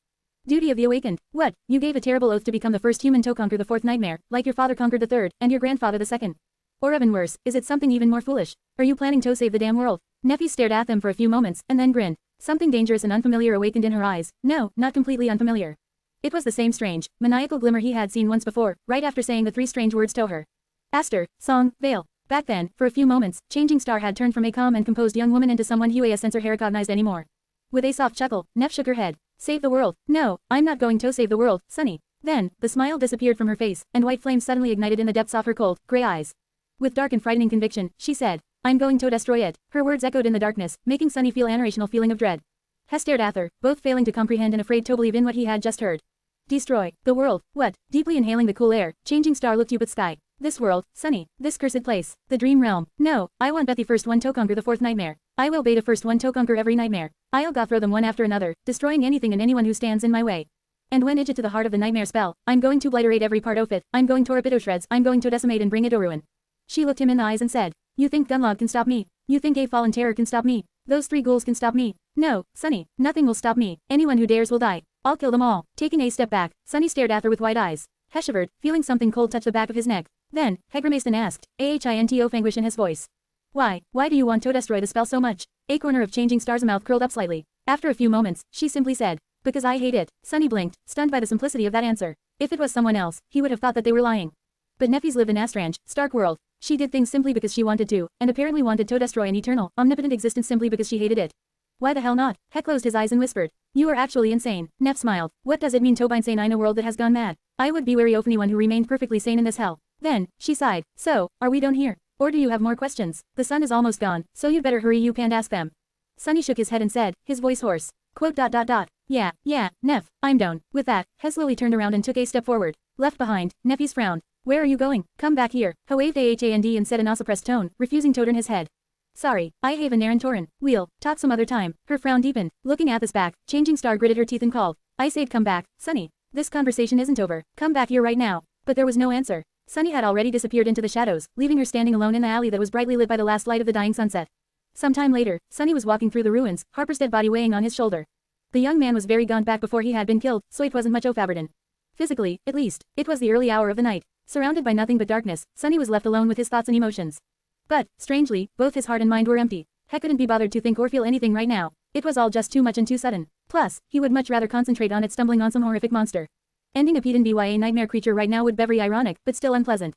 Duty of the Awakened. What, you gave a terrible oath to become the first human to conquer the fourth nightmare, like your father conquered the third, and your grandfather the second? Or even worse, is it something even more foolish? Are you planning to save the damn world?" Neffy stared at them for a few moments, and then grinned. Something dangerous and unfamiliar awakened in her eyes. No, not completely unfamiliar. It was the same strange, maniacal glimmer he had seen once before, right after saying the three strange words to her. Aster, Song, Veil. Back then, for a few moments, Changing Star had turned from a calm and composed young woman into someone Huea sensor had recognized anymore. With a soft chuckle, Neff shook her head. "Save the world? No, I'm not going to save the world, Sunny." Then, the smile disappeared from her face, and white flames suddenly ignited in the depths of her cold, gray eyes. With dark and frightening conviction, she said, "I'm going to destroy it." Her words echoed in the darkness, making Sunny feel an irrational feeling of dread. He stared at her, both failing to comprehend and afraid to believe in what he had just heard. "Destroy the world? What?" Deeply inhaling the cool air, Changing Star looked up at sky. "This world, Sunny, this cursed place, the dream realm. No, I won't be the first one to conquer the fourth nightmare. I will be the first one to conquer every nightmare. I'll go through them one after another, destroying anything and anyone who stands in my way. And when it gets to the heart of the nightmare spell, I'm going to obliterate every part of it. I'm going to rip it to shreds. I'm going to decimate and bring it to ruin." She looked him in the eyes and said, "You think Gunlog can stop me? You think a fallen terror can stop me? Those three ghouls can stop me? No, Sunny, nothing will stop me. Anyone who dares will die. I'll kill them all." Taking a step back, Sunny stared at her with wide eyes. He shivered, feeling something cold touch the back of his neck. Then, he grimaced and asked, of anguish in his voice. Why do you want to destroy the spell so much?" A corner of Changing Star's mouth curled up slightly. After a few moments, she simply said, "Because I hate it." Sunny blinked, stunned by the simplicity of that answer. If it was someone else, he would have thought that they were lying. But Neffys lived in Astrange, Stark World. She did things simply because she wanted to, and apparently wanted to destroy an eternal, omnipotent existence simply because she hated it. Why the hell not? He closed his eyes and whispered, "You are actually insane." Neff smiled. "What does it mean to be insane in a world that has gone mad? I would be wary of anyone who remained perfectly sane in this hell." Then, she sighed. "So, are we done here? Or do you have more questions? The sun is almost gone, so you'd better hurry. You can't ask them." Sunny shook his head and said, his voice hoarse. Yeah, Neff, I'm done." With that, he slowly turned around and took a step forward. Left behind, Neffys frowned. "Where are you going? Come back here." He waved a hand and said in a suppressed tone, refusing to turn his head. "Sorry, I have an errand Torin. We'll talk some other time." Her frown deepened. Looking at this back, Changing Star gritted her teeth and called, "I said come back, Sunny. This conversation isn't over. Come back here right now." But there was no answer. Sunny had already disappeared into the shadows, leaving her standing alone in the alley that was brightly lit by the last light of the dying sunset. Some time later, Sunny was walking through the ruins, Harper's dead body weighing on his shoulder. The young man was very gaunt back before he had been killed, so it wasn't much of a burden. Physically, at least, it was the early hour of the night. Surrounded by nothing but darkness, Sunny was left alone with his thoughts and emotions. But, strangely, both his heart and mind were empty. He couldn't be bothered to think or feel anything right now. It was all just too much and too sudden. Plus, he would much rather concentrate on it stumbling on some horrific monster. Ending a Peden BYA nightmare creature right now would be very ironic, but still unpleasant.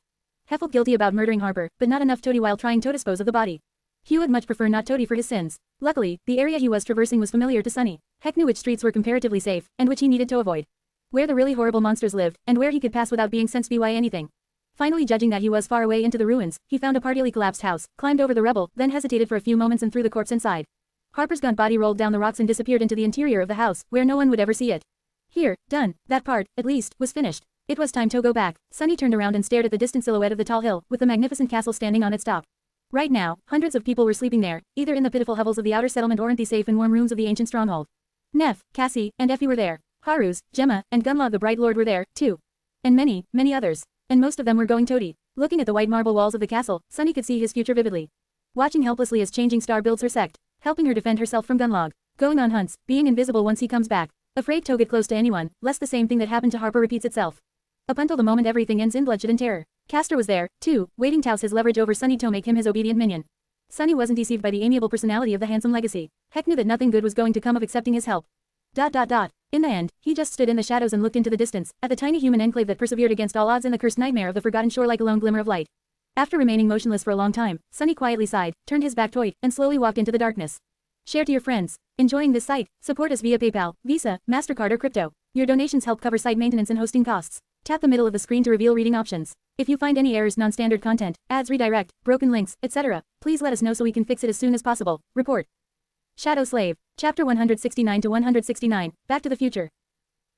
He felt guilty about murdering Harper, but not enough toady while trying to dispose of the body. He would much prefer not toady for his sins. Luckily, the area he was traversing was familiar to Sunny. Heck knew which streets were comparatively safe, and which he needed to avoid. Where the really horrible monsters lived, and where he could pass without being sensed by anything. Finally judging that he was far away into the ruins, he found a partially collapsed house, climbed over the rubble, then hesitated for a few moments and threw the corpse inside. Harper's gaunt body rolled down the rocks and disappeared into the interior of the house, where no one would ever see it. Here, done. That part, at least, was finished. It was time to go back. Sunny turned around and stared at the distant silhouette of the tall hill, with the magnificent castle standing on its top. Right now, hundreds of people were sleeping there, either in the pitiful hovels of the outer settlement or in the safe and warm rooms of the ancient stronghold. Neff, Cassie, and Effie were there. Haruz, Gemma, and Gunlog the Bright Lord were there, too. And many, many others. And most of them were going toady. Looking at the white marble walls of the castle, Sunny could see his future vividly. Watching helplessly as Changing Star builds her sect. Helping her defend herself from Gunlog. Going on hunts, being invisible once he comes back. Afraid to get close to anyone, lest the same thing that happened to Harper repeats itself. Up until the moment everything ends in bloodshed and terror. Castor was there, too, waiting to use his leverage over Sunny to make him his obedient minion. Sunny wasn't deceived by the amiable personality of the handsome legacy. Heck knew that nothing good was going to come of accepting his help. In the end, he just stood in the shadows and looked into the distance, at the tiny human enclave that persevered against all odds in the cursed nightmare of the forgotten shore like a lone glimmer of light. After remaining motionless for a long time, Sunny quietly sighed, turned his back to it, and slowly walked into the darkness. Share to your friends. Enjoying this site? Support us via PayPal, Visa, MasterCard or crypto. Your donations help cover site maintenance and hosting costs. Tap the middle of the screen to reveal reading options. If you find any errors, non-standard content, ads redirect, broken links, etc., please let us know so we can fix it as soon as possible. Report. Shadow Slave. Chapter 169 to 169. Back to the Future.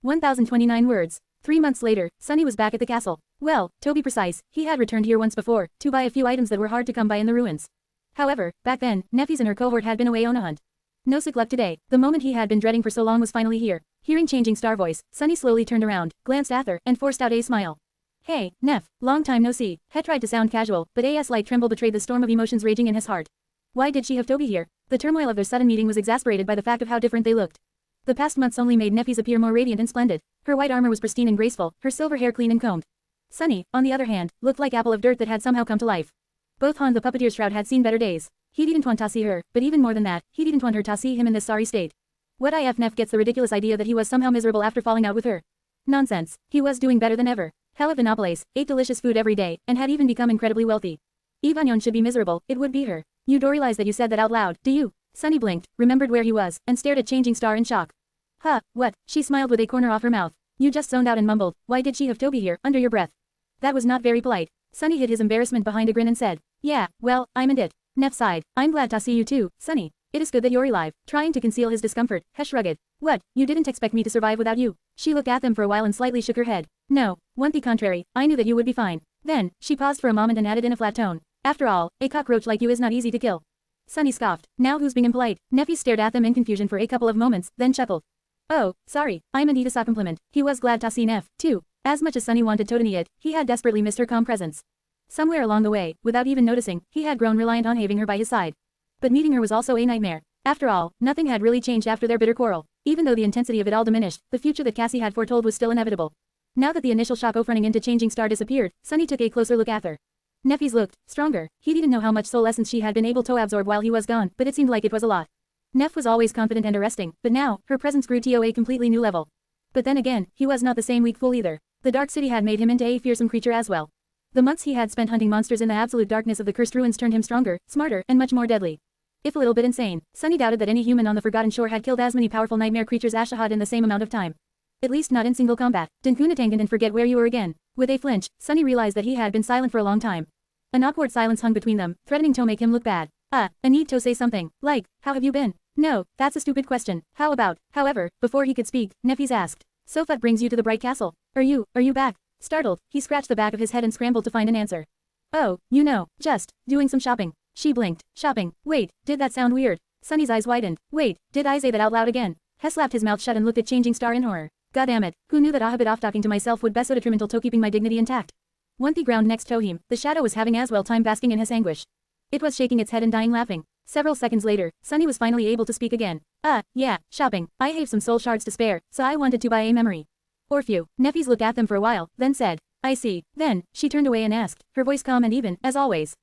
1029 words. 3 months later, Sunny was back at the castle. Well, to be precise, he had returned here once before, to buy a few items that were hard to come by in the ruins. However, back then, Neffys and her cohort had been away on a hunt. No sick luck today. The moment he had been dreading for so long was finally here. Hearing Changing Star voice, Sunny slowly turned around, glanced at her, and forced out a smile. Hey, Neff, long time no see. He tried to sound casual, but a slight tremble betrayed the storm of emotions raging in his heart. Why did she have Toby here? The turmoil of their sudden meeting was exasperated by the fact of how different they looked. The past months only made Neffys appear more radiant and splendid. Her white armor was pristine and graceful, her silver hair clean and combed. Sunny, on the other hand, looked like apple of dirt that had somehow come to life. Both Han the puppeteer's shroud had seen better days. He didn't want to see her, but even more than that, he didn't want her to see him in this sorry state. What if Neff gets the ridiculous idea that he was somehow miserable after falling out with her? Nonsense. He was doing better than ever. Hell of Vinopolis, ate delicious food every day, and had even become incredibly wealthy. Ivanyon should be miserable, it would be her. You do realize that you said that out loud, do you? Sunny blinked, remembered where he was, and stared at Changing Star in shock. Huh, what? She smiled with a corner off her mouth. You just zoned out and mumbled, why did she have Toby here, under your breath? That was not very polite. Sunny hid his embarrassment behind a grin and said, yeah, well, I'm in it. Neff sighed, I'm glad to see you too, Sunny. It is good that you're alive. Trying to conceal his discomfort, he shrugged. What, you didn't expect me to survive without you? She looked at them for a while and slightly shook her head. No, on the contrary, I knew that you would be fine. Then, she paused for a moment and added in a flat tone. After all, a cockroach like you is not easy to kill. Sunny scoffed. Now who's being impolite? Neffy stared at them in confusion for a couple of moments, then chuckled. Oh, sorry, I meant to compliment. He was glad to see Neff, too. As much as Sunny wanted to deny it, he had desperately missed her calm presence. Somewhere along the way, without even noticing, he had grown reliant on having her by his side. But meeting her was also a nightmare. After all, nothing had really changed after their bitter quarrel. Even though the intensity of it all diminished, the future that Cassie had foretold was still inevitable. Now that the initial shock of running into Changing Star disappeared, Sunny took a closer look at her. Neffy's looked stronger. He didn't know how much soul essence she had been able to absorb while he was gone, but it seemed like it was a lot. Neff was always confident and arresting, but now, her presence grew to a completely new level. But then again, he was not the same weak fool either. The Dark City had made him into a fearsome creature as well. The months he had spent hunting monsters in the absolute darkness of the cursed ruins turned him stronger, smarter, and much more deadly. If a little bit insane, Sunny doubted that any human on the Forgotten Shore had killed as many powerful nightmare creatures as Shahad in the same amount of time. At least not in single combat. Dinkunatangan and forget where you were again. With a flinch, Sunny realized that he had been silent for a long time. An awkward silence hung between them, threatening to make him look bad. A need to say something, like, how have you been? No, that's a stupid question. How about? However, before he could speak, Neffys asked. So what brings you to the Bright Castle? Are you back? Startled, he scratched the back of his head and scrambled to find an answer. Oh, just doing some shopping. She blinked. Shopping. Wait, did that sound weird? Sunny's eyes widened. Wait, did I say that out loud again? He slapped his mouth shut and looked at Changing Star in horror. Goddammit, who knew that a bit off talking to myself would be so detrimental to keeping my dignity intact? On the ground next to him, the shadow was having as well time basking in his anguish. It was shaking its head and dying laughing. Several seconds later, Sunny was finally able to speak again. Yeah, shopping. I have some soul shards to spare, so I wanted to buy a memory. Or few. Neffys looked at them for a while, then said, I see. Then, she turned away and asked, her voice calm and even, as always.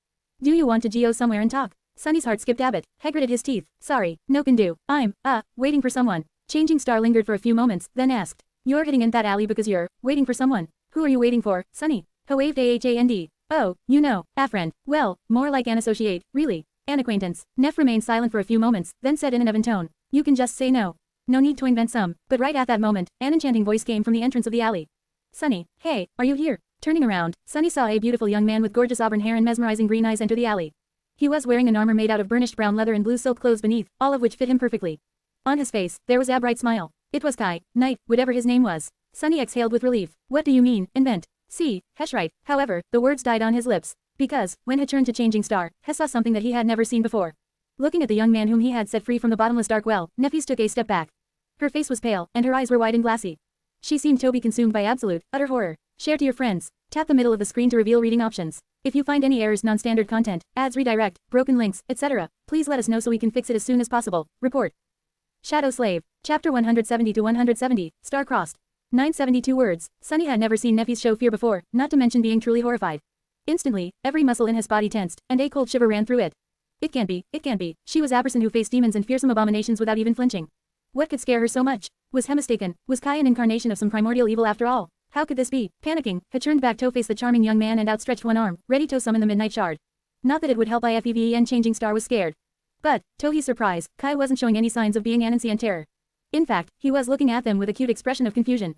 Do you want to go somewhere and talk? Sunny's heart skipped a bit. He gritted his teeth. Sorry, no can do. I'm, waiting for someone. Changing Star lingered for a few moments, then asked. You're hitting in that alley because you're waiting for someone. Who are you waiting for, Sunny? He waved AHAND. Oh, you know, a friend. Well, more like an associate, really. An acquaintance. Neff remained silent for a few moments, then said in an even tone. You can just say no. No need to invent some. But right at that moment, an enchanting voice came from the entrance of the alley. Sunny, hey, are you here? Turning around, Sunny saw a beautiful young man with gorgeous auburn hair and mesmerizing green eyes enter the alley. He was wearing an armor made out of burnished brown leather and blue silk clothes beneath, all of which fit him perfectly. On his face, there was a bright smile. It was Kai, Knight, whatever his name was. Sunny exhaled with relief. What do you mean, invent? See, Hesh right. However, the words died on his lips. Because, when he turned to Changing Star, he saw something that he had never seen before. Looking at the young man whom he had set free from the bottomless dark well, Neffis took a step back. Her face was pale, and her eyes were wide and glassy. She seemed to be consumed by absolute, utter horror. Share to your friends. Tap the middle of the screen to reveal reading options. If you find any errors, non-standard content, ads, redirect, broken links, etc., please let us know so we can fix it as soon as possible. Report. Shadow Slave. Chapter 170 to 170, Star-Crossed. 972 words. Sunny had never seen Neffis show fear before, not to mention being truly horrified. Instantly, every muscle in his body tensed, and a cold shiver ran through it. It can't be. She was a person who faced demons and fearsome abominations without even flinching. What could scare her so much? Was he mistaken? Was Kai an incarnation of some primordial evil after all? How could this be? Panicking, he turned back to face the charming young man and outstretched one arm, ready to summon the Midnight Shard. Not that it would help IFEVE, and Changing Star was scared. But, to his surprise, Kai wasn't showing any signs of being antsy and terror. In fact, he was looking at them with a cute expression of confusion.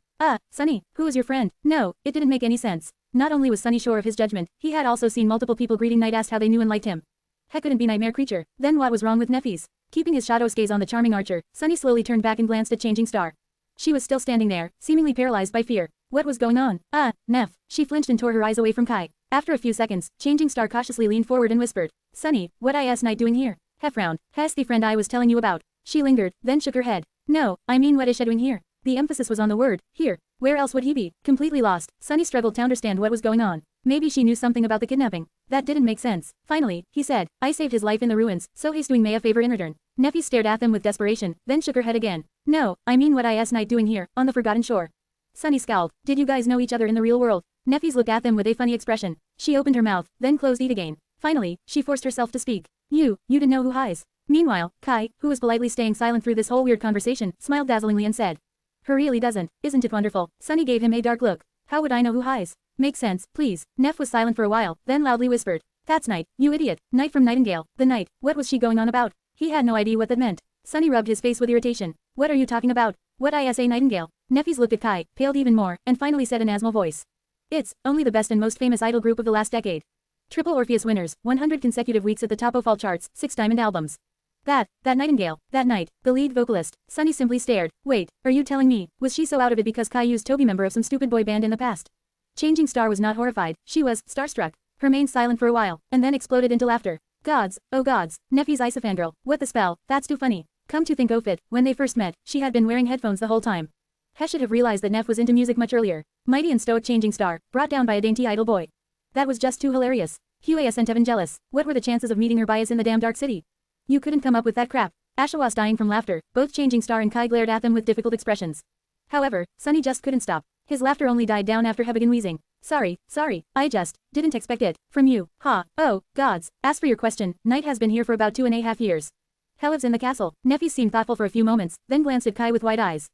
Sunny, who is your friend? No, it didn't make any sense. Not only was Sunny sure of his judgment, he had also seen multiple people greeting Knight, asked how they knew and liked him. He couldn't be Nightmare Creature. Then what was wrong with Neffis? Keeping his shadow's gaze on the charming archer, Sunny slowly turned back and glanced at Changing Star. She was still standing there, seemingly paralyzed by fear. What was going on? Neff. She flinched and tore her eyes away from Kai. After a few seconds, Changing Star cautiously leaned forward and whispered. Sunny, what is Knight doing here? He frowned. He's the friend I was telling you about. She lingered, then shook her head. No, I mean what is she doing here? The emphasis was on the word, here. Where else would he be? Completely lost, Sunny struggled to understand what was going on. Maybe she knew something about the kidnapping. That didn't make sense. Finally, he said, I saved his life in the ruins, so he's doing me a favor in return. Neffy stared at them with desperation, then shook her head again. No, I mean what is Knight doing here, on the Forgotten Shore? Sunny scowled. Did you guys know each other in the real world? Neffy looked at them with a funny expression. She opened her mouth, then closed it again. Finally, she forced herself to speak. You didn't know who highs. Meanwhile, Kai, who was politely staying silent through this whole weird conversation, smiled dazzlingly and said. He really doesn't, isn't it wonderful? Sunny gave him a dark look. How would I know who highs? Makes sense, please. Neff was silent for a while, then loudly whispered. That's Knight, you idiot. Knight from Nightingale, the Knight. What was she going on about? He had no idea what that meant. Sunny rubbed his face with irritation. What are you talking about? What is a Nightingale? Neffys looked at Kai, paled even more, and finally said in asthma voice. It's only the best and most famous idol group of the last decade. Triple Orpheus winners, 100 consecutive weeks at the top of all charts, 6 diamond albums. That Nightingale, that Knight, the lead vocalist. Sunny simply stared. Wait, are you telling me, was she so out of it because Kai used to be member of some stupid boy band in the past? Changing Star was not horrified, she was starstruck. Remained silent for a while, and then exploded into laughter. Gods, oh gods, Neffy's ice fangirl, what the spell, that's too funny. Come to think of it, when they first met, she had been wearing headphones the whole time. He should have realized that Neff was into music much earlier. Mighty and stoic Changing Star, brought down by a dainty idle boy. That was just too hilarious. Huey sent Evan jealous. What were the chances of meeting her bias in the damn dark city? You couldn't come up with that crap. Asha was dying from laughter. Both Changing Star and Kai glared at them with difficult expressions. However, Sunny just couldn't stop. His laughter only died down after he began wheezing. Sorry, I just didn't expect it from you. Oh, gods. As for your question, Knight has been here for about 2.5 years. He lives in the castle. Neffy seemed thoughtful for a few moments, then glanced at Kai with wide eyes.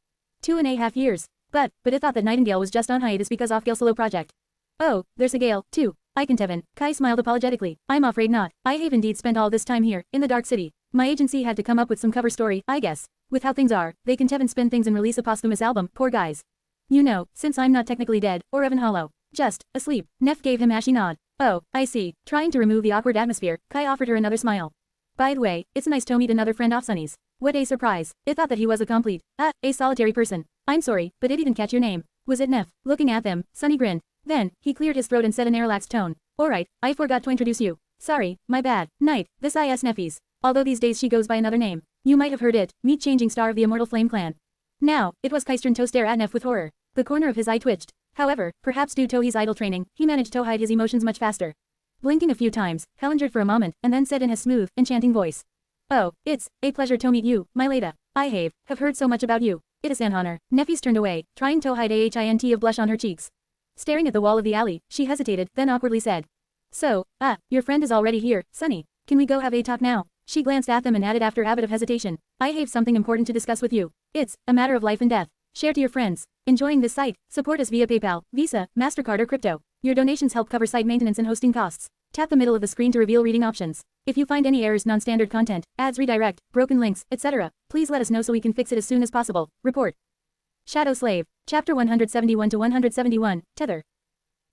2.5 years. But I thought that Nightingale was just on hiatus because of Gale solo project. Oh, there's a Gale, too. I can Tevin. Kai smiled apologetically. I'm afraid not. I have indeed spent all this time here, in the Dark City. My agency had to come up with some cover story, I guess. With how things are, they can Tevin spin things and release a posthumous album, poor guys. You know, since I'm not technically dead, or even hollow. Just asleep. Neff gave him an ashy nod. Oh, I see. Trying to remove the awkward atmosphere, Kai offered her another smile. By the way, it's nice to meet another friend of Sunny's. What a surprise. I thought that he was a complete, a solitary person. I'm sorry, but I didn't catch your name. Was it Neff? Looking at them, Sunny grinned. Then, he cleared his throat and said in a relaxed tone. Alright, I forgot to introduce you. Sorry, my bad. Knight, this is Neffys. Although these days she goes by another name. You might have heard it, meet Changing Star of the Immortal Flame Clan. Now, it was Kai's turn to stare at Neff with horror. The corner of his eye twitched. However, perhaps due to his idol training, he managed to hide his emotions much faster. Blinking a few times, he lingered for a moment, and then said in his smooth, enchanting voice. Oh, it's a pleasure to meet you, my lady. I have heard so much about you. It is an honor. Neffys turned away, trying to hide a hint of blush on her cheeks. Staring at the wall of the alley, she hesitated, then awkwardly said. So, your friend is already here, Sunny. Can we go have a talk now? She glanced at them and added after a bit of hesitation. I have something important to discuss with you. It's a matter of life and death. Share to your friends. Enjoying this site? Support us via PayPal, Visa, MasterCard or crypto. Your donations help cover site maintenance and hosting costs. Tap the middle of the screen to reveal reading options. If you find any errors, non-standard content, ads redirect, broken links, etc., please let us know so we can fix it as soon as possible. Report. Shadow Slave. Chapter 171 to 171, Tether.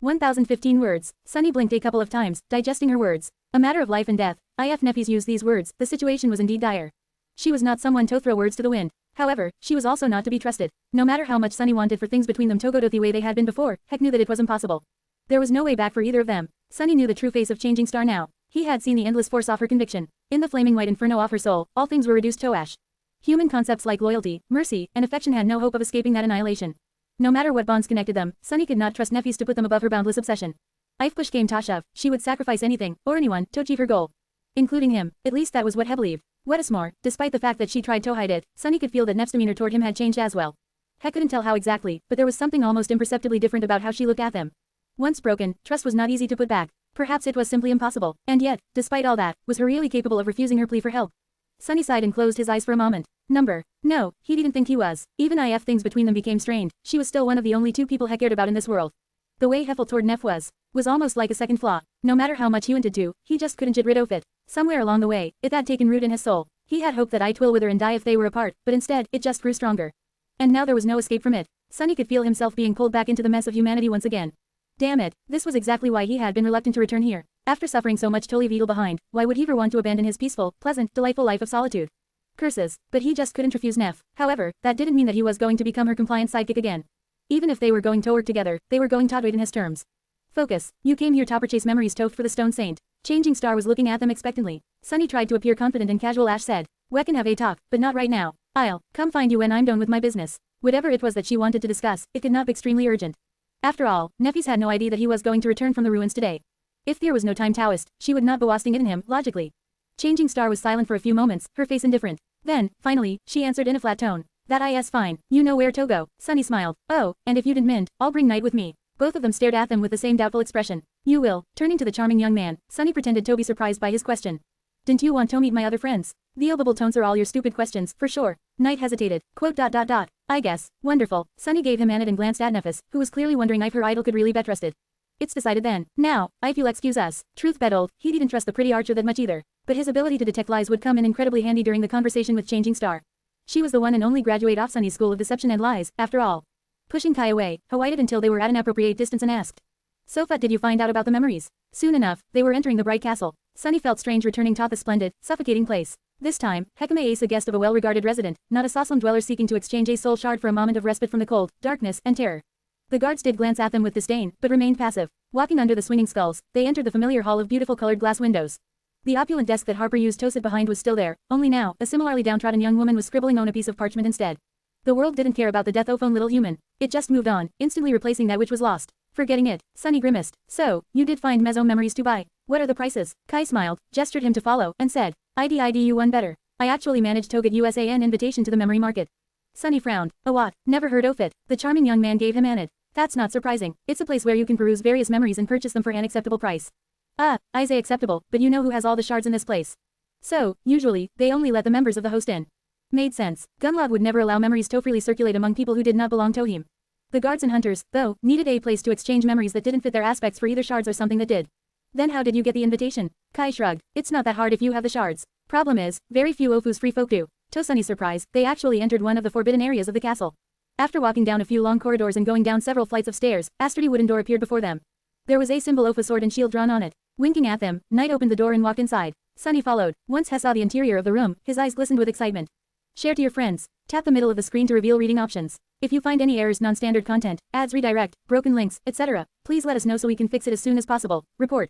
1015 words. Sunny blinked a couple of times, digesting her words. A matter of life and death. If Neffys used these words, the situation was indeed dire. She was not someone to throw words to the wind. However, she was also not to be trusted. No matter how much Sunny wanted for things between them to go the way they had been before, Heck knew that it was impossible. There was no way back for either of them. Sunny knew the true face of Changing Star now. He had seen the endless force of her conviction. In the flaming white inferno of her soul, all things were reduced to ash. Human concepts like loyalty, mercy, and affection had no hope of escaping that annihilation. No matter what bonds connected them, Sunny could not trust Neffys to put them above her boundless obsession. If push came to shove, she would sacrifice anything, or anyone, to achieve her goal. Including him. At least that was what He believed. What is more, despite the fact that she tried to hide it, Sunny could feel that Neff's demeanor toward him had changed as well. He couldn't tell how exactly, but there was something almost imperceptibly different about how she looked at them. Once broken, trust was not easy to put back. Perhaps it was simply impossible, and yet, despite all that, was he really capable of refusing her plea for help? Sunny sighed and closed his eyes for a moment. No, he didn't think he was. Even if things between them became strained, she was still one of the only two people he cared about in this world. The way he felt toward Neff was almost like a second flaw. No matter how much he wanted to, he just couldn't get rid of it. Somewhere along the way, it had taken root in his soul. He had hoped that it will wither and die if they were apart, but instead, it just grew stronger. And now there was no escape from it. Sunny could feel himself being pulled back into the mess of humanity once again. Damn it, this was exactly why he had been reluctant to return here. After suffering so much to leave Eagle behind, why would he ever want to abandon his peaceful, pleasant, delightful life of solitude? Curses, but he just couldn't refuse Neff. However, that didn't mean that he was going to become her compliant sidekick again. Even if they were going to work together, they were going to wait in his terms. Focus, you came here to purchase memories to for the Stone Saint. Changing Star was looking at them expectantly. Sunny tried to appear confident and casual. Ash said, we can have a talk, but not right now. I'll come find you when I'm done with my business. Whatever it was that she wanted to discuss, it could not be extremely urgent. After all, Neffys had no idea that he was going to return from the ruins today. If there was no time Taoist, she would not be wasting it in him, logically. Changing Star was silent for a few moments, her face indifferent. Then, finally, she answered in a flat tone. That is fine, you know where to go. Sunny smiled. Oh, and if you didn't mind, I'll bring Night with me. Both of them stared at them with the same doubtful expression. You will. Turning to the charming young man, Sunny pretended to be surprised by his question. Didn't you want to meet my other friends? The obable tones are all your stupid questions, for sure. Knight hesitated. Quote. I guess. Wonderful. Sunny gave him an and glanced at Neffys, who was clearly wondering if her idol could really be trusted. It's decided then. Now, if you'll excuse us. Truth be told, he didn't trust the pretty archer that much either. But his ability to detect lies would come in incredibly handy during the conversation with Changing Star. She was the one and only graduate of Sunny's school of deception and lies, after all. Pushing Kai away, he waited until they were at an appropriate distance and asked. So what did you find out about the memories? Soon enough, they were entering the bright castle. Sunny felt strange returning to the splendid, suffocating place. This time, Hekame Ace, a guest of a well-regarded resident, not a Soslam dweller seeking to exchange a soul shard for a moment of respite from the cold, darkness, and terror. The guards did glance at them with disdain, but remained passive. Walking under the swinging skulls, they entered the familiar hall of beautiful colored glass windows. The opulent desk that Harper used to sit behind was still there, only now, a similarly downtrodden young woman was scribbling on a piece of parchment instead. The world didn't care about the death of little human. It just moved on, instantly replacing that which was lost. Forgetting it, Sunny grimaced. So, you did find Meso memories to buy. What are the prices? Kai smiled, gestured him to follow, and said, you won better. I actually managed to get USAN invitation to the memory market. Sunny frowned. A what? Never heard of it. The charming young man gave him an id. That's not surprising. It's a place where you can peruse various memories and purchase them for an acceptable price. I say acceptable, but you know who has all the shards in this place. So, usually, they only let the members of the host in. Made sense. Gunlod would never allow memories to freely circulate among people who did not belong to him. The guards and hunters, though, needed a place to exchange memories that didn't fit their aspects for either shards or something that did. Then how did you get the invitation? Kai shrugged. It's not that hard if you have the shards. Problem is, very few Ofu's free folk do. To Sunny's surprise, they actually entered one of the forbidden areas of the castle. After walking down a few long corridors and going down several flights of stairs, a sturdy wooden door appeared before them. There was a symbol Ofu sword and shield drawn on it. Winking at them, Knight opened the door and walked inside. Sunny followed. Once he saw the interior of the room, his eyes glistened with excitement. Share to your friends. Tap the middle of the screen to reveal reading options. If you find any errors, non-standard content, ads redirect, broken links, etc., please let us know so we can fix it as soon as possible. Report.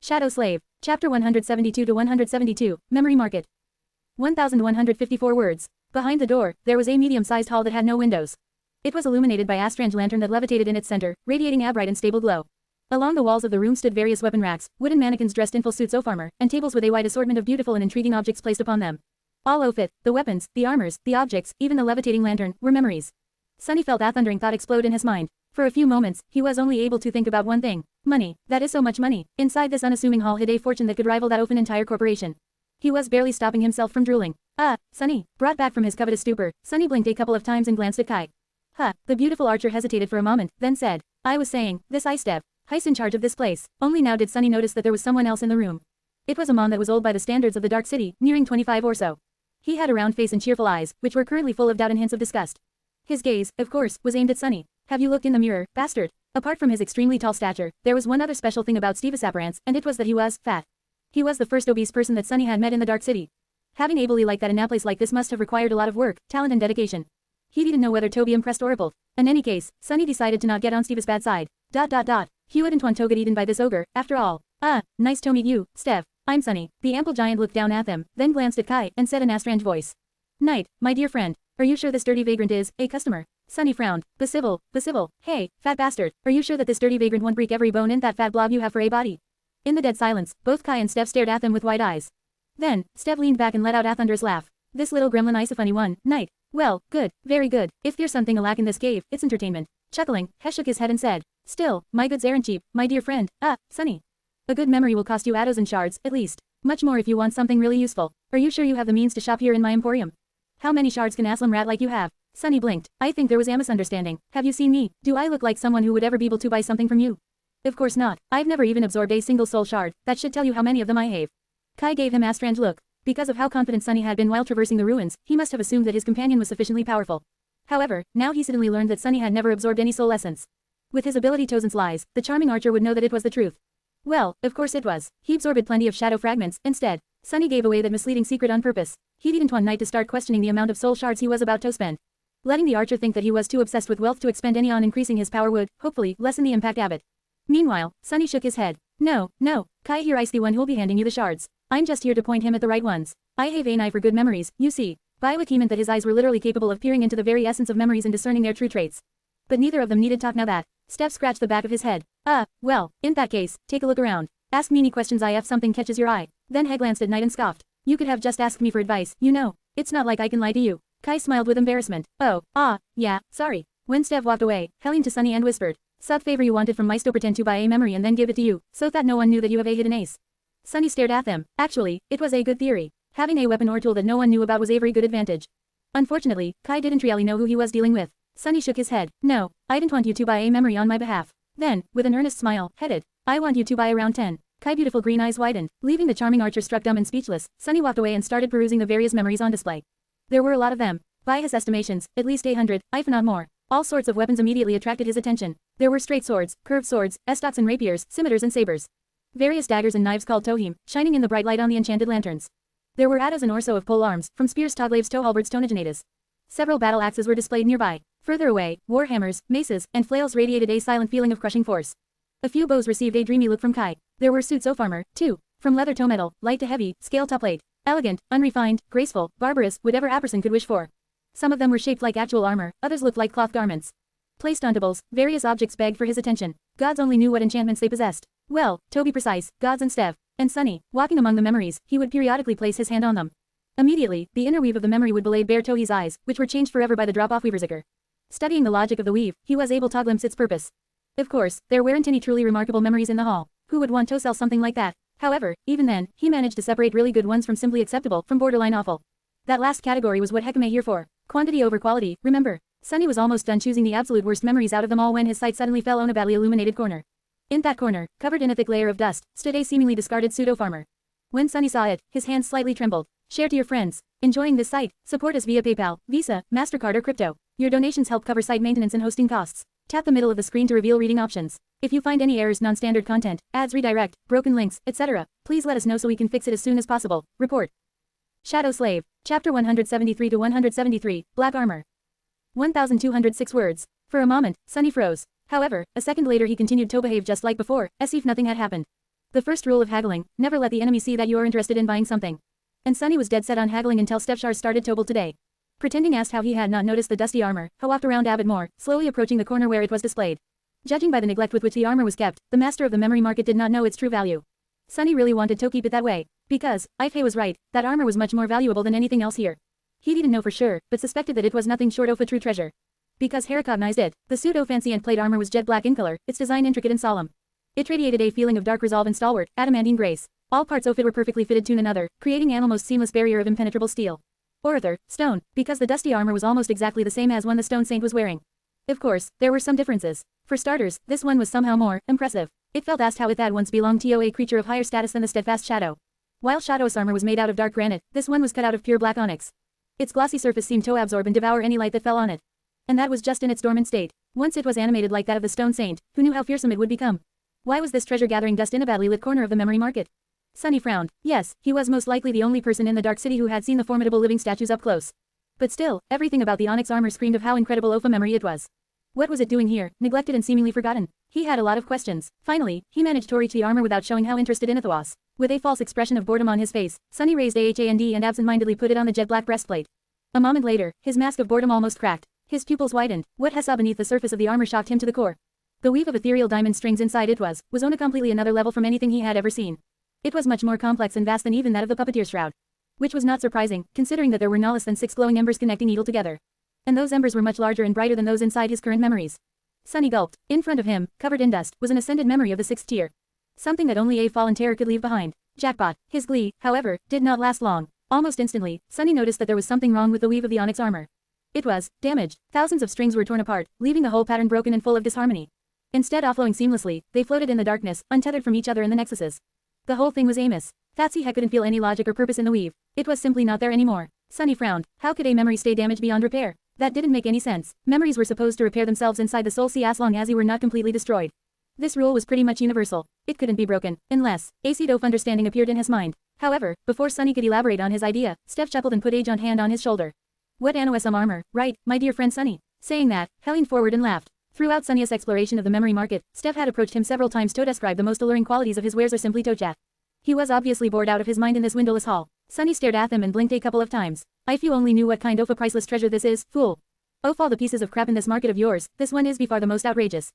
Shadow Slave. Chapter 172 to 172, Memory Market. 1154 words. Behind the door, there was a medium-sized hall that had no windows. It was illuminated by a strange lantern that levitated in its center, radiating a bright and stable glow. Along the walls of the room stood various weapon racks, wooden mannequins dressed in full suits of armor, and tables with a wide assortment of beautiful and intriguing objects placed upon them. All of it, the weapons, the armors, the objects, even the levitating lantern, were memories. Sunny felt a thundering thought explode in his mind. For a few moments, he was only able to think about one thing. Money, that is so much money. Inside this unassuming hall hid a fortune that could rival that of an entire corporation. He was barely stopping himself from drooling. Sunny. Brought back from his covetous stupor, Sunny blinked a couple of times and glanced at Kai. The beautiful archer hesitated for a moment, then said, I was saying, this Ice He's in charge of this place. Only now did Sunny notice that there was someone else in the room. It was a man that was old by the standards of the Dark City, nearing 25 or so. He had a round face and cheerful eyes, which were currently full of doubt and hints of disgust. His gaze, of course, was aimed at Sunny. Have you looked in the mirror, bastard? Apart from his extremely tall stature, there was one other special thing about Steve's appearance, and it was that he was fat. He was the first obese person that Sunny had met in the Dark City. Having ably like that in a place like this must have required a lot of work, talent and dedication. He didn't know whether Toby impressed or repelled. In any case, Sunny decided to not get on Steve's bad side. He wouldn't want to get eaten by this ogre, after all. Nice to meet you, Steph. I'm Sunny. The ample giant looked down at them, then glanced at Kai, and said in a strange voice. Knight, my dear friend. Are you sure this dirty vagrant is a customer? Sunny frowned. Be civil. Hey, fat bastard. Are you sure that this dirty vagrant won't break every bone in that fat blob you have for a body? In the dead silence, both Kai and Steph stared at them with wide eyes. Then, Steph leaned back and let out a thunderous laugh. This little gremlin is a funny one, Knight. Well, good, very good. If there's something alack in this cave, it's entertainment. Chuckling, Hesh shook his head and said, still, my goods aren't cheap, my dear friend. Sunny. A good memory will cost you atos and shards, at least. Much more if you want something really useful. Are you sure you have the means to shop here in my emporium? How many shards can Aslam rat like you have? Sunny blinked. I think there was a misunderstanding. Have you seen me? Do I look like someone who would ever be able to buy something from you? Of course not. I've never even absorbed a single soul shard. That should tell you how many of them I have. Kai gave him a strange look. Because of how confident Sunny had been while traversing the ruins, he must have assumed that his companion was sufficiently powerful. However, now he suddenly learned that Sunny had never absorbed any soul essence. With his ability Tozen's lies, the charming archer would know that it was the truth. Well, of course it was. He absorbed plenty of shadow fragments. Instead, Sunny gave away that misleading secret on purpose. He didn't want Knight to start questioning the amount of soul shards he was about to spend. Letting the archer think that he was too obsessed with wealth to expend any on increasing his power would, hopefully, lessen the impact of it. Meanwhile, Sunny shook his head. No, Kai here is the one who'll be handing you the shards. I'm just here to point him at the right ones. I have an eye for good memories, you see. By which he meant that his eyes were literally capable of peering into the very essence of memories and discerning their true traits. But neither of them needed talk now that. Steph scratched the back of his head. Well, in that case, take a look around. Ask me any questions if something catches your eye. Then he glanced at Knight and scoffed. You could have just asked me for advice, you know. It's not like I can lie to you. Kai smiled with embarrassment. Yeah, sorry. When Steph walked away, he leaned to Sunny and whispered. Sub favor you wanted from my to pretend to buy a memory and then give it to you, so that no one knew that you have a hidden ace. Sunny stared at them. Actually, it was a good theory. Having a weapon or tool that no one knew about was a very good advantage. Unfortunately, Kai didn't really know who he was dealing with. Sunny shook his head. No, I didn't want you to buy a memory on my behalf. Then, with an earnest smile, headed. I want you to buy around 10. Kai beautiful green eyes widened. Leaving the charming archer struck dumb and speechless, Sunny walked away and started perusing the various memories on display. There were a lot of them. By his estimations, at least 100, if not more. All sorts of weapons immediately attracted his attention. There were straight swords, curved swords, estocs and rapiers, scimitars and sabers. Various daggers and knives called tohim, shining in the bright light on the enchanted lanterns. There were atos and orso of pole arms, from spears to glaives to halberds to naginatas. Several battle axes were displayed nearby. Further away, war hammers, maces, and flails radiated a silent feeling of crushing force. A few bows received a dreamy look from Kai. There were suits of armor, too. From leather to metal, light to heavy, scale to plate. Elegant, unrefined, graceful, barbarous, whatever a person could wish for. Some of them were shaped like actual armor, others looked like cloth garments. Placed on tables, various objects begged for his attention. Gods only knew what enchantments they possessed. Well, to be precise, gods and Steph. And Sunny, walking among the memories, he would periodically place his hand on them. Immediately, the inner weave of the memory would be laid bare to his eyes, which were changed forever by the drop-off weaver's ichor. Studying the logic of the weave, he was able to glimpse its purpose. Of course, there weren't any truly remarkable memories in the hall. Who would want to sell something like that? However, even then, he managed to separate really good ones from simply acceptable, from borderline awful. That last category was what Hekame here for. Quantity over quality, remember. Sunny was almost done choosing the absolute worst memories out of them all when his sight suddenly fell on a badly illuminated corner. In that corner, covered in a thick layer of dust, stood a seemingly discarded pseudo-farmer. When Sunny saw it, his hands slightly trembled. Share to your friends. Enjoying this site? Support us via PayPal, Visa, MasterCard or crypto. Your donations help cover site maintenance and hosting costs. Tap the middle of the screen to reveal reading options. If you find any errors, non-standard content, ads redirect, broken links, etc., please let us know so we can fix it as soon as possible. Report. Shadow Slave. Chapter 173 to 173, Black Armor. 1,206 words. For a moment, Sunny froze. However, a second later he continued to behave just like before, as if nothing had happened. The first rule of haggling, never let the enemy see that you are interested in buying something. And Sunny was dead set on haggling until Stepshar started to bolt today. Pretending asked how he had not noticed the dusty armor, he walked around a bit more, slowly approaching the corner where it was displayed. Judging by the neglect with which the armor was kept, the master of the memory market did not know its true value. Sunny really wanted to keep it that way, because, if he was right, that armor was much more valuable than anything else here. He didn't know for sure, but suspected that it was nothing short of a true treasure. Because he recognized it, the pseudo-fancy and plate armor was jet black in color, its design intricate and solemn. It radiated a feeling of dark resolve and stalwart, adamantine grace. All parts of it were perfectly fitted to one another, creating an almost seamless barrier of impenetrable steel. Or rather, stone, because the dusty armor was almost exactly the same as one the Stone Saint was wearing. Of course, there were some differences. For starters, this one was somehow more impressive. It felt as how it had once belonged to a creature of higher status than the steadfast Shadow. While Shadow's armor was made out of dark granite, this one was cut out of pure black onyx. Its glossy surface seemed to absorb and devour any light that fell on it. And that was just in its dormant state. Once it was animated like that of the Stone Saint, who knew how fearsome it would become. Why was this treasure gathering dust in a badly lit corner of the memory market? Sunny frowned. Yes, he was most likely the only person in the Dark City who had seen the formidable living statues up close. But still, everything about the onyx armor screamed of how incredible of a memory it was. What was it doing here, neglected and seemingly forgotten? He had a lot of questions. Finally, he managed to reach the armor without showing how interested in it was. With a false expression of boredom on his face, Sunny raised a hand and absent-mindedly put it on the jet black breastplate. A moment later, his mask of boredom almost cracked. His pupils widened. What he saw beneath the surface of the armor shocked him to the core. The weave of ethereal diamond strings inside it was on a completely another level from anything he had ever seen. It was much more complex and vast than even that of the puppeteer's shroud. Which was not surprising, considering that there were no less than 6 glowing embers connecting each together. And those embers were much larger and brighter than those inside his current memories. Sunny gulped. In front of him, covered in dust, was an ascended memory of the 6th tier. Something that only a fallen terror could leave behind. Jackpot. His glee, however, did not last long. Almost instantly, Sunny noticed that there was something wrong with the weave of the onyx armor. It was damaged. Thousands of strings were torn apart, leaving the whole pattern broken and full of disharmony. Instead of flowing seamlessly, they floated in the darkness, untethered from each other in the nexuses. The whole thing was aimless. Fatsy couldn't feel any logic or purpose in the weave. It was simply not there anymore. Sunny frowned. How could a memory stay damaged beyond repair? That didn't make any sense. Memories were supposed to repair themselves inside the soul sea as long as they were not completely destroyed. This rule was pretty much universal. It couldn't be broken, unless a seed of understanding appeared in his mind. However, before Sunny could elaborate on his idea, Steph chuckled and put a giant hand on his shoulder. What some armor, right, my dear friend Sunny? Saying that, he leaned forward and laughed. Throughout Sunny's exploration of the memory market, Steph had approached him several times to describe the most alluring qualities of his wares or simply to chat. He was obviously bored out of his mind in this windowless hall. Sunny stared at them and blinked a couple of times. If you only knew what kind of a priceless treasure this is, fool. Of all the pieces of crap in this market of yours, this one is by far the most outrageous.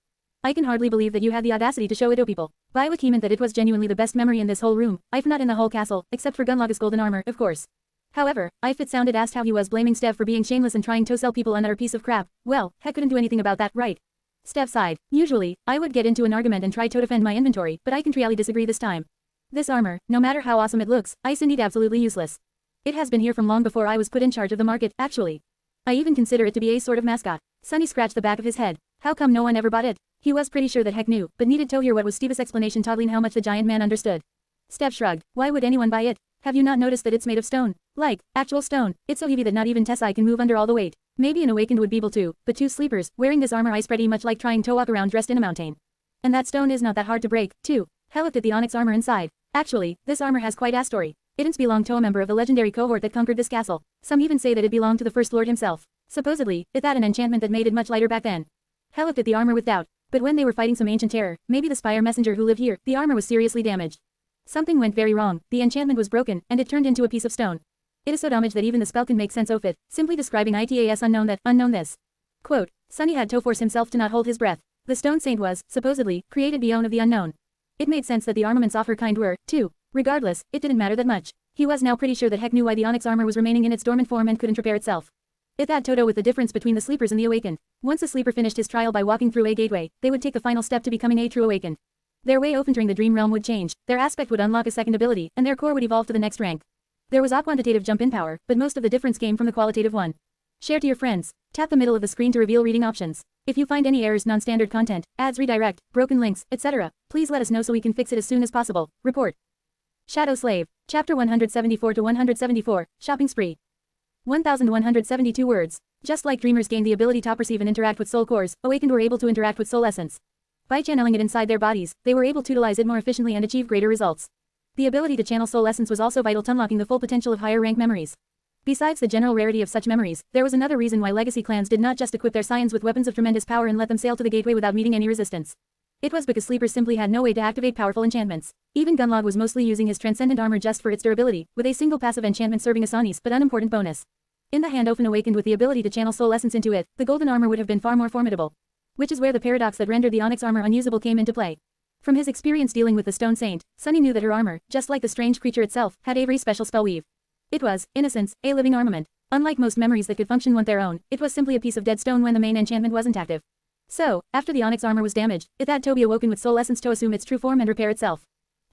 I can hardly believe that you had the audacity to show it to people. By what he meant that it was genuinely the best memory in this whole room, if not in the whole castle, except for Gunlog's golden armor, of course. However, if it sounded as how he was blaming Steph for being shameless and trying to sell people another piece of crap, well, he couldn't do anything about that, right? Steph sighed. Usually, I would get into an argument and try to defend my inventory, but I can really disagree this time. This armor, no matter how awesome it looks, is indeed absolutely useless. It has been here from long before I was put in charge of the market, actually. I even consider it to be a sort of mascot. Sunny scratched the back of his head. How come no one ever bought it? He was pretty sure that Heck knew, but needed to hear what was Steve's explanation toggling how much the giant man understood. Steph shrugged. Why would anyone buy it? Have you not noticed that it's made of stone? Like, actual stone. It's so heavy that not even Tessai can move under all the weight. Maybe an awakened would be able to, but 2 sleepers, wearing this armor is pretty much like trying to walk around dressed in a mountain. And that stone is not that hard to break, too. He looked at the onyx armor inside. Actually, this armor has quite a story. It didn't belong to a member of the legendary cohort that conquered this castle. Some even say that it belonged to the First Lord himself. Supposedly, it had an enchantment that made it much lighter back then. He looked at the armor with doubt. But when they were fighting some ancient terror, maybe the spire messenger who lived here, the armor was seriously damaged. Something went very wrong, the enchantment was broken, and it turned into a piece of stone. It is so damaged that even the spell can make sense of it, simply describing it as unknown this. Quote, Sunny had to force himself to not hold his breath. The Stone Saint was, supposedly, created beyond of the unknown. It made sense that the armaments of her kind were, too. Regardless, it didn't matter that much. He was now pretty sure that Heck knew why the onyx armor was remaining in its dormant form and couldn't repair itself. It had to do with the difference between the sleepers and the awakened. Once a sleeper finished his trial by walking through a gateway, they would take the final step to becoming a true awakened. Their way of entering the dream realm would change, their aspect would unlock a second ability, and their core would evolve to the next rank. There was a quantitative jump in power, but most of the difference came from the qualitative one. Share to your friends. Tap the middle of the screen to reveal reading options. If you find any errors, non-standard content, ads, redirect, broken links, etc., please let us know so we can fix it as soon as possible. Report. Shadow Slave. Chapter 174 to 174, Shopping Spree. 1172 words. Just like dreamers gain the ability to perceive and interact with soul cores, awakened were able to interact with soul essence. By channeling it inside their bodies, they were able to utilize it more efficiently and achieve greater results. The ability to channel soul essence was also vital to unlocking the full potential of higher rank memories. Besides the general rarity of such memories, there was another reason why legacy clans did not just equip their scions with weapons of tremendous power and let them sail to the gateway without meeting any resistance. It was because sleepers simply had no way to activate powerful enchantments. Even Gunlog was mostly using his transcendent armor just for its durability, with a single passive enchantment serving a nice but unimportant bonus. In the hand often awakened with the ability to channel soul essence into it, the golden armor would have been far more formidable. Which is where the paradox that rendered the onyx armor unusable came into play. From his experience dealing with the Stone Saint, Sunny knew that her armor, just like the strange creature itself, had a very special spell weave. It was, in a sense, a living armament. Unlike most memories that could function on their own, it was simply a piece of dead stone when the main enchantment wasn't active. So, after the onyx armor was damaged, it had to be awoken with soul essence to assume its true form and repair itself.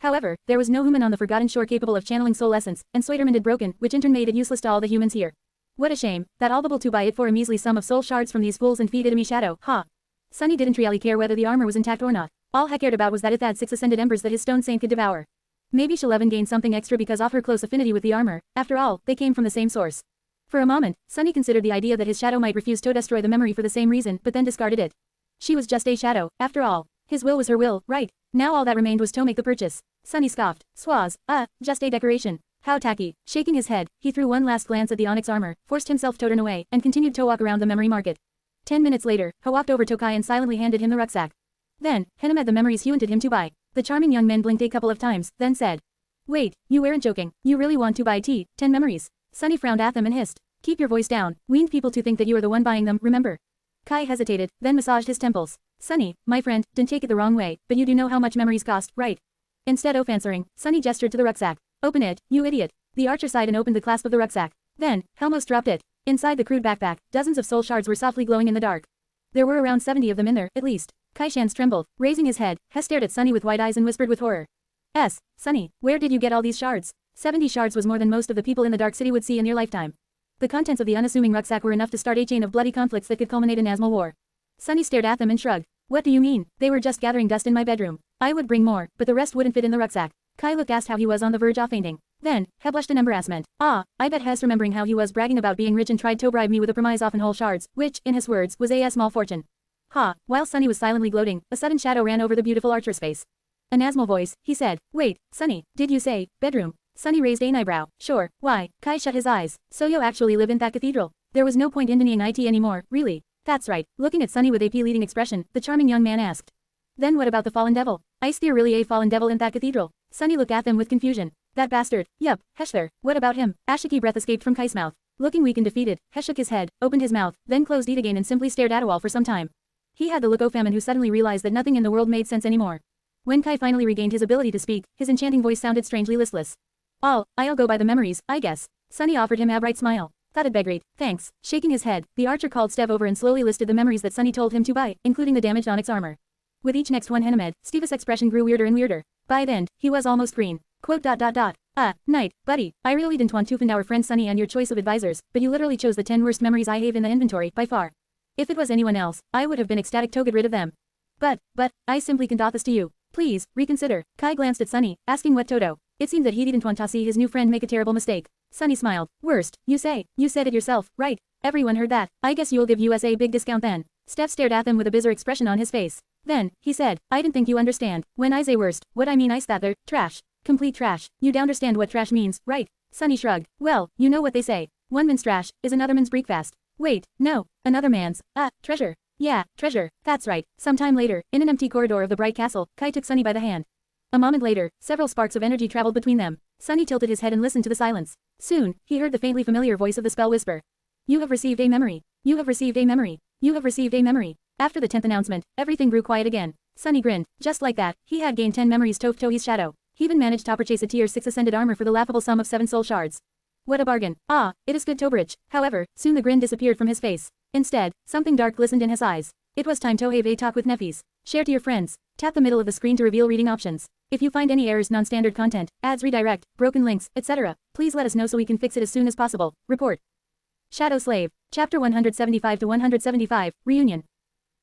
However, there was no human on the Forgotten Shore capable of channeling soul essence, and Soiterman had broken, which in turn made it useless to all the humans here. What a shame, that all able to buy it for a measly sum of soul shards from these fools and feed enemy shadow, ha. Sunny didn't really care whether the armor was intact or not. All he cared about was that it had 6 ascended embers that his stone saint could devour. Maybe she'll even gain something extra because of her close affinity with the armor. After all, they came from the same source. For a moment, Sunny considered the idea that his shadow might refuse to destroy the memory for the same reason, but then discarded it. She was just a shadow, after all. His will was her will, right? Now all that remained was to make the purchase. Sunny scoffed. Swaz, just a decoration. How tacky. Shaking his head, he threw one last glance at the onyx armor, forced himself to turn away, and continued to walk around the memory market. 10 minutes later, he walked over to Kai and silently handed him the rucksack. Then, Hennem had the memories he wanted him to buy. The charming young man blinked a couple of times, then said. Wait, you weren't joking. You really want to buy 10 memories? Sunny frowned at them and hissed. Keep your voice down. We need people to think that you are the one buying them, remember? Kai hesitated, then massaged his temples. Sunny, my friend, don't take it the wrong way, but you do know how much memories cost, right? Instead of answering, Sunny gestured to the rucksack. Open it, you idiot. The archer sighed and opened the clasp of the rucksack. Then, Helmos dropped it. Inside the crude backpack, dozens of soul shards were softly glowing in the dark. There were around 70 of them in there, at least. Kai Shan's trembled. Raising his head, he stared at Sunny with wide eyes and whispered with horror. Sunny, where did you get all these shards? 70 shards was more than most of the people in the Dark City would see in their lifetime. The contents of the unassuming rucksack were enough to start a chain of bloody conflicts that could culminate in Asmal war. Sunny stared at them and shrugged. What do you mean? They were just gathering dust in my bedroom. I would bring more, but the rest wouldn't fit in the rucksack. Kai looked asked how he was on the verge of fainting. Then, he blushed in embarrassment. I bet Hes remembering how he was bragging about being rich and tried to bribe me with a promise of whole shards, which, in his words, was a small fortune. While Sunny was silently gloating, a sudden shadow ran over the beautiful archer's face. An Asmal voice, he said. Wait, Sunny, did you say, bedroom? Sunny raised an eyebrow. Sure, why? Kai shut his eyes. So you actually live in that cathedral? There was no point in denying it anymore, really. That's right. Looking at Sunny with a pleading expression, the charming young man asked. Then what about the fallen devil? Is there really a fallen devil in that cathedral? Sunny looked at them with confusion. That bastard. Yup, Heshler. What about him? A shaky breath escaped from Kai's mouth. Looking weak and defeated, Hesh shook his head, opened his mouth, then closed it again and simply stared at a wall for some time. He had the look of famine who suddenly realized that nothing in the world made sense anymore. When Kai finally regained his ability to speak, his enchanting voice sounded strangely listless. I'll go by the memories, I guess. Sunny offered him a bright smile. That'd be great, thanks. Shaking his head, the archer called Stev over and slowly listed the memories that Sunny told him to buy, including the damaged onyx armor. With each next one Hennemed, Steve's expression grew weirder and weirder. By the end, he was almost green. Quote. Night, buddy, I really didn't want to offend our friend Sunny and your choice of advisors, but you literally chose the 10 worst memories I have in the inventory, by far. If it was anyone else, I would have been ecstatic to get rid of them. But, I simply can't offer this to you. Please, reconsider. Kai glanced at Sunny, asking what Toto. It seemed that he didn't want to see his new friend make a terrible mistake. Sunny smiled. Worst, you say. You said it yourself, right? Everyone heard that. I guess you'll give us a big discount then. Steph stared at them with a bizarre expression on his face. Then, he said, I didn't think you understand. When I say worst, what I mean is that they're trash. Complete trash. You'd understand what trash means, right? Sunny shrugged. Well, you know what they say. One man's trash is another man's breakfast. Wait, no. Another man's, treasure. Yeah, treasure. That's right. Sometime later, in an empty corridor of the bright castle, Kai took Sunny by the hand. A moment later, several sparks of energy traveled between them. Sunny tilted his head and listened to the silence. Soon, he heard the faintly familiar voice of the spell whisper. You have received a memory. You have received a memory. You have received a memory. After the 10th announcement, everything grew quiet again. Sunny grinned. Just like that, he had gained 10 memories to Tohi's shadow. He even managed to purchase a tier 6 ascended armor for the laughable sum of 7 soul shards. What a bargain. It is good Tobrich. However, soon the grin disappeared from his face. Instead, something dark glistened in his eyes. It was time to have a talk with Neffis. Share to your friends. Tap the middle of the screen to reveal reading options. If you find any errors, non-standard content, ads redirect, broken links, etc., please let us know so we can fix it as soon as possible. Report. Shadow Slave. Chapter 175 to 175, Reunion.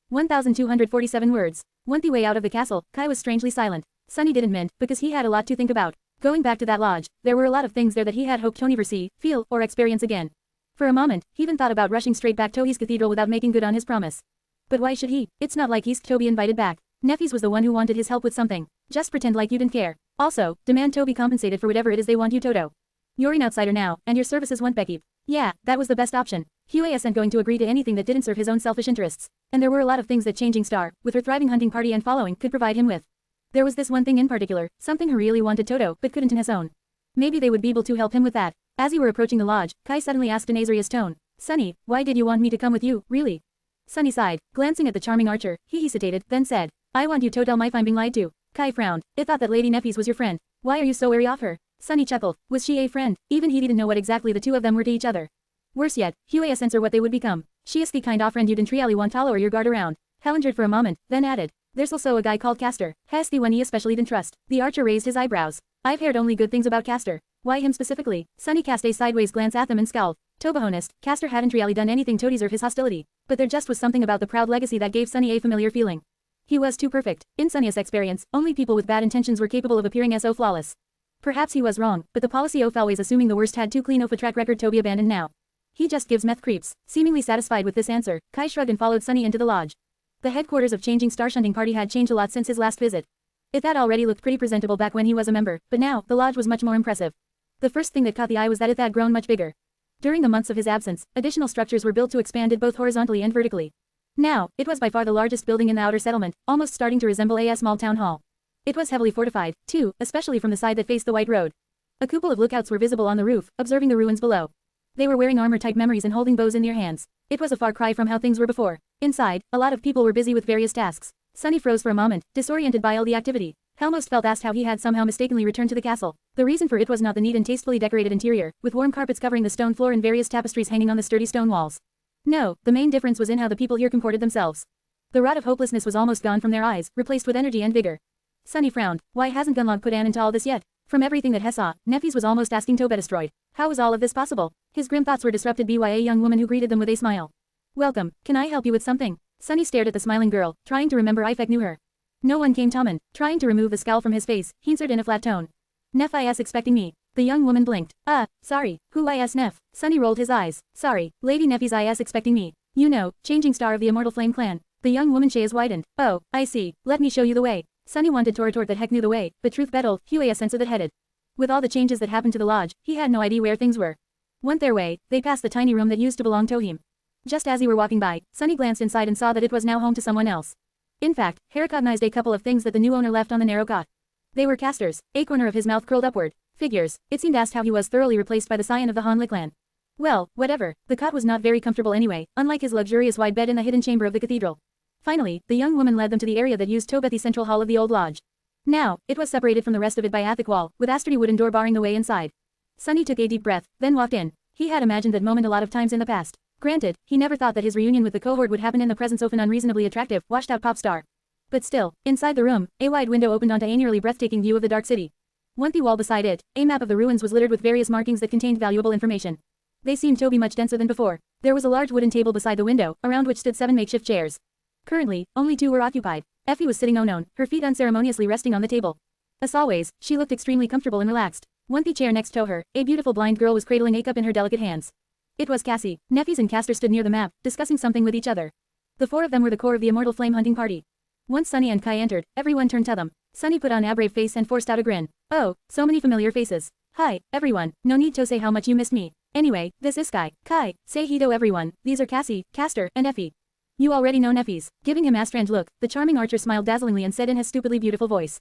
1,247 words. One the way out of the castle, Kai was strangely silent. Sunny didn't mind, because he had a lot to think about. Going back to that lodge, there were a lot of things there that he had hoped to never see, feel, or experience again. For a moment, he even thought about rushing straight back to his cathedral without making good on his promise. But why should he? It's not like he's to be invited back. Neffis was the one who wanted his help with something. Just pretend like you didn't care. Also, demand to be compensated for whatever it is they want you Toto. You're an outsider now, and your services won't keep. Yeah, that was the best option. Huey isn't going to agree to anything that didn't serve his own selfish interests. And there were a lot of things that Changing Star, with her thriving hunting party and following, could provide him with. There was this one thing in particular, something he really wanted Toto, but couldn't in his own. Maybe they would be able to help him with that. As he were approaching the lodge, Kai suddenly asked in a serious tone. Sunny, why did you want me to come with you, really? Sunny sighed, glancing at the charming archer, he hesitated, then said, I want you to tell my I'm being lied to. Kai frowned. It thought that Lady Neffis was your friend. Why are you so wary of her? Sunny chuckled. Was she a friend? Even he didn't know what exactly the two of them were to each other. Worse yet, Huey censor what they would become. She is the kind of friend you didn't really want to lower your guard around. Hell injured for a moment, then added. There's also a guy called Castor. Has the one he especially didn't trust. The archer raised his eyebrows. I've heard only good things about Castor. Why him specifically? Sunny cast a sideways glance at them and scowled. To be honest, Castor hadn't really done anything to deserve his hostility. But there just was something about the proud legacy that gave Sunny a familiar feeling. He was too perfect. In Sunny's experience, only people with bad intentions were capable of appearing so flawless. Perhaps he was wrong, but the policy of always assuming the worst had too clean of a track record to be abandoned now. He just gives meth creeps. Seemingly satisfied with this answer, Kai shrugged and followed Sunny into the lodge. The headquarters of Changing Star Shunting Party had changed a lot since his last visit. It had already looked pretty presentable back when he was a member, but now, the lodge was much more impressive. The first thing that caught the eye was that it had grown much bigger. During the months of his absence, additional structures were built to expand it both horizontally and vertically. Now, it was by far the largest building in the outer settlement, almost starting to resemble a small town hall. It was heavily fortified, too, especially from the side that faced the white road. A couple of lookouts were visible on the roof, observing the ruins below. They were wearing armor-type memories and holding bows in their hands. It was a far cry from how things were before. Inside, a lot of people were busy with various tasks. Sunny froze for a moment, disoriented by all the activity. Helmost felt asked how he had somehow mistakenly returned to the castle. The reason for it was not the neat and tastefully decorated interior, with warm carpets covering the stone floor and various tapestries hanging on the sturdy stone walls. No, the main difference was in how the people here comported themselves. The rot of hopelessness was almost gone from their eyes, replaced with energy and vigor. Sunny frowned. Why hasn't Gunlog put an end to all this yet? From everything that he saw, Neffys was almost asking to be destroyed. How was all of this possible? His grim thoughts were disrupted by a young woman who greeted them with a smile. Welcome, can I help you with something? Sunny stared at the smiling girl, trying to remember if knew her. No one came Tommen, trying to remove the scowl from his face, he answered in a flat tone. Neff is expecting me. The young woman blinked. Sorry, who is Neff? Sunny rolled his eyes. Sorry, Lady Neffys is expecting me. You know, Changing Star of the Immortal Flame clan. The young woman's eyes widened. Oh, I see, let me show you the way. Sunny wanted to retort that heck knew the way, but truth battled, Huey a sense that headed. With all the changes that happened to the lodge, he had no idea where things were. Went their way, they passed the tiny room that used to belong to him. Just as he were walking by, Sunny glanced inside and saw that it was now home to someone else. In fact, he recognized a couple of things that the new owner left on the narrow cot. They were Castor's, a corner of his mouth curled upward. Figures, it seemed asked how he was thoroughly replaced by the scion of the Han clan. Well, whatever, the cot was not very comfortable anyway, unlike his luxurious wide bed in the hidden chamber of the cathedral. Finally, the young woman led them to the area that used to be the central hall of the old lodge. Now, it was separated from the rest of it by a thick wall, with a sturdy wooden door barring the way inside. Sunny took a deep breath, then walked in. He had imagined that moment a lot of times in the past. Granted, he never thought that his reunion with the cohort would happen in the presence of an unreasonably attractive, washed-out pop star. But still, inside the room, a wide window opened onto a nearly breathtaking view of the dark city. One the wall beside it, a map of the ruins was littered with various markings that contained valuable information. They seemed to be much denser than before. There was a large wooden table beside the window, around which stood 7 makeshift chairs. Currently, only 2 were occupied. Effie was sitting alone, her feet unceremoniously resting on the table. As always, she looked extremely comfortable and relaxed. One the chair next to her, a beautiful blind girl was cradling a cup in her delicate hands. It was Cassie. Neffys and Castor stood near the map, discussing something with each other. The 4 of them were the core of the Immortal Flame hunting party. Once Sunny and Kai entered, everyone turned to them. Sunny put on a brave face and forced out a grin. Oh, so many familiar faces. Hi, everyone, no need to say how much you missed me. Anyway, this is Kai. Kai, say he to everyone, these are Cassie, Castor, and Effie. You already know Neffys. Giving him a strange look, the charming archer smiled dazzlingly and said in his stupidly beautiful voice.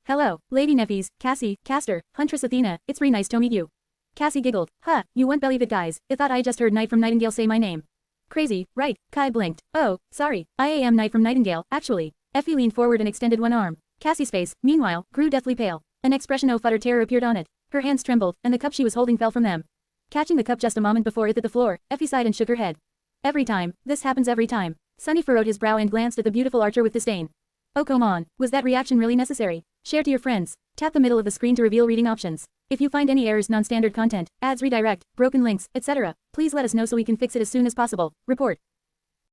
Hello, Lady Neffys, Cassie, Castor, Huntress Athena, it's re nice to meet you. Cassie giggled. You won't believe it guys, I thought I just heard Knight from Nightingale say my name. Crazy, right? Kai blinked. Oh, sorry, I am Knight from Nightingale, actually. Effie leaned forward and extended one arm. Cassie's face, meanwhile, grew deathly pale. An expression of utter terror appeared on it. Her hands trembled, and the cup she was holding fell from them. Catching the cup just a moment before it hit the floor, Effie sighed and shook her head. Every time, this happens every time. Sunny furrowed his brow and glanced at the beautiful archer with disdain. Oh come on, was that reaction really necessary? Share to your friends. Tap the middle of the screen to reveal reading options. If you find any errors, non-standard content, ads redirect, broken links, etc., please let us know so we can fix it as soon as possible. Report.